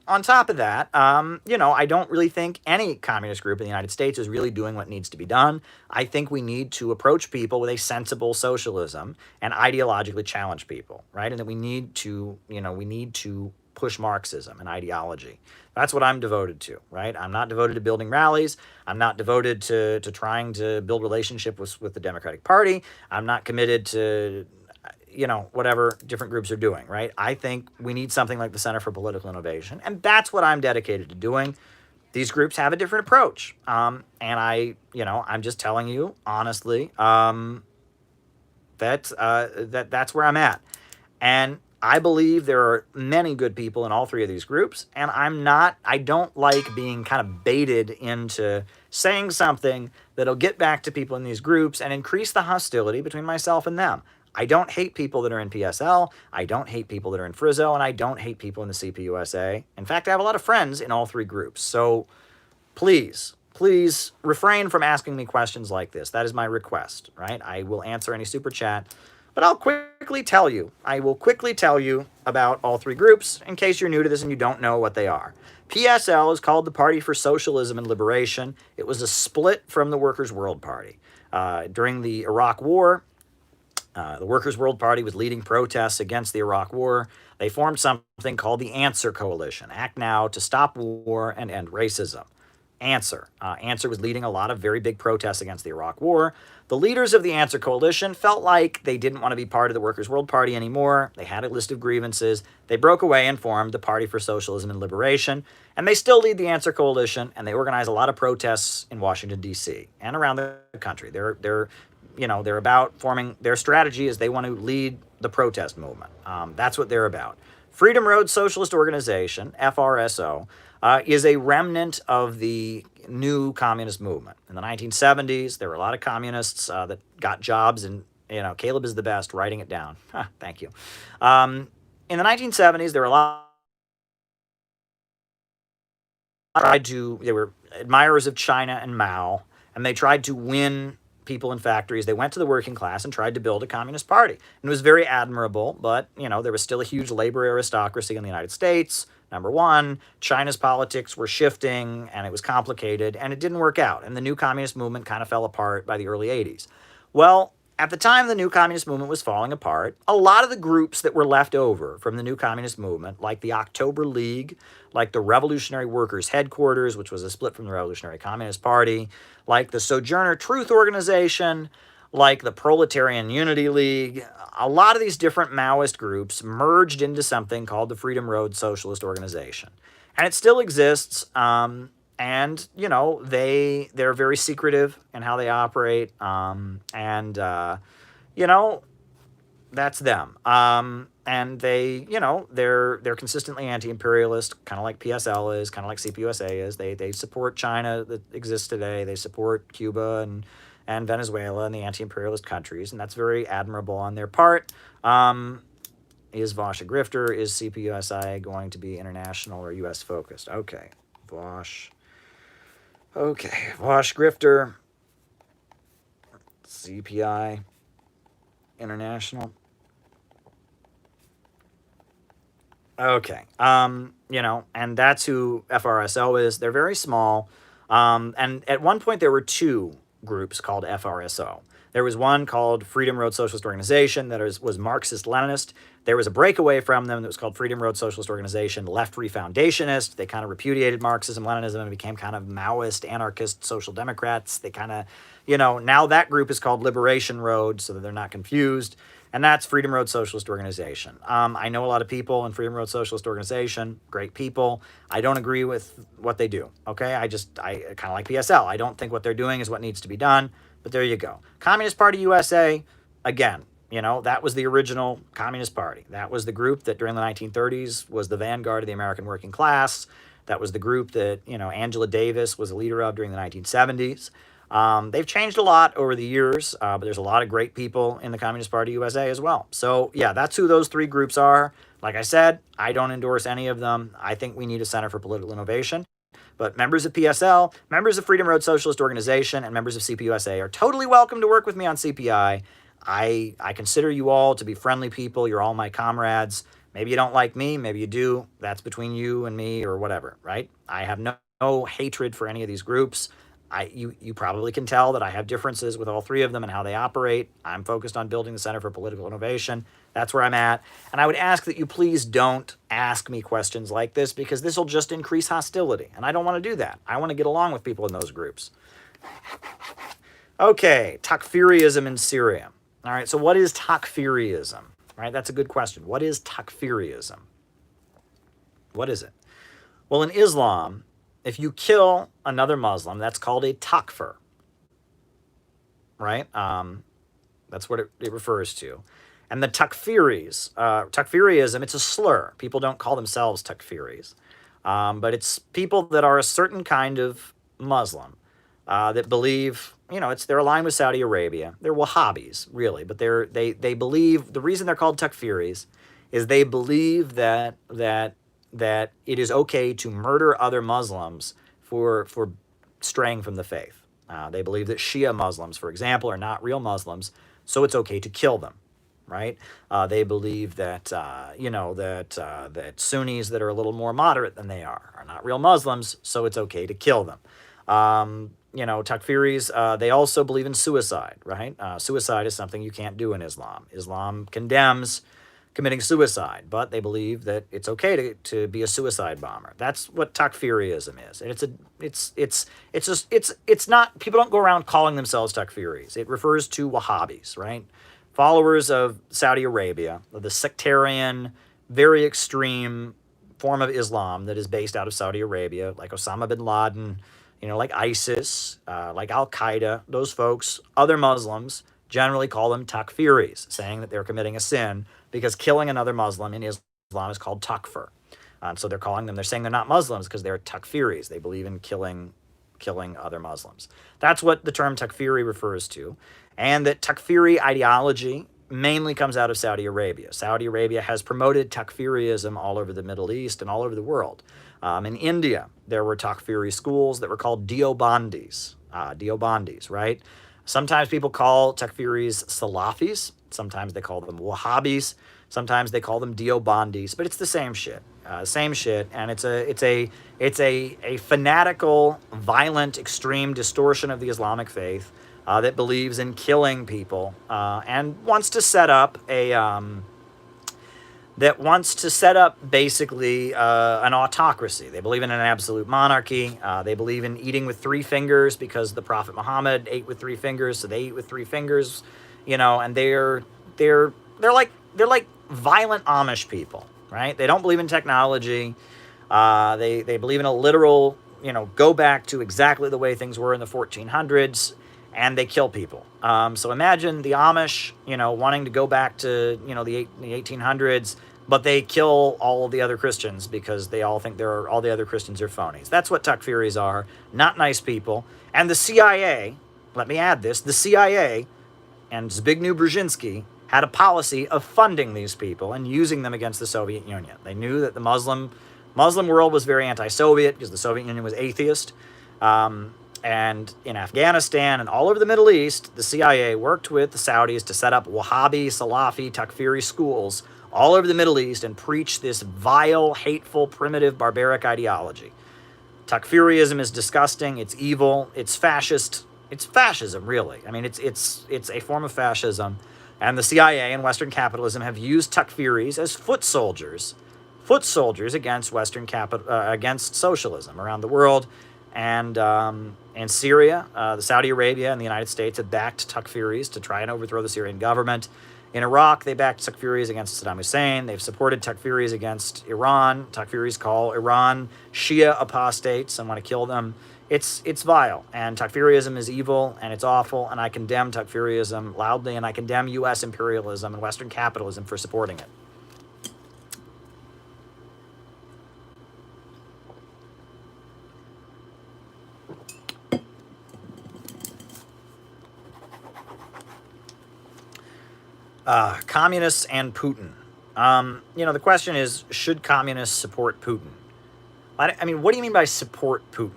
on top of that, I don't really think any communist group in the United States is really doing what needs to be done. I think we need to approach people with a sensible socialism and ideologically challenge people, right? And that we need to push Marxism and ideology. That's what I'm devoted to, right? I'm not devoted to building rallies. I'm not devoted to trying to build relationship with the Democratic Party. I'm not committed to whatever different groups are doing, right? I think we need something like the Center for Political Innovation, and that's what I'm dedicated to doing. These groups have a different approach, and I'm just telling you honestly that's where I'm at, and I believe there are many good people in all three of these groups, and I don't like being kind of baited into saying something that'll get back to people in these groups and increase the hostility between myself and them. I don't hate people that are in PSL, I don't hate people that are in FRSO, and I don't hate people in the CPUSA. In fact, I have a lot of friends in all three groups. So please refrain from asking me questions like this. That is my request, right? I will answer any super chat, but I will quickly tell you about all three groups in case you're new to this and you don't know what they are. PSL is called the Party for Socialism and Liberation. It was a split from the Workers' World Party. During the Iraq War, the Workers' World Party was leading protests against the Iraq War. They formed something called the Answer Coalition, Act Now to Stop War and End Racism. Answer was leading a lot of very big protests against the Iraq War. The leaders of the Answer Coalition felt like they didn't want to be part of the Workers' World Party anymore. They had a list of grievances. They broke away and formed the Party for Socialism and Liberation. And they still lead the Answer Coalition, and they organize a lot of protests in Washington, D.C. and around the country. They're about forming, their strategy is they want to lead the protest movement. That's what they're about. Freedom Road Socialist Organization, FRSO, is a remnant of the new communist movement. In the 1970s, there were a lot of communists that got jobs, and Caleb is the best, writing it down. Thank you. In the 1970s, there were a lot they were admirers of China and Mao, and they tried to win people in factories. They went to the working class and tried to build a communist party. And it was very admirable, but, there was still a huge labor aristocracy in the United States. Number one, China's politics were shifting, and it was complicated, and it didn't work out. And the new communist movement kind of fell apart by the early 80s. Well, at the time the new communist movement was falling apart, a lot of the groups that were left over from the new communist movement, like the October League, like the Revolutionary Workers' Headquarters, which was a split from the Revolutionary Communist Party, like the Sojourner Truth Organization, like the Proletarian Unity League, a lot of these different Maoist groups merged into something called the Freedom Road Socialist Organization. And it still exists, and, they're very secretive in how they operate, that's them. And they, they're consistently anti-imperialist, kind of like PSL is, kind of like CPUSA is. They support China that exists today. They support Cuba and Venezuela and the anti-imperialist countries, and that's very admirable on their part. Is Vosh a grifter? Is CPUSA going to be international or U.S. focused? Okay, Vosh grifter, CPI, international. Okay, and that's who FRSO is. They're very small, and at one point there were two groups called FRSO. There was one called Freedom Road Socialist Organization that was Marxist-Leninist. There was a breakaway from them that was called Freedom Road Socialist Organization, Left Refoundationist. They kind of repudiated Marxism, Leninism, and became kind of Maoist, anarchist, social democrats. They kind of, now that group is called Liberation Road, so that they're not confused. and that's Freedom Road Socialist Organization. I know a lot of people in Freedom Road Socialist Organization, great people. I don't agree with what they do, okay? I kind of like PSL. I don't think what they're doing is what needs to be done, but there you go. Communist Party USA, again, you know, that was the original Communist Party. That was the group that during the 1930s was the vanguard of the American working class. That was the group that, you know, Angela Davis was a leader of during the 1970s. They've changed a lot over the years, but there's a lot of great people in the Communist Party USA as well. So, yeah, that's who those three groups are. Like I said, I don't endorse any of them. I think we need a Center for Political Innovation. But members of PSL, members of Freedom Road Socialist Organization, and members of CPUSA are totally welcome to work with me on CPI. I consider you all to be friendly people. You're all my comrades. Maybe you don't like me. Maybe you do. That's between you and me or whatever, right? I have no hatred for any of these groups. You probably can tell that I have differences with all three of them and how they operate. I'm focused on building the Center for Political Innovation. That's where I'm at. And I would ask that you please don't ask me questions like this, because this will just increase hostility. And I don't want to do that. I want to get along with people in those groups. Okay, Takfirism in Syria. All right, so what is Takfirism? All right, that's a good question. What is Takfirism? What is it? Well, in Islam, if you kill another Muslim, that's called a takfir, right? That's what it refers to. And the Takfirism, it's a slur. People don't call themselves Takfiris, but it's people that are a certain kind of Muslim that believe, you know, they're aligned with Saudi Arabia. They're Wahhabis, really, but they believe, the reason they're called Takfiris is they believe that it is okay to murder other Muslims for straying from the faith. They believe that Shia Muslims, for example, are not real Muslims, so it's okay to kill them, right? They believe that, that Sunnis that are a little more moderate than they are not real Muslims, so it's okay to kill them. Takfiris, they also believe in suicide, right? Suicide is something you can't do in Islam. Islam condemns committing suicide, but they believe that it's okay to be a suicide bomber. That's what Takfirism is. And it's not, people don't go around calling themselves Takfiris. It refers to Wahhabis, right? Followers of Saudi Arabia, the sectarian, very extreme form of Islam that is based out of Saudi Arabia, like Osama bin Laden, like ISIS, like Al-Qaeda, those folks, other Muslims generally call them Takfiris, saying that they're committing a sin because killing another Muslim in Islam is called takfir. So they're saying they're not Muslims because they're Takfiris. They believe in killing other Muslims. That's what the term Takfiri refers to. And that Takfiri ideology mainly comes out of Saudi Arabia. Saudi Arabia has promoted Takfirism all over the Middle East and all over the world. In India, there were Takfiri schools that were called Deobandis, right? Sometimes people call Takfiris Salafis. Sometimes they call them Wahhabis. Sometimes they call them Deobandis. But it's the same shit. And it's a fanatical, violent, extreme distortion of the Islamic faith that believes in killing people and wants to set up basically an autocracy. They believe in an absolute monarchy. They believe in eating with three fingers because the Prophet Muhammad ate with three fingers, so they eat with three fingers, and they're like violent Amish people, right? They don't believe in technology. They believe in a literal, go back to exactly the way things were in the 1400s, and they kill people. So imagine the Amish, wanting to go back to, the 1800s, but they kill all of the other Christians because they all think all the other Christians are phonies. That's what Takfiris are, not nice people. And the CIA, let me add this, the CIA and Zbigniew Brzezinski had a policy of funding these people and using them against the Soviet Union. They knew that the Muslim world was very anti-Soviet because the Soviet Union was atheist. And in Afghanistan and all over the Middle East, the CIA worked with the Saudis to set up Wahhabi, Salafi, Takfiri schools all over the Middle East and preach this vile, hateful, primitive, barbaric ideology. Takfirism is disgusting. It's evil. It's fascist. It's fascism, really. I mean, it's a form of fascism. And the CIA and Western capitalism have used Takfiris as foot soldiers against against socialism around the world. And in Syria, Saudi Arabia and the United States have backed Takfiris to try and overthrow the Syrian government. In Iraq, they backed Takfiris against Saddam Hussein. They've supported Takfiris against Iran. Takfiris call Iran Shia apostates and want to kill them. It's vile, and Takfirism is evil, and it's awful, and I condemn Takfirism loudly, and I condemn U.S. imperialism and Western capitalism for supporting it. Communists and Putin. The question is, should communists support Putin? I mean, what do you mean by support Putin?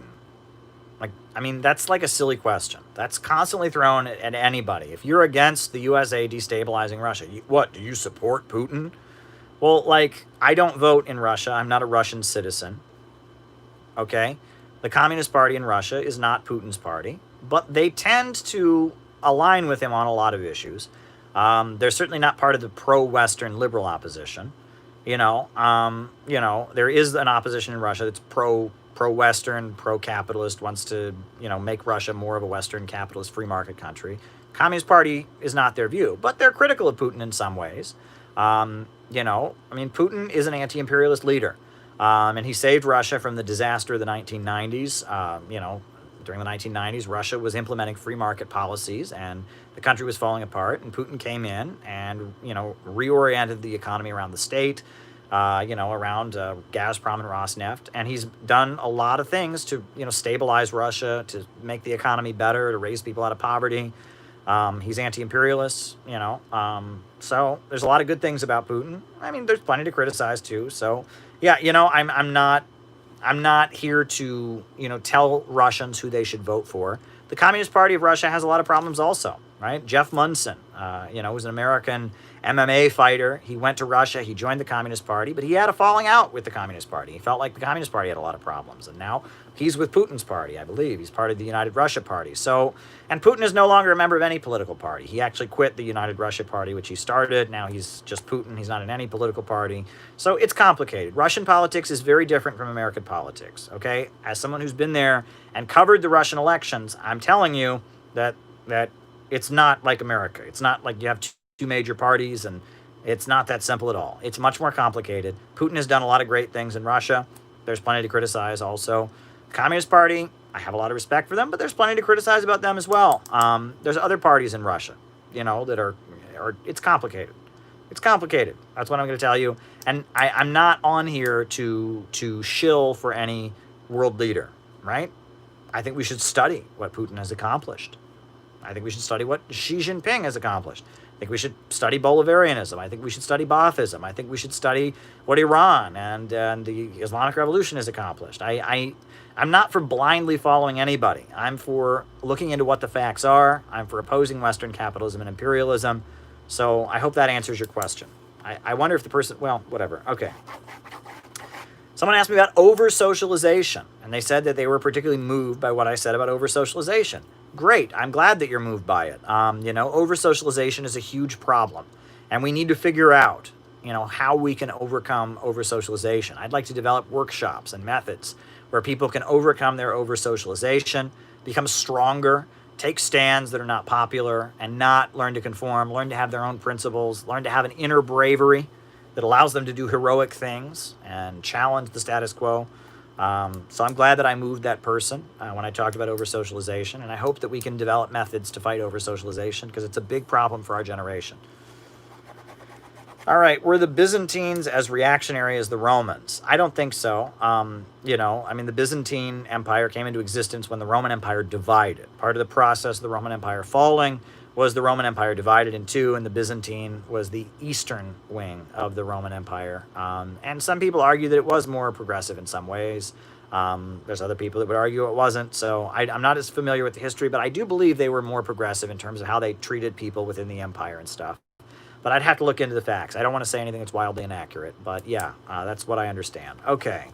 That's like a silly question. That's constantly thrown at anybody. If you're against the USA destabilizing Russia, do you support Putin? Well, I don't vote in Russia. I'm not a Russian citizen. Okay? The Communist Party in Russia is not Putin's party, but they tend to align with him on a lot of issues. They're certainly not part of the pro-Western liberal opposition. There is an opposition in Russia that's pro-Western, pro-capitalist, wants to, make Russia more of a Western capitalist free market country. Communist Party is not their view, but they're critical of Putin in some ways. Putin is an anti-imperialist leader, and he saved Russia from the disaster of the 1990s. During the 1990s, Russia was implementing free market policies, and the country was falling apart, and Putin came in and, reoriented the economy around the state, around Gazprom and Rosneft, and he's done a lot of things to, stabilize Russia, to make the economy better, to raise people out of poverty. He's anti-imperialist, so there's a lot of good things about Putin. There's plenty to criticize too. So, yeah, I'm not here to, tell Russians who they should vote for. The Communist Party of Russia has a lot of problems also, right? Jeff Munson, was an American MMA fighter. He went to Russia. He joined the Communist Party, but he had a falling out with the Communist Party. He felt like the Communist Party had a lot of problems, and now he's with Putin's party, I believe. He's part of the United Russia Party. So, and Putin is no longer a member of any political party. He actually quit the United Russia Party, which he started. Now he's just Putin. He's not in any political party. So it's complicated. Russian politics is very different from American politics, okay? As someone who's been there and covered the Russian elections, I'm telling you that it's not like America. It's not like you have two major parties, and it's not that simple at all. It's much more complicated. Putin has done a lot of great things in Russia. There's plenty to criticize also. Communist Party, I have a lot of respect for them, but there's plenty to criticize about them as well. There's other parties in Russia, that are it's complicated. It's complicated. That's what I'm going to tell you. And I'm not on here to shill for any world leader, right? I think we should study what Putin has accomplished. I think we should study what Xi Jinping has accomplished. I think we should study Bolivarianism. I think we should study Baathism. I think we should study what Iran and the Islamic Revolution has accomplished. I'm not for blindly following anybody. I'm for looking into what the facts are. I'm for opposing Western capitalism and imperialism. So I hope that answers your question. I wonder if the person, well, whatever. Okay. Someone asked me about over-socialization, and they said that they were particularly moved by what I said about over-socialization. Great. I'm glad that you're moved by it. Over-socialization is a huge problem, and we need to figure out, how we can overcome over-socialization. I'd like to develop workshops and methods where people can overcome their over-socialization, become stronger, take stands that are not popular, and not learn to conform, learn to have their own principles, learn to have an inner bravery that allows them to do heroic things and challenge the status quo. So I'm glad that I moved that person when I talked about over-socialization, and I hope that we can develop methods to fight over-socialization because it's a big problem for our generation. All right, were the Byzantines as reactionary as the Romans? I don't think so. The Byzantine Empire came into existence when the Roman Empire divided. Part of the process of the Roman Empire falling was the Roman Empire divided in two, and the Byzantine was the eastern wing of the Roman Empire. And some people argue that it was more progressive in some ways. There's other people that would argue it wasn't. So I'm not as familiar with the history, but I do believe they were more progressive in terms of how they treated people within the empire and stuff. But I'd have to look into the facts. I don't want to say anything that's wildly inaccurate, but yeah, that's what I understand. Okay.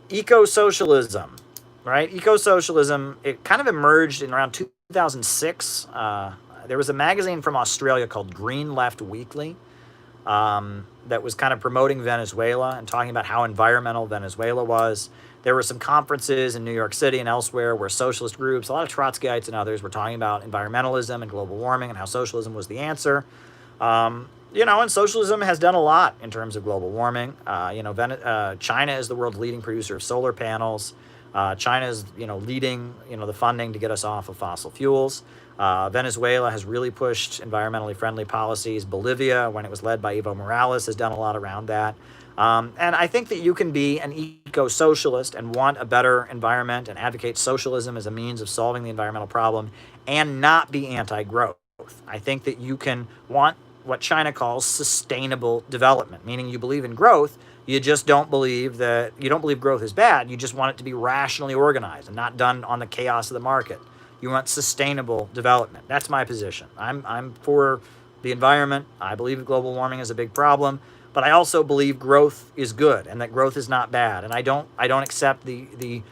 Eco-socialism, right? Eco-socialism, it kind of emerged in around 2006. There was a magazine from Australia called Green Left Weekly. that was kind of promoting Venezuela and talking about how environmental Venezuela was. There were some conferences in New York City and elsewhere where socialist groups, a lot of Trotskyites and others, were talking about environmentalism and global warming and how socialism was the answer. And socialism has done a lot in terms of global warming. China is the world's leading producer of solar panels. China is, leading, the funding to get us off of fossil fuels. Venezuela has really pushed environmentally friendly policies. Bolivia, when it was led by Evo Morales, has done a lot around that. And I think that you can be an eco-socialist and want a better environment and advocate socialism as a means of solving the environmental problem and not be anti-growth. I think that you can want what China calls sustainable development, meaning you believe in growth, you just don't believe growth is bad, you just want it to be rationally organized and not done on the chaos of the market. You want sustainable development. That's my position. I'm for the environment. I believe global warming is a big problem, but I also believe growth is good and that growth is not bad. And I don't accept the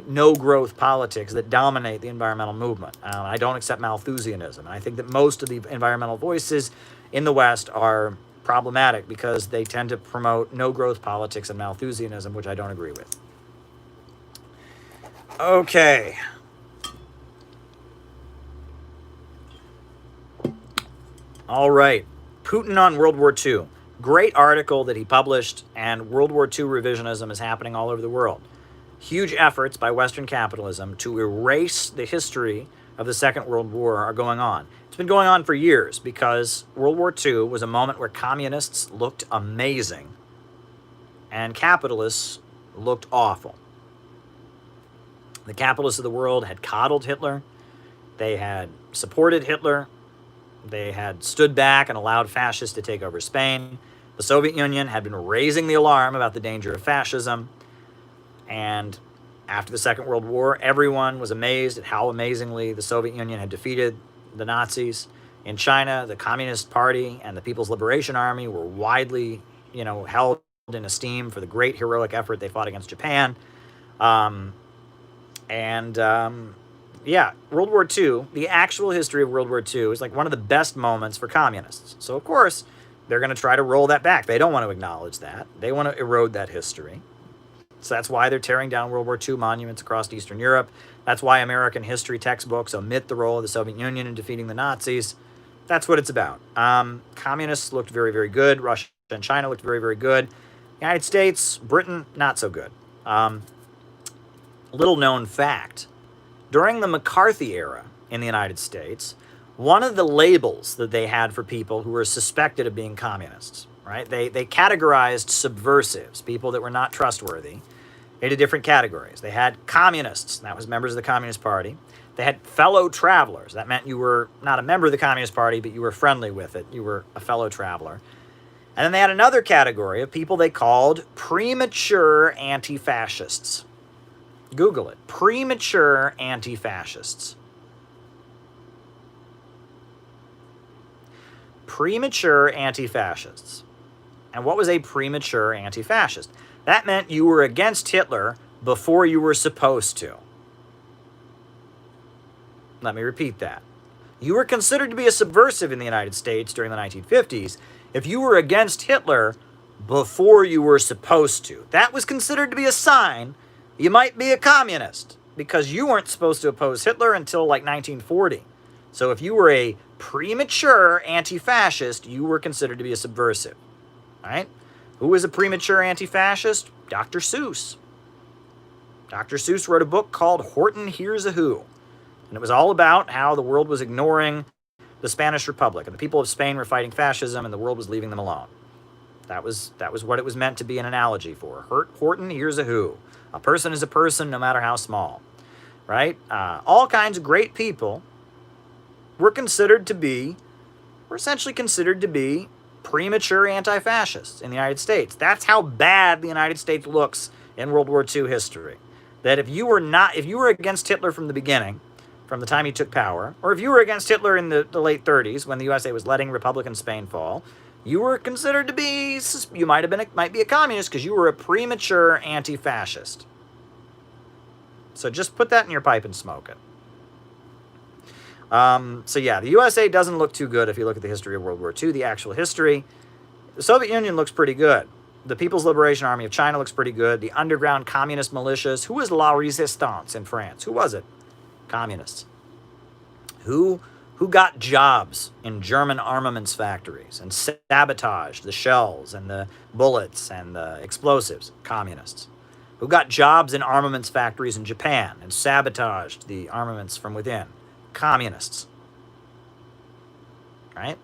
no growth politics that dominate the environmental movement. I don't accept Malthusianism. And I think that most of the environmental voices in the West are problematic because they tend to promote no growth politics and Malthusianism, which I don't agree with. Okay. All right. Putin on World War II. Great article that he published, and World War II revisionism is happening all over the world. Huge efforts by Western capitalism to erase the history of the Second World War are going on. It's been going on for years because World War II was a moment where communists looked amazing and capitalists looked awful. The capitalists of the world had coddled Hitler. They had supported Hitler. They had stood back and allowed fascists to take over Spain. The Soviet Union had been raising the alarm about the danger of fascism. And after the Second World War, everyone was amazed at how amazingly the Soviet Union had defeated the Nazis. In China, the Communist Party and the People's Liberation Army were widely, held in esteem for the great heroic effort they fought against Japan. World War II, the actual history of World War II is like one of the best moments for communists. So, of course, they're going to try to roll that back. They don't want to acknowledge that. They want to erode that history. So that's why they're tearing down World War II monuments across Eastern Europe. That's why American history textbooks omit the role of the Soviet Union in defeating the Nazis. That's what it's about. Communists looked very, very good. Russia and China looked very, very good. United States, Britain, not so good. Little known fact. During the McCarthy era in the United States, one of the labels that they had for people who were suspected of being communists, right? They categorized subversives, people that were not trustworthy, into different categories. They had communists, that was members of the Communist Party. They had fellow travelers. That meant you were not a member of the Communist Party, but you were friendly with it. You were a fellow traveler. And then they had another category of people they called premature anti-fascists. Google it. Premature anti-fascists. Premature anti-fascists. And what was a premature anti-fascist? That meant you were against Hitler before you were supposed to. Let me repeat that. You were considered to be a subversive in the United States during the 1950s if you were against Hitler before you were supposed to. That was considered to be a sign you might be a communist because you weren't supposed to oppose Hitler until like 1940. So if you were a premature anti-fascist, you were considered to be a subversive. All right? Who was a premature anti-fascist? Dr. Seuss. Dr. Seuss wrote a book called Horton Hears a Who. And it was all about how the world was ignoring the Spanish Republic. And the people of Spain were fighting fascism and the world was leaving them alone. That was what it was meant to be an analogy for. Horton Hears a Who. A person is a person no matter how small. Right? All kinds of great people were essentially considered to be premature anti-fascists in the United States. That's how bad the United States looks in World War II history. That if you were against Hitler from the beginning, from the time he took power, or if you were against Hitler in the late 30s when the USA was letting Republican Spain fall, you were considered to be, you might be a communist because you were a premature anti-fascist. So just put that in your pipe and smoke it. The USA doesn't look too good if you look at the history of World War II, the actual history. The Soviet Union looks pretty good. The People's Liberation Army of China looks pretty good. The underground communist militias. Who was La Resistance in France? Who was it? Communists. Who got jobs in German armaments factories and sabotaged the shells and the bullets and the explosives? Communists. Who got jobs in armaments factories in Japan and sabotaged the armaments from within? Communists. Right?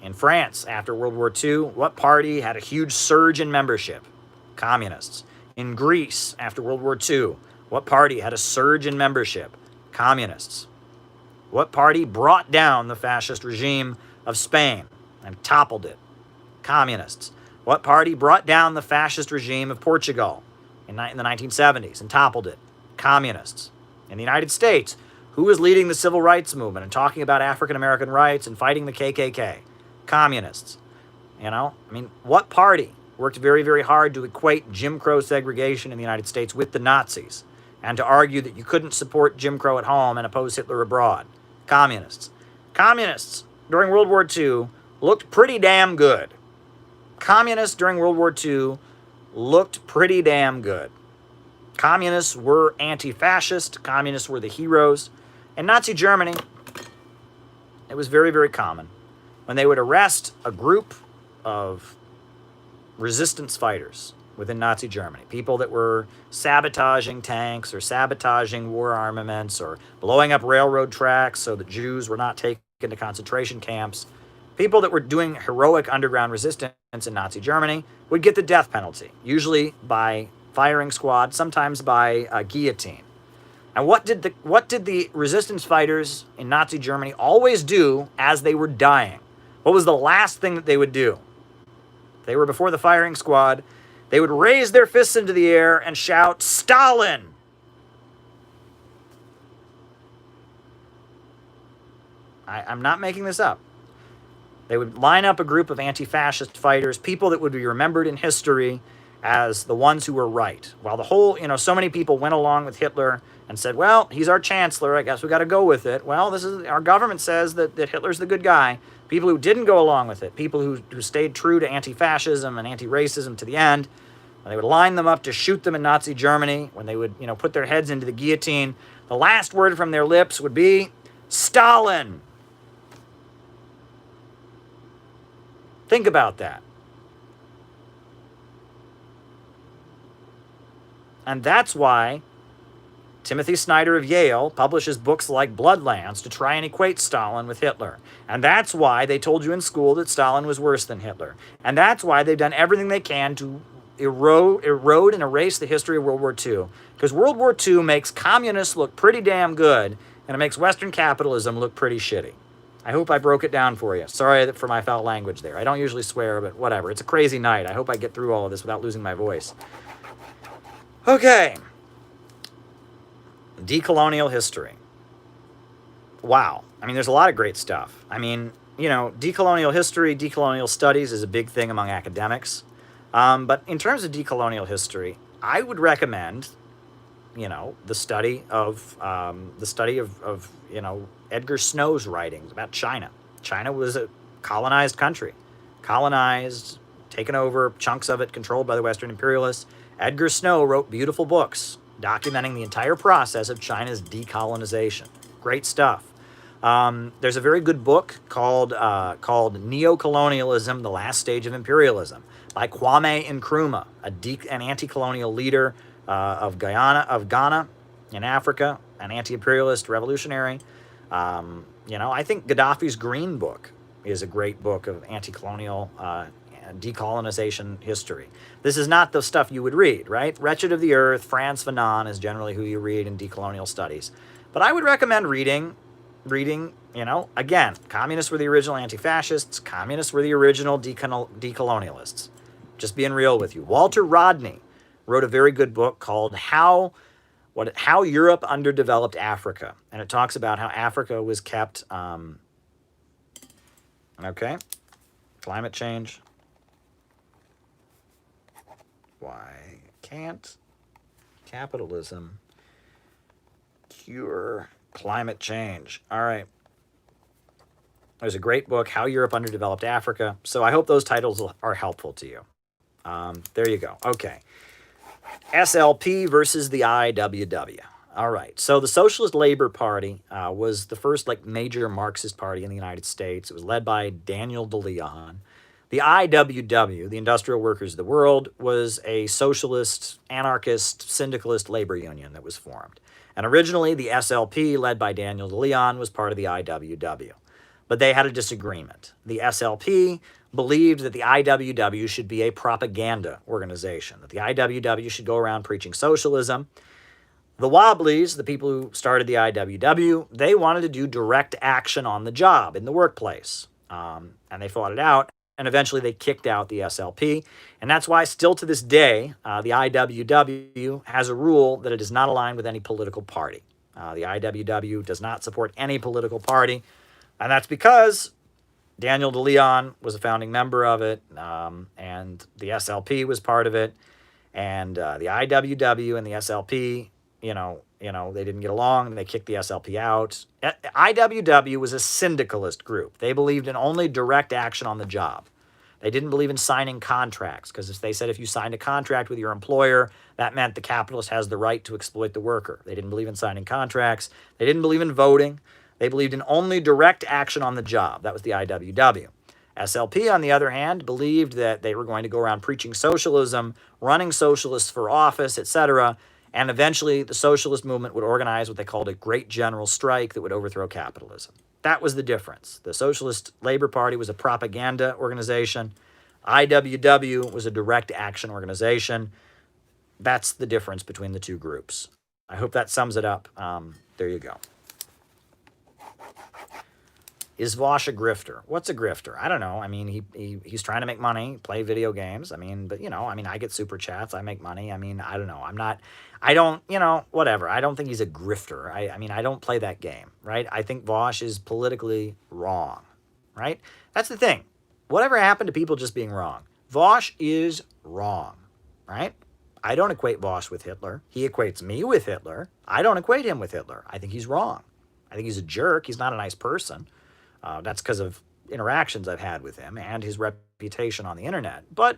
In France, after World War II, what party had a huge surge in membership? Communists. In Greece, after World War II, what party had a surge in membership? Communists. What party brought down the fascist regime of Spain and toppled it? Communists. What party brought down the fascist regime of Portugal in the 1970s and toppled it? Communists. In the United States, who was leading the civil rights movement and talking about African American rights and fighting the KKK? Communists. What party worked very, very hard to equate Jim Crow segregation in the United States with the Nazis and to argue that you couldn't support Jim Crow at home and oppose Hitler abroad? Communists. Communists during World War II looked pretty damn good. Communists during World War II looked pretty damn good. Communists were anti-fascist. Communists were the heroes. In Nazi Germany, it was very, very common when they would arrest a group of resistance fighters within Nazi Germany, people that were sabotaging tanks or sabotaging war armaments or blowing up railroad tracks so that Jews were not taken to concentration camps. People that were doing heroic underground resistance in Nazi Germany would get the death penalty, usually by firing squad, sometimes by guillotine. And what did the resistance fighters in Nazi Germany always do as they were dying? What was the last thing that they would do? They were before the firing squad. They would raise their fists into the air and shout, "Stalin!" I'm not making this up. They would line up a group of anti-fascist fighters, people that would be remembered in history as the ones who were right. While the whole, so many people went along with Hitler and said, well, he's our chancellor, I guess we got to go with it. Well, our government says that Hitler's the good guy. People who didn't go along with it, people who stayed true to anti-fascism and anti-racism to the end, when they would line them up to shoot them in Nazi Germany, when they would, put their heads into the guillotine, the last word from their lips would be, Stalin. Think about that. And that's why Timothy Snyder of Yale publishes books like Bloodlands to try and equate Stalin with Hitler. And that's why they told you in school that Stalin was worse than Hitler. And that's why they've done everything they can to erode and erase the history of World War II. Because World War II makes communists look pretty damn good, and it makes Western capitalism look pretty shitty. I hope I broke it down for you. Sorry for my foul language there. I don't usually swear, but whatever. It's a crazy night. I hope I get through all of this without losing my voice. Okay. De-colonial history. Wow. There's a lot of great stuff. De-colonial history, de-colonial studies is a big thing among academics. But in terms of de-colonial history, I would recommend, the study of Edgar Snow's writings about China. China was a colonized country. Colonized, taken over, chunks of it controlled by the Western imperialists. Edgar Snow wrote beautiful books documenting the entire process of China's decolonization. Great stuff. There's a very good book called Neo-colonialism, The Last Stage of Imperialism by Kwame Nkrumah, an anti-colonial leader of Ghana in Africa, an anti-imperialist revolutionary. I think Gaddafi's Green Book is a great book of anti-colonial decolonization history. This is not the stuff you would read, right? Wretched of the Earth, Frantz Fanon is generally who you read in decolonial studies. But I would recommend reading, again, communists were the original anti-fascists, communists were the original decolonialists. Just being real with you. Walter Rodney wrote a very good book called How Europe Underdeveloped Africa. And it talks about how Africa was kept, climate change. Why can't capitalism cure climate change? All right. There's a great book, How Europe Underdeveloped Africa. So I hope those titles are helpful to you. There you go. Okay. SLP versus the IWW. All right. So the Socialist Labor Party was the first major Marxist party in the United States. It was led by Daniel De Leon. The IWW, the Industrial Workers of the World, was a socialist, anarchist, syndicalist labor union that was formed. And originally, the SLP, led by Daniel De Leon, was part of the IWW. But they had a disagreement. The SLP believed that the IWW should be a propaganda organization, that the IWW should go around preaching socialism. The Wobblies, the people who started the IWW, they wanted to do direct action on the job, in the workplace. And they fought it out, and eventually they kicked out the SLP. And that's why, still to this day, the IWW has a rule that it does not align with any political party. The IWW does not support any political party, and that's because Daniel De Leon was a founding member of it, and the SLP was part of it, and the IWW and the SLP, they didn't get along, and they kicked the SLP out. IWW was a syndicalist group. They believed in only direct action on the job. They didn't believe in signing contracts, because they said if you signed a contract with your employer, that meant the capitalist has the right to exploit the worker. They didn't believe in signing contracts. They didn't believe in voting. They believed in only direct action on the job. That was the IWW. SLP, on the other hand, believed that they were going to go around preaching socialism, running socialists for office, etc., and eventually the socialist movement would organize what they called a great general strike that would overthrow capitalism. That was the difference. The Socialist Labor Party was a propaganda organization. IWW was a direct action organization. That's the difference between the two groups. I hope that sums it up. There you go. Is Vosh a grifter? What's a grifter? I don't know. I mean, he's trying to make money, play video games. I mean, but, I get super chats. I make money. I mean, I don't know. Whatever. I don't think he's a grifter. I don't play that game, right? I think Vosh is politically wrong, right? That's the thing. Whatever happened to people just being wrong? Vosh is wrong, right? I don't equate Vosh with Hitler. He equates me with Hitler. I don't equate him with Hitler. I think he's wrong. I think he's a jerk. He's not a nice person. That's because of interactions I've had with him and his reputation on the internet. But,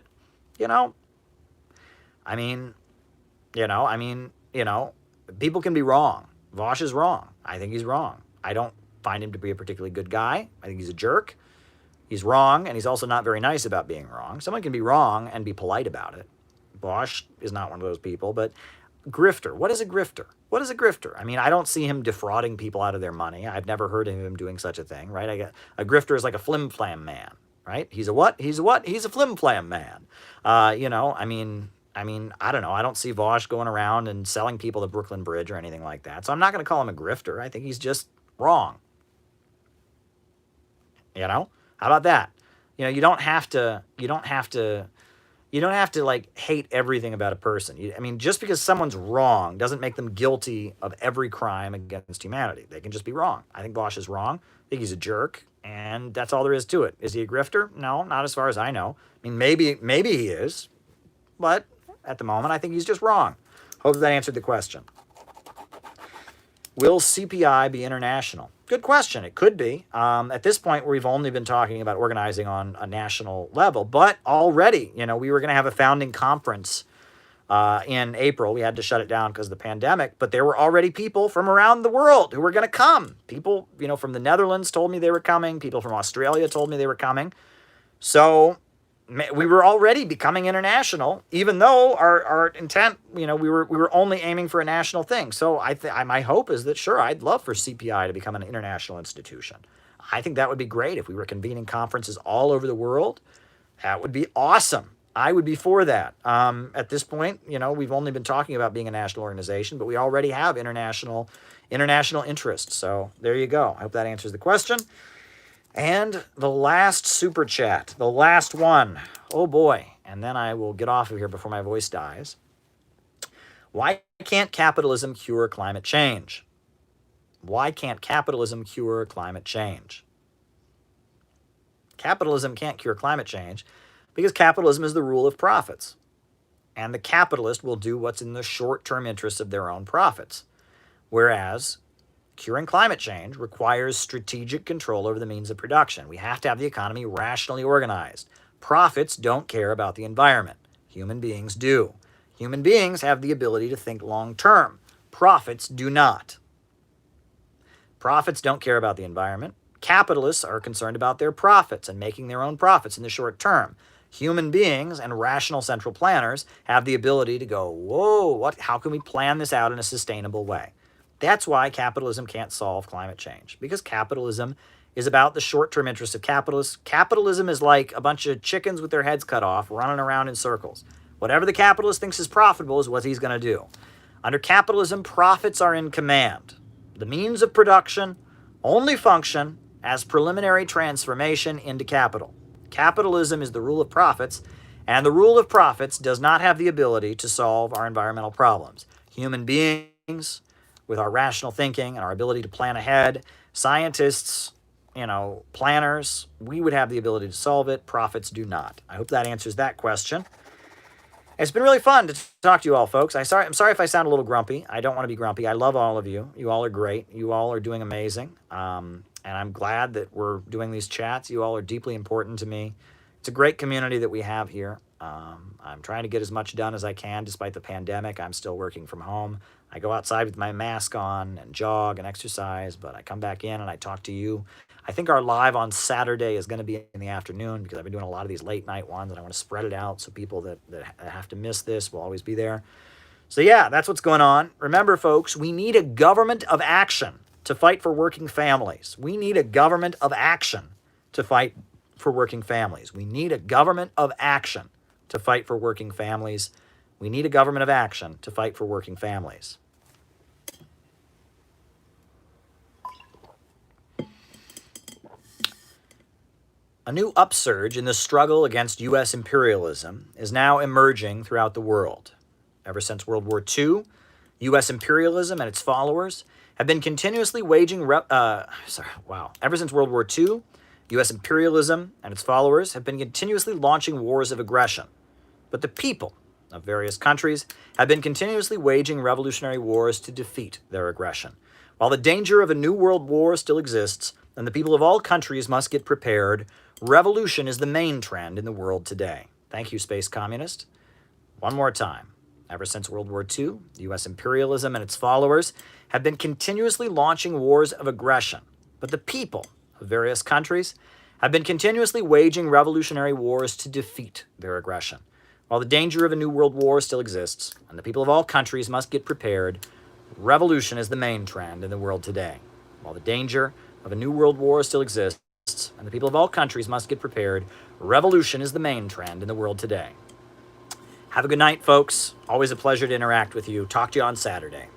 people can be wrong. Vosh is wrong. I think he's wrong. I don't find him to be a particularly good guy. I think he's a jerk. He's wrong, and he's also not very nice about being wrong. Someone can be wrong and be polite about it. Vosh is not one of those people, but grifter. What is a grifter? What is a grifter? I don't see him defrauding people out of their money. I've never heard of him doing such a thing, right? A grifter is like a flim-flam man, right? He's a what? He's a what? He's a flim-flam man. I don't know. I don't see Vosh going around and selling people the Brooklyn Bridge or anything like that. So I'm not going to call him a grifter. I think he's just wrong. How about that? You don't have to hate everything about a person. Just because someone's wrong doesn't make them guilty of every crime against humanity. They can just be wrong. I think Vosh is wrong. I think he's a jerk, and that's all there is to it. Is he a grifter? No, not as far as I know. Maybe he is, but at the moment, I think he's just wrong. Hope that answered the question. Will CPI be international? Good question. It could be. At this point, we've only been talking about organizing on a national level, but already, we were going to have a founding conference in April. We had to shut it down because of the pandemic, but there were already people from around the world who were going to come. People, from the Netherlands told me they were coming. People from Australia told me they were coming. So we were already becoming international, even though our intent, we were only aiming for a national thing. So my hope is that, sure, I'd love for CPI to become an international institution. I think that would be great if we were convening conferences all over the world. That would be awesome. I would be for that. At this point, we've only been talking about being a national organization, but we already have international interests. So there you go. I hope that answers the question. And the last super chat, the last one. Oh boy. And then I will get off of here before my voice dies. Why can't capitalism cure climate change? Why can't capitalism cure climate change? Capitalism can't cure climate change because capitalism is the rule of profits. And the capitalist will do what's in the short-term interests of their own profits. Whereas Curing climate change requires strategic control over the means of production. We have to have the economy rationally organized. Profits don't care about the environment. Human beings do. Human beings have the ability to think long term. Profits do not. Profits don't care about the environment. Capitalists are concerned about their profits and making their own profits in the short term. Human beings and rational central planners have the ability to go, whoa, how can we plan this out in a sustainable way? That's why capitalism can't solve climate change, because capitalism is about the short-term interests of capitalists. Capitalism is like a bunch of chickens with their heads cut off running around in circles. Whatever the capitalist thinks is profitable is what he's going to do. Under capitalism, profits are in command. The means of production only function as preliminary transformation into capital. Capitalism is the rule of profits, and the rule of profits does not have the ability to solve our environmental problems. Human beings, with our rational thinking and our ability to plan ahead, scientists, planners, we would have the ability to solve it. Profits do not. I hope that answers that question. It's been really fun to talk to you all, folks. I'm sorry if I sound a little grumpy. I don't want to be grumpy. I love all of you. You all are great. You all are doing amazing. And I'm glad that we're doing these chats. You all are deeply important to me. It's a great community that we have here. I'm trying to get as much done as I can despite the pandemic. I'm still working from home. I go outside with my mask on and jog and exercise, but I come back in and I talk to you. I think our live on Saturday is going to be in the afternoon because I've been doing a lot of these late night ones and I want to spread it out so people that have to miss this will always be there. So yeah, that's what's going on. Remember, folks, we need a government of action to fight for working families. We need a government of action to fight for working families. We need a government of action to fight for working families. We need a government of action to fight for working families. A new upsurge in the struggle against U.S. imperialism is now emerging throughout the world. Ever since World War II, U.S. imperialism and its followers have been continuously waging... Ever since World War II, U.S. imperialism and its followers have been continuously launching wars of aggression. But the people of various countries have been continuously waging revolutionary wars to defeat their aggression. While the danger of a new world war still exists, and the people of all countries must get prepared, revolution is the main trend in the world today. Thank you, Space Communist. One more time. Ever since World War II, U.S. imperialism and its followers have been continuously launching wars of aggression. But the people of various countries have been continuously waging revolutionary wars to defeat their aggression. While the danger of a new world war still exists, and the people of all countries must get prepared, revolution is the main trend in the world today. While the danger of a new world war still exists, and the people of all countries must get prepared, revolution is the main trend in the world today. Have a good night, folks. Always a pleasure to interact with you. Talk to you on Saturday.